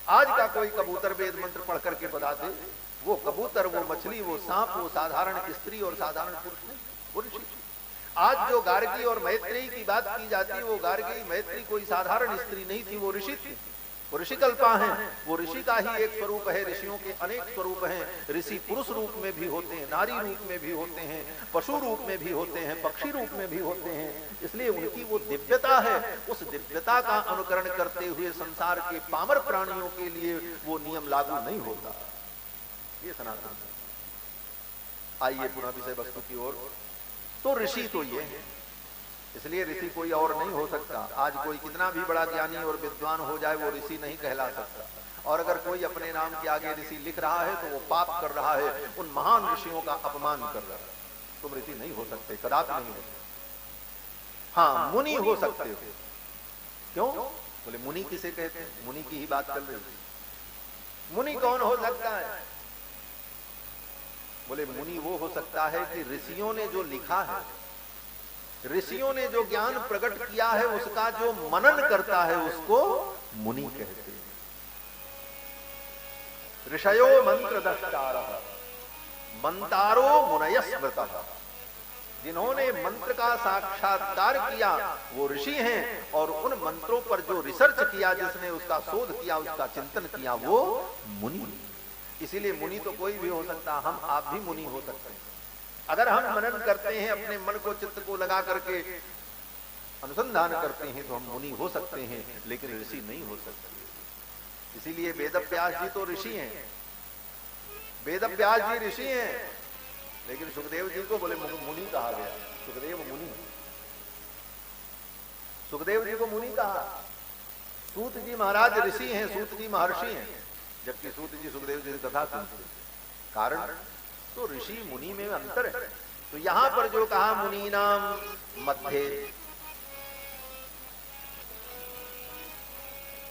आज का कोई कबूतर वेद मंत्र पढ़ करके बता दे, वो कबूतर, वो मछली, वो सांप, वो साधारण स्त्री और साधारण पुरुष नहीं, वो ऋषि। आज जो गार्गी और मैत्रेयी की बात की जाती, वो गार्गी मैत्री कोई साधारण स्त्री नहीं थी, वो ऋषि थी, वो ऋषिकल्पा हैं। वो ऋषि का ही एक स्वरूप है। ऋषियों के अनेक स्वरूप हैं। ऋषि पुरुष रूप में भी होते हैं, नारी रूप में भी होते हैं, पशु रूप में भी होते हैं, पक्षी रूप में भी होते हैं। इसलिए उनकी वो दिव्यता है। उस दिव्यता का अनुकरण करते हुए संसार के पामर प्राणियों के लिए वो नियम लागू नहीं होता। ये सनातन। आइए पुनः विषय वस्तु की ओर। तो ऋषि तो ये है, इसलिए ऋषि कोई और नहीं हो सकता। आज कोई कितना भी बड़ा ज्ञानी और विद्वान हो जाए, वो ऋषि नहीं कहला सकता। और अगर कोई अपने नाम के आगे ऋषि लिख रहा है तो वो पाप कर रहा है, उन महान ऋषियों का अपमान कर रहा है। तुम ऋषि नहीं हो सकते, कदापि नहीं हो सकते। हाँ, मुनि हो सकते हो। क्यों? बोले मुनि किसे कहते हैं? मुनि की ही बात चल रही है। मुनि कौन हो सकता है? बोले मुनि वो हो सकता है कि ऋषियों ने जो लिखा है, ऋषियों ने जो ज्ञान प्रकट किया है, उसका जो मनन करता है, उसको मुनि कहते हैं। ऋषयो मंत्र दष्टारः मंतारो मुनय स्मृतः। जिन्होंने मंत्र का साक्षात्कार किया वो ऋषि हैं, और उन मंत्रों पर जो रिसर्च किया, जिसने उसका शोध किया, उसका चिंतन किया, वो मुनि। इसीलिए मुनि तो कोई भी हो सकता। हम आप भी मुनि हो सकते हैं। अगर हम मनन करते हैं, अपने मन को, चित्त को लगा करके अनुसंधान करते हैं, तो हम मुनि हो सकते हैं, लेकिन ऋषि नहीं हो सकते। इसीलिए वेदव्यास जी तो ऋषि हैं, वेदव्यास जी ऋषि हैं, लेकिन सुखदेव जी को बोले मुनि कहा गया। सुखदेव मुनि, सुखदेव जी को मुनि कहा। सूत जी महाराज ऋषि हैं, सूत जी महर्षि हैं, जबकि सूत जी सुखदेव जी की कथा सुनते। कारण तो ऋषि मुनि में अंतर है। तो यहां पर जो कहा मुनीनाम मध्य,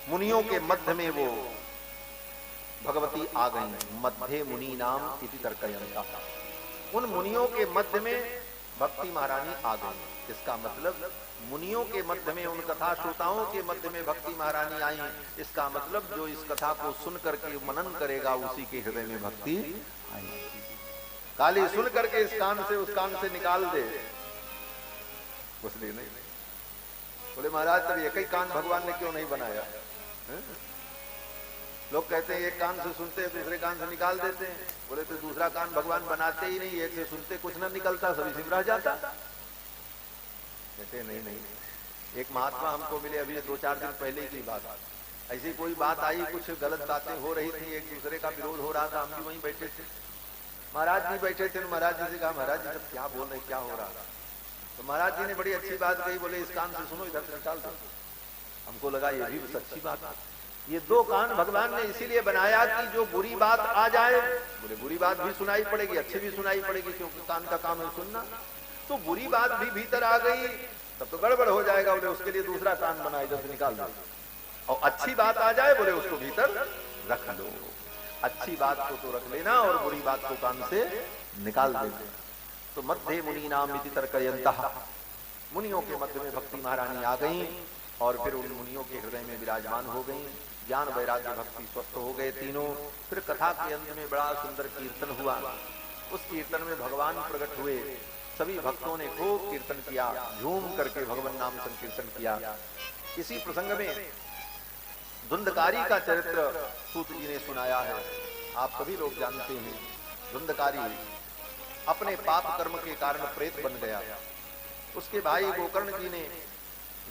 मुनियों के मध्य में वो भगवती आ गई। मध्य मुनीनाम इति तर्कयन्ता। उन मुनियों के मध्य में भक्ति महारानी आ गई। इसका मतलब मुनियों के मध्य में, उन कथा श्रोताओं के मध्य में भक्ति महारानी आई। इसका मतलब जो इस कथा को सुन करके मनन करेगा, उसी के हृदय में भक्ति आई। खाली सुन करके इस कान से उस कान से निकाल दे, उसने नहीं। बोले महाराज तब एक ही कान भगवान ने क्यों नहीं बनाया? लोग कहते हैं एक कान से सुनते हैं, दूसरे कान से निकाल देते हैं। बोले तो दूसरा कान भगवान बनाते ही नहीं, एक से सुनते कुछ ना निकलता, सभी सिम रह जाता। कहते नहीं नहीं। एक महात्मा हमको मिले अभी 2-4 दिन पहले की बात। ऐसी कोई बात आई, कुछ गलत बातें हो रही थी, एक दूसरे का विरोध हो रहा था, हम भी वहीं बैठे थे। महाराज जी बैठे थे, महाराज जी से कहा महाराज जी सब क्या बोल रहे, क्या हो रहा? तो महाराज जी ने बड़ी अच्छी बात कही। बोले इस कान से सुनो, इधर से निकाल दो। हमको लगा ये भी सच्ची बात है। ये 2 कान भगवान ने इसीलिए बनाया कि जो बुरी बात आ जाए, बोले बुरी बात भी सुनाई पड़ेगी, अच्छी भी सुनाई पड़ेगी, क्योंकि कान का काम है सुनना। तो बुरी बात भी भीतर आ गई तब तो गड़बड़ हो जाएगा। बोले उसके लिए दूसरा कान बना, इधर से निकाल दो। और अच्छी बात आ जाए, बोले उसको भीतर रख लो। अच्छी बात को तो रख लेना और बुरी बात को कान से निकाल देना। तो मध्य मुनीनाम इति तर्कयन्तः। मुनियों के मध्य में भक्ति महारानी आ गई और फिर उन मुनियों के हृदय में विराजमान हो गई। ज्ञान वैराग्य भक्ति स्वस्थ हो गए तीनों। फिर कथा के अंत में बड़ा सुंदर कीर्तन हुआ। उस कीर्तन में भगवान प्रकट हुए। सभी भक्तों ने खूब कीर्तन किया, झूम करके भगवान नाम संकीर्तन किया। इसी प्रसंग में धुंधकारी का चरित्र सूत जी ने सुनाया है। आप सभी लोग जानते हैं, धुंधकारी अपने पाप कर्म के कारण प्रेत बन गया। उसके भाई गोकर्ण जी ने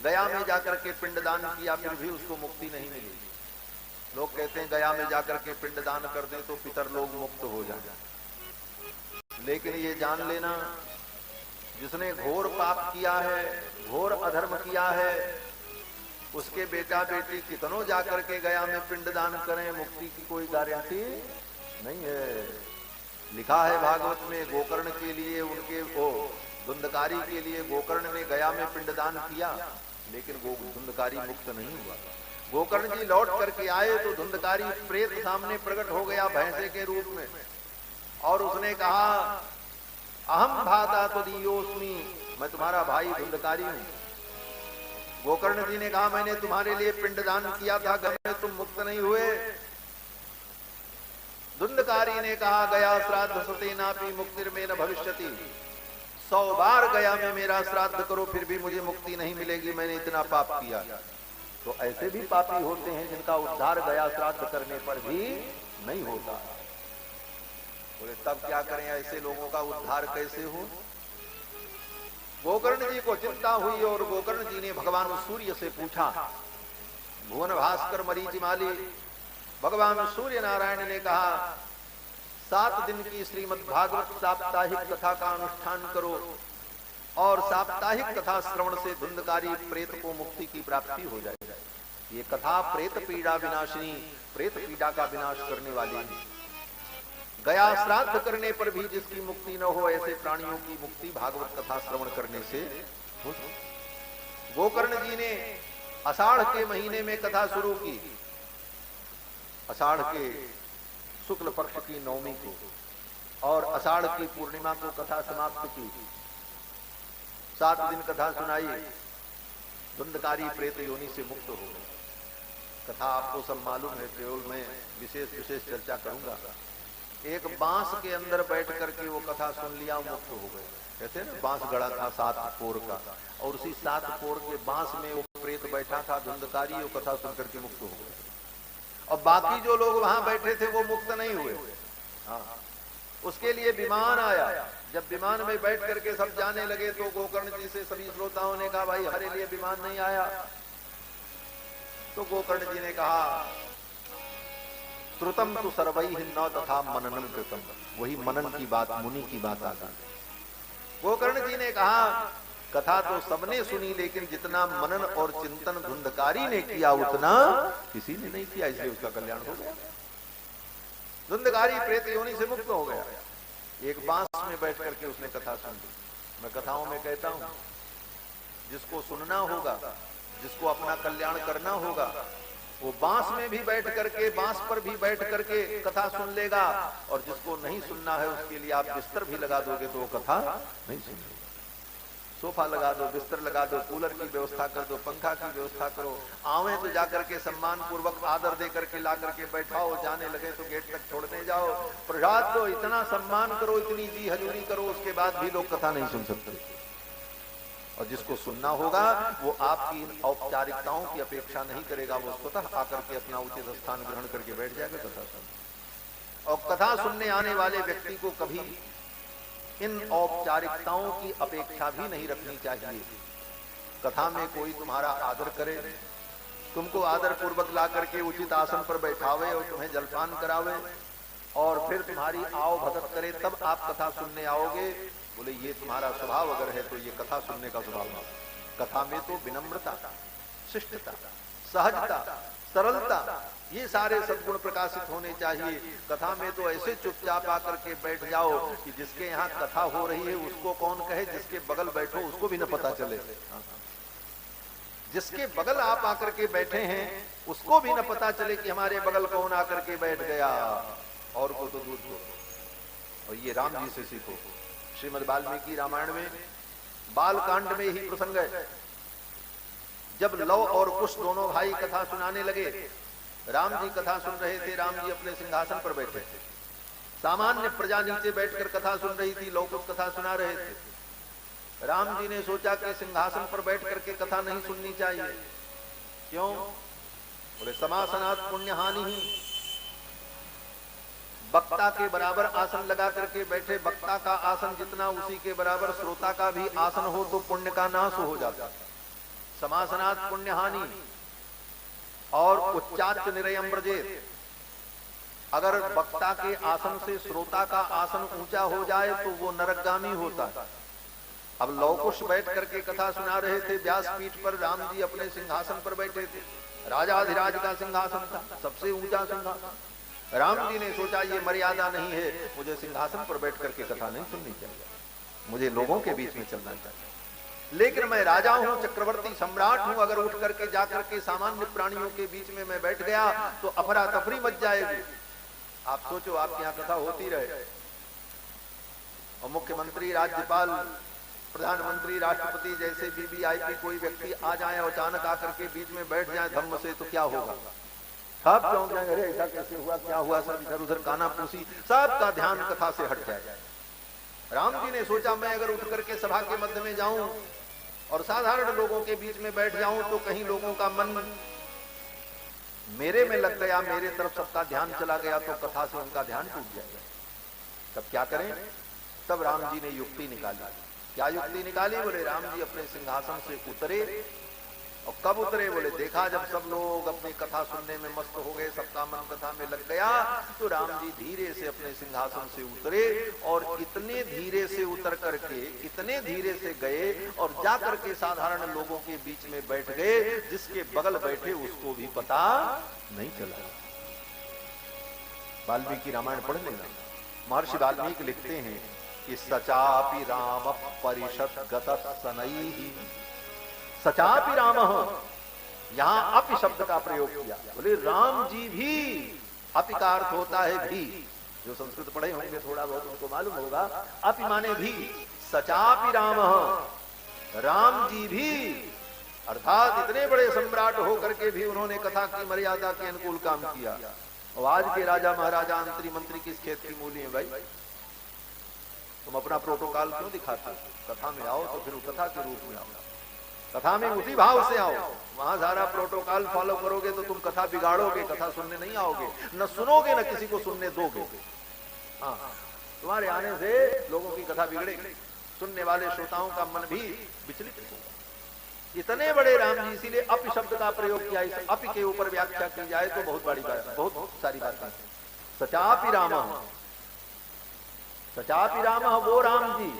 गया में जाकर के पिंडदान किया, फिर भी उसको मुक्ति नहीं मिली। लोग कहते हैं गया में जाकर के पिंडदान कर दें तो पितर लोग मुक्त हो जाए, लेकिन ये जान लेना जिसने घोर पाप किया है, घोर अधर्म किया है, उसके बेटा बेटी कितनों जाकर के गया में पिंडदान करें, मुक्ति की कोई गारंटी नहीं है। लिखा है भागवत में, गोकर्ण के लिए उनके धुंधकारी के लिए गोकर्ण ने गया में पिंडदान किया, लेकिन धुंधकारी मुक्त नहीं हुआ। गोकर्ण जी लौट करके आए तो धुंधकारी प्रेत सामने प्रकट हो गया भैंसे के रूप में, और उसने कहा अहम भाता तो दियोस्मी, मैं तुम्हारा भाई धुंधकारी हूं। गोकर्ण जी ने कहा मैंने तुम्हारे लिए पिंडदान किया था, गए तुम मुक्त नहीं हुए। धुंधकारी ने कहा गया श्राद्ध सते नापी मुक्तिर में न भविष्यति, 100 बार गया में मेरा श्राद्ध करो फिर भी मुझे मुक्ति नहीं मिलेगी, मैंने इतना पाप किया। तो ऐसे भी पापी होते हैं जिनका उद्धार गया श्राद्ध करने पर भी नहीं होता। बोले तब क्या करें, ऐसे लोगों का उद्धार कैसे हो। गोकर्ण जी को चिंता हुई और गोकर्ण जी ने भगवान सूर्य से पूछा। भुवन भास्कर मरीचिमाली भगवान सूर्य नारायण ने कहा 7 दिन की श्रीमद् भागवत साप्ताहिक कथा का अनुष्ठान करो और साप्ताहिक कथा श्रवण से धुंधकारी प्रेत को मुक्ति की प्राप्ति हो जाएगी। ये कथा प्रेत पीड़ा विनाशिनी, प्रेत पीड़ा का विनाश करने वाली है। गया श्राद्ध करने पर भी जिसकी मुक्ति न हो, ऐसे प्राणियों की मुक्ति भागवत कथा श्रवण करने से हो। गोकर्ण जी ने आषाढ़ के महीने में कथा शुरू की। आषाढ़ के शुक्ल पक्ष की नवमी को और आषाढ़ की पूर्णिमा को कथा समाप्त की। 7 दिन कथा सुनाई, धुंधकारी प्रेत योनि से मुक्त हो गए। कथा आपको सब मालूम है, केवल मैं विशेष चर्चा करूंगा। एक बांस के अंदर बैठ करके वो कथा सुन लिया, मुक्त हो गए। कहते हैं ना बांस गड़ा था 7 कोर का, और उसी 7 कोर के बांस में वो प्रेत बैठा था धुंधकारी, वो कथा सुन करके मुक्त हो गए। और बाकी जो लोग वहां बैठे थे वो मुक्त नहीं हुए। हाँ, उसके लिए विमान आया। जब विमान में बैठ करके सब जाने लगे तो गोकर्ण जी से सभी श्रोताओं ने कहा भाई हमारे लिए विमान नहीं आया। तो गोकर्ण जी ने कहा श्रुतम तो सर्वैः न तथा मननम कृतम, वही मनन की बात, मुनि की बात आ गई। गोकर्ण जी ने कहा कथा तो सबने सुनी, लेकिन जितना मनन और चिंतन धुंधकारी ने किया उतना किसी ने नहीं किया, इसलिए उसका कल्याण हो गया। धुंधकारी प्रेत योनि से मुक्त हो गया। एक बांस में बैठ करके उसने कथा सुन ली। मैं कथाओं में कहता हूं जिसको सुनना होगा, जिसको अपना कल्याण करना होगा, वो बांस में भी बैठ करके, बांस पर भी बैठ करके कथा सुन लेगा। और जिसको नहीं सुनना है उसके लिए आप बिस्तर भी लगा दोगे तो वो कथा नहीं सुनेगा। सोफा लगा दो, बिस्तर लगा दो, कूलर की व्यवस्था कर दो, पंखा की व्यवस्था करो, आवे तो जाकर के सम्मान पूर्वक आदर दे करके ला करके बैठाओ, जाने लगे तो गेट तक छोड़ने जाओ, प्रसाद दो, इतना सम्मान करो, इतनी जी हजूरी करो, उसके बाद भी लोग कथा नहीं सुन सकते। और जिसको सुनना होगा वो आपकी इन औपचारिकताओं की अपेक्षा नहीं करेगा, वो स्वतः आकर के अपना उचित स्थान ग्रहण करके बैठ जाएगा कथा सुन। और कथा सुनने आने वाले व्यक्ति को कभी इन औपचारिकताओं की अपेक्षा भी नहीं रखनी चाहिए। कथा में कोई तुम्हारा आदर करे, तुमको आदर पूर्वक ला करके उचित आसन पर बैठावे और तुम्हें जलपान करावे और फिर तुम्हारी आओ भगत करे, तब आप कथा सुनने आओगे। बोले ये तुम्हारा स्वभाव अगर है तो ये कथा सुनने का स्वभाव नहीं। कथा में तो विनम्रता, शिष्टता, सहजता, सरलता, ये सारे सद्गुण प्रकाशित होने चाहिए। कथा में तो ऐसे चुपचाप आकर के बैठ जाओ कि जिसके यहाँ कथा हो रही है उसको कौन कहे, जिसके बगल बैठो उसको भी न पता चले। जिसके बगल आप आकर के बैठे हैं उसको भी न पता चले कि हमारे बगल कौन आकर के बैठ गया, और को तो दूर को। और ये राम जी से सीखो। श्रीमद् वाल्मीकि रामायण में बालकांड में ही प्रसंग है। जब लव और कुश दोनों भाई कथा सुनाने लगे, राम जी कथा सुन रहे थे, राम जी अपने सिंहासन पर बैठे थे, सामान्य प्रजा नीचे बैठकर कथा सुन रही थी, लव कुश कथा सुना रहे थे। राम जी ने सोचा कि सिंहासन पर बैठ करके कथा नहीं सुननी चाहिए। क्यों? बोले समासनात् पुण्य हानि ही। वक्ता के बराबर आसन लगा करके बैठे, वक्ता का आसन जितना उसी के बराबर श्रोता का भी आसन हो तो पुण्य का नाश हो जाता। समासनात् पुण्य हानि। और उच्चाच निरयम व्रजेत, अगर वक्ता के आसन से श्रोता का आसन ऊंचा हो जाए तो वो नरकगामी होता है। अब लव कुश बैठ करके कथा सुना रहे थे व्यासपीठ पर, राम जी अपने सिंहासन पर बैठे थे, राजाधिराज का सिंहासन था, सबसे ऊंचा सिंहासन। राम जी ने सोचा ये मर्यादा नहीं है, मुझे सिंहासन पर बैठ करके कथा नहीं सुननी चाहिए, मुझे लोगों के बीच में चलना चाहिए। लेकिन मैं राजा हूं, चक्रवर्ती सम्राट हूं, अगर उठ करके जाकर के सामान्य प्राणियों के बीच में मैं बैठ गया तो अफरा तफरी मच जाएगी। आप सोचो आपके यहाँ कथा होती रहे और मुख्यमंत्री, राज्यपाल, प्रधानमंत्री, राष्ट्रपति जैसे वीवीआईपी कोई व्यक्ति आ जाए और अचानक आकर के बीच में बैठ जाए धम्म से, तो क्या होगा? सब चौंक जाएंगे, अरे ऐसा कैसे हुआ, क्या हुआ? सब इधर उधर कानाफूसी, सबका ध्यान कथा से हट जाए। राम जी ने सोचा मैं अगर उठ करके सभा के मध्य में जाऊं और साधारण लोगों के बीच में बैठ जाऊं तो कहीं लोगों का मन मेरे में लग गया, मेरे तरफ सबका ध्यान चला गया तो कथा से उनका ध्यान टूट जाएगा। तब क्या करें? तब राम जी ने युक्ति निकाली। क्या युक्ति निकाली? बोले राम जी अपने सिंहासन से उतरे। और कब उतरे? बोले देखा जब सब लोग अपनी कथा सुनने में मस्त हो गए, सबका मन कथा में लग गया, तो राम जी धीरे से अपने सिंहासन से उतरे और इतने धीरे से उतर करके इतने धीरे से गए और जाकर के साधारण लोगों के बीच में बैठ गए, जिसके बगल बैठे उसको भी पता नहीं चला। वाल्मीकि रामायण पढ़ लेना। महर्षि वाल्मीकि लिखते हैं कि सचापि राम परिषद गतः सनैहि। सचापि राम, यहां अपि शब्द का प्रयोग किया। बोले राम जी भी, अपि का अर्थ होता है भी। जो संस्कृत पढ़े होंगे थोड़ा बहुत उनको मालूम होगा, अपि माने भी। सचापि राम, राम जी भी, अर्थात इतने बड़े सम्राट होकर के भी उन्होंने कथा की मर्यादा के अनुकूल काम किया। और आज के राजा महाराजा अंतरी मंत्री किस खेत की मूली है भाई? तुम अपना प्रोटोकॉल क्यों दिखाते हो? कथा में आओ तो फिर कथा के रूप में आओ, कथा में उसी भाव से आओ। वहां सारा प्रोटोकॉल फॉलो करोगे तो तुम कथा बिगाड़ोगे, कथा सुनने नहीं आओगे, न सुनोगे न किसी को सुनने दोगे। हाँ, तुम्हारे आने से लोगों की कथा बिगड़ेगी, सुनने वाले श्रोताओं का मन भी विचलित होगा। इतने बड़े राम जी, इसीलिए अपि शब्द का प्रयोग किया। इस अपि के ऊपर व्याख्या की जाए तो बहुत बड़ी बात, बहुत सारी बातें। सचापि राम, सचापि राम, वो राम जी,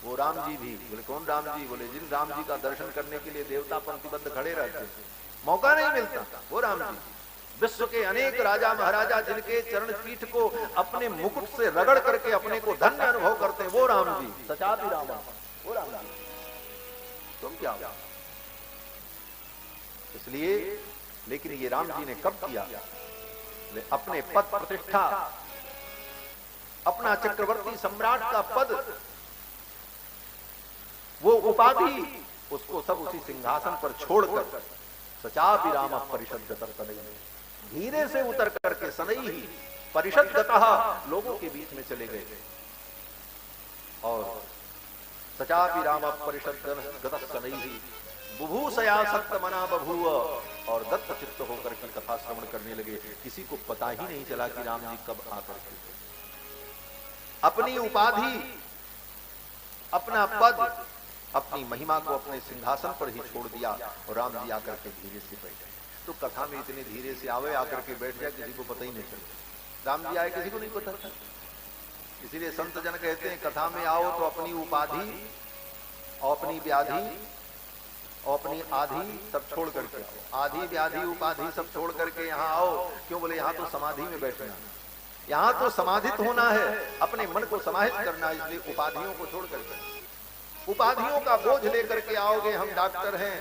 वो राम जी भी। बोले कौन राम जी? बोले जिन राम जी का दर्शन करने के लिए देवता पंक्तिबद्ध खड़े रहते, मौका नहीं मिलता, वो राम जी। विश्व के अनेक राजा महाराजा जिनके चरण पीठ को अपने मुकुट से रगड़ करके अपने को धन्य अनुभव करते हैं, वो राम जी। सचापि राम, वो राम जी। तुम क्या हो? इसलिए, लेकिन ये राम जी ने कब किया? अपने पद प्रतिष्ठा, अपना चक्रवर्ती सम्राट का पद, वो उपाधि, उसको सब उसी सिंहासन पर छोड़कर सचापि राम परिषद गतः सनैहि, धीरे से उतर करके सनैहि परिषद गतः, लोगों के बीच में चले गए। और सचापि राम परिषद गतः सनैहि बुभूषयासक्त मना बभूव, और दत्त चित्त होकर के कथा श्रवण करने लगे। किसी को पता ही नहीं चला कि राम जी कब आकर के अपनी उपाधि, अपना पद, अपनी महिमा को अपने सिंहासन पर ही छोड़ दिया और राम जी आकर के धीरे से बैठे। तो कथा में इतने धीरे से आवे, आकर के बैठ जाए, किसी को पता ही नहीं चलता राम जी आए, किसी को नहीं पता था। इसीलिए संत जन कहते हैं कथा में आओ तो अपनी उपाधि और अपनी व्याधि और अपनी आधि सब छोड़ करके आओ। आधि व्याधि उपाधि सब छोड़ करके यहाँ आओ। क्यों? बोले यहाँ तो समाधि में बैठना, यहाँ तो समाधित होना है, अपने मन को समाहित करना। इसलिए उपाधियों को छोड़ करके, उपाधियों का बोझ लेकर के आओगे, हम डॉक्टर हैं,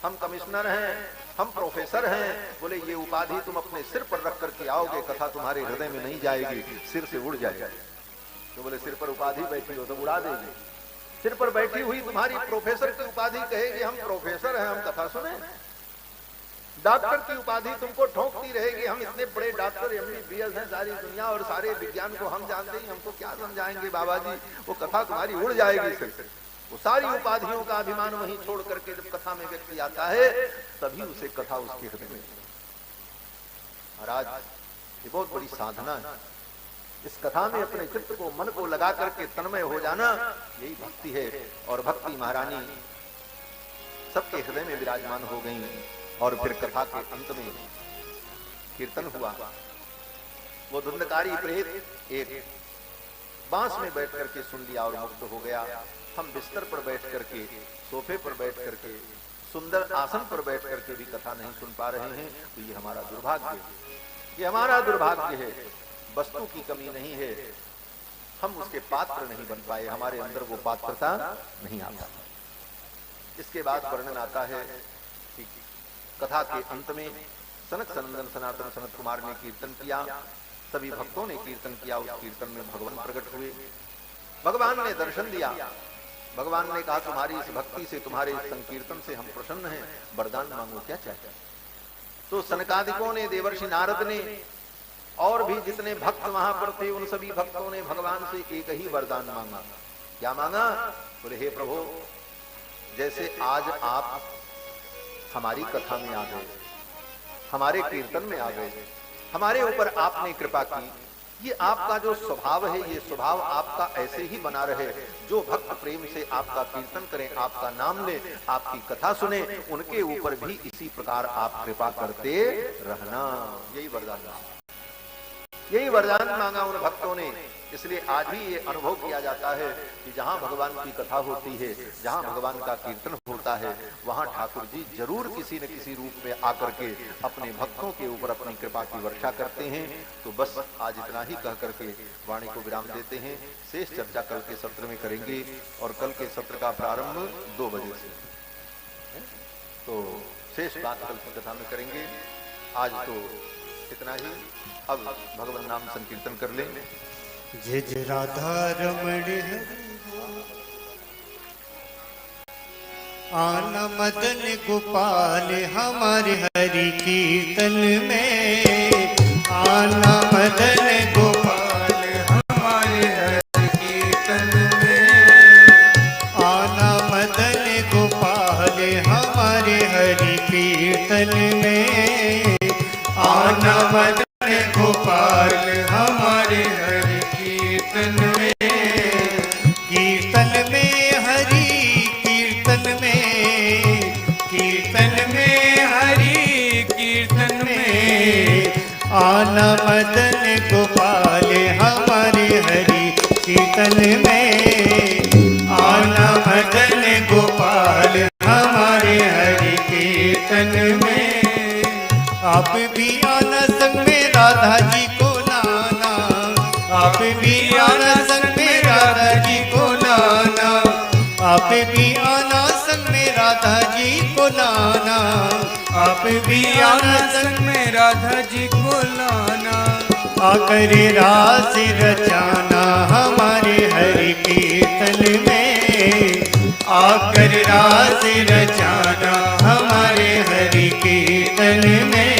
हम कमिश्नर हैं, हम प्रोफेसर हैं, बोले ये उपाधि तुम अपने सिर पर रख करके आओगे, कथा तुम्हारे हृदय में नहीं जाएगी, सिर से उड़ जाएगी। तो बोले सिर पर उपाधि बैठी हो तो उड़ा देगी। सिर पर बैठी हुई तुम्हारी प्रोफेसर की उपाधि कहेगी हम प्रोफेसर हैं, हम कथा सुने। डॉक्टर की उपाधि तुमको ठोंकती रहेगी, हम इतने बड़े डॉक्टर MBBS हैं, सारी दुनिया और सारे विज्ञान को हम जानते हैं, हमको क्या समझाएंगे बाबा जी। वो कथा तुम्हारी उड़ जाएगी सिर से। वो सारी उपाधियों का अभिमान वहीं छोड़ करके जब कथा में व्यक्ति आता है, तभी उसे कथा उसके हृदय में। महाराज, ये बहुत बड़ी साधना है। इस कथा में अपने चित्त को, मन को लगा करके तन्मय हो जाना, यही भक्ति है। और भक्ति महारानी सबके हृदय में विराजमान हो गई। और फिर कथा के अंत में कीर्तन हुआ। वो धुंधकारी प्रेत एक बांस में बैठ करके सुन लिया और मुक्त हो गया। हम बिस्तर पर बैठ करके, सोफे पर बैठ करके, सुंदर आसन पर बैठ करके भी कथा नहीं सुन पा रहे हैं, तो ये हमारा दुर्भाग्य है। ये हमारा दुर्भाग्य है। वस्तु की कमी नहीं है, हम उसके पात्र नहीं बन पाए, हमारे अंदर वो पात्रता नहीं आता। इसके बाद वर्णन आता है कि कथा के अंत में सनक सनंदन सनातन सनत कुमार ने कीर्तन किया, सभी भक्तों ने कीर्तन किया। उस कीर्तन में भगवान प्रकट हुए, भगवान ने दर्शन दिया। भगवान ने कहा तुम्हारी इस भक्ति से, तुम्हारे इस संकीर्तन से हम प्रसन्न हैं, वरदान मांगो, क्या चाहते हैं? तो सनकादिकों ने, देवर्षि नारद ने और भी जितने भक्त वहां पर थे, उन सभी भक्तों ने भगवान से एक ही वरदान मांगा। क्या मांगा? बोले हे प्रभु, जैसे आज आप हमारी कथा में आ गए, हमारे कीर्तन में आ गए, हमारे ऊपर आपने कृपा की, ये आपका जो स्वभाव है, ये स्वभाव आपका ऐसे ही बना रहे। जो भक्त प्रेम से आपका कीर्तन करें, आपका नाम ले, आपकी कथा सुने, उनके ऊपर भी इसी प्रकार आप कृपा करते रहना। यही वरदान मांगा, यही वरदान मांगा उन भक्तों ने। इसलिए आज भी ये अनुभव किया जाता है कि जहां भगवान की कथा होती है, जहां भगवान का कीर्तन होता है, वहां ठाकुर जी जरूर किसी न किसी रूप में आकर के अपने भक्तों के ऊपर अपनी कृपा की वर्षा करते हैं। तो बस आज इतना ही कह करके वाणी को विराम देते हैं। शेष चर्चा कल के सत्र में करेंगे और कल के सत्र का प्रारंभ 2 बजे से, तो शेष बात कल की कथा में करेंगे। आज तो इतना ही। अब भगवान नाम संकीर्तन कर लें। जय जय राधा रमण हरि आना मदन गोपाल हमारे हरि कीर्तन में, आना मदन गोपाल हमारे हरि कीर्तन में, आना मदन गोपाल हमारे हरि कीर्तन में, आना मदन गोपाल हमारे हरि कीर्तन में, कीर्तन में हरि कीर्तन में, कीर्तन में हरि कीर्तन में, आना मदन गोपाल हमारे हरि कीर्तन में, आना मदन गोपाल हमारे हरि कीर्तन में। आप भी आना संग में राधा जी को लाना, आप भी आना संग में राधा जी को लाना, आप भी आना संग में राधा जी को लाना, आप भी आना संग में राधा जी को लाना, आकर रास रचाना हमारे हरि कीर्तन में, आकर रास रचाना हमारे हरि कीर्तन में,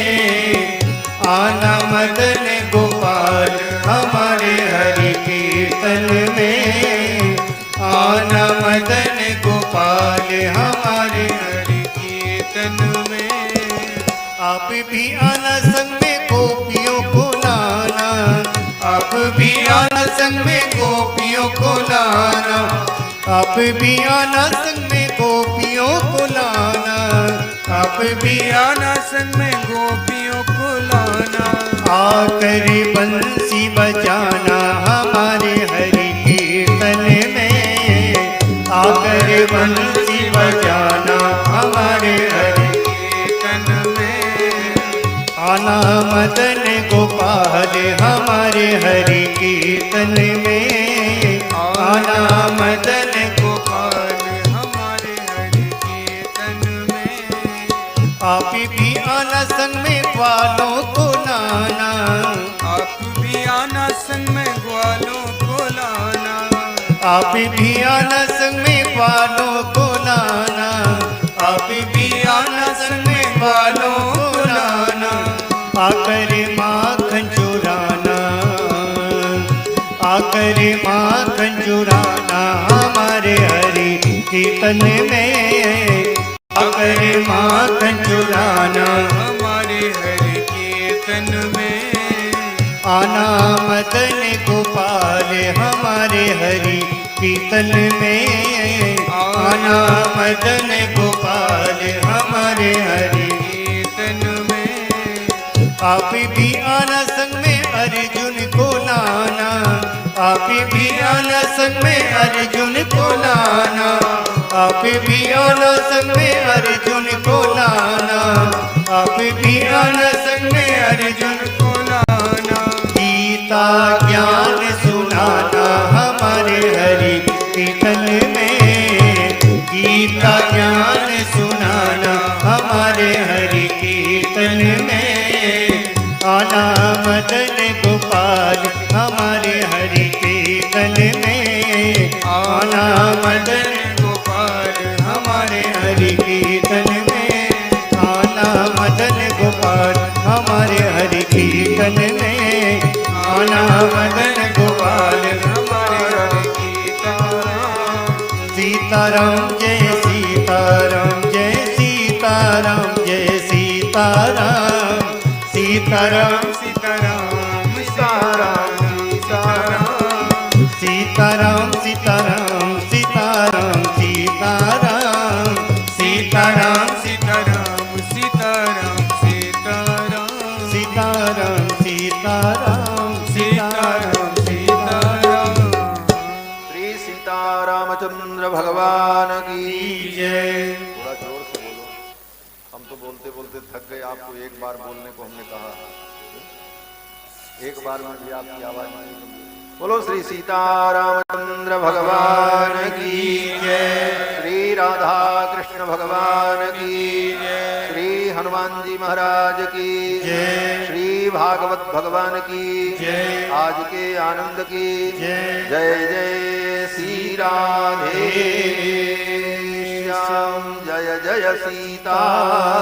आना मदन गोपाल हमारे हरि कीर्तन में, आना मदन गोपाल हमारे हरि कीर्तन में। आप भी आना संग में गोपियों को लाना, आप भी आना संग में गोपियों को लाना, आप भी आना संग में गोपियों को लाना, आप भी आना संग में गोपियों को लाना, आकर बंसी बजाना हमारे हरि कीर्तन में, आकर बंसी बजाना हमारे हरि कीर्तन में, आना मदन गोपाल हमारे हरि कीर्तन में, आना मदन गोपाल हमारे हरि कीर्तन में। आप भी आना संग में ग्वालों को लाना, आप भी आना संग में ग्वालों को लाना, आप भी आना संग में ग्वालों को लाना, आप भी आना संग में ग्वालों को लाना, आकर माखन चुराना, आकर माखन चुराना हमारे हरि कीर्तन में, आकर माखन चुराना हमारे हरि कीर्तन में, आना मदन गोपाल हमारे हरि कीर्तन में, आना मदन गोपाल हमारे हरि कीर्तन में। आप भी आना संग में अर्जुन को लाना, आप भी आना संग में अर्जुन को लाना, आप भी आना संग में अर्जुन को लाना, आप भी आना संग में अर्जुन को लाना, गीता ज्ञान सुनाना हमारे हरि कीर्तन में, गीता ज्ञान सुनाना हमारे हरि कीर्तन में, आना मदन गोपाल हमारे हरि कीर्तन में, आना मदन हरि कीर्तन में आना मदन गोपाल, हमारे हरि कीर्तन में आना मदन गोपाल। सीताराम जय सीताराम जय सीताराम जय सीताराम, सीताराम सीताराम सीताराम सीताराम सीताराम सीताराम सीताराम सीताराम सीताराम सीताराम सीताराम सीताराम सीताराम सीताराम सीताराम सीताराम। श्री सीतारामचंद्र भगवान की जय। थोड़ा जोर से बोलो, हम तो बोलते बोलते थक गए, आपको एक बार बोलने को हमने कहा, एक बार में भी आपकी आवाज नहीं सुनी। बोलो श्री सीतारामचंद्र भगवान की जय, श्री राधा कृष्ण भगवान की जय, श्री हनुमान जी महाराज की जय, श्री भागवत भगवान की जय, आज के आनंद की जय। जय जय श्री राधे श्याम, जय जय सीताराम।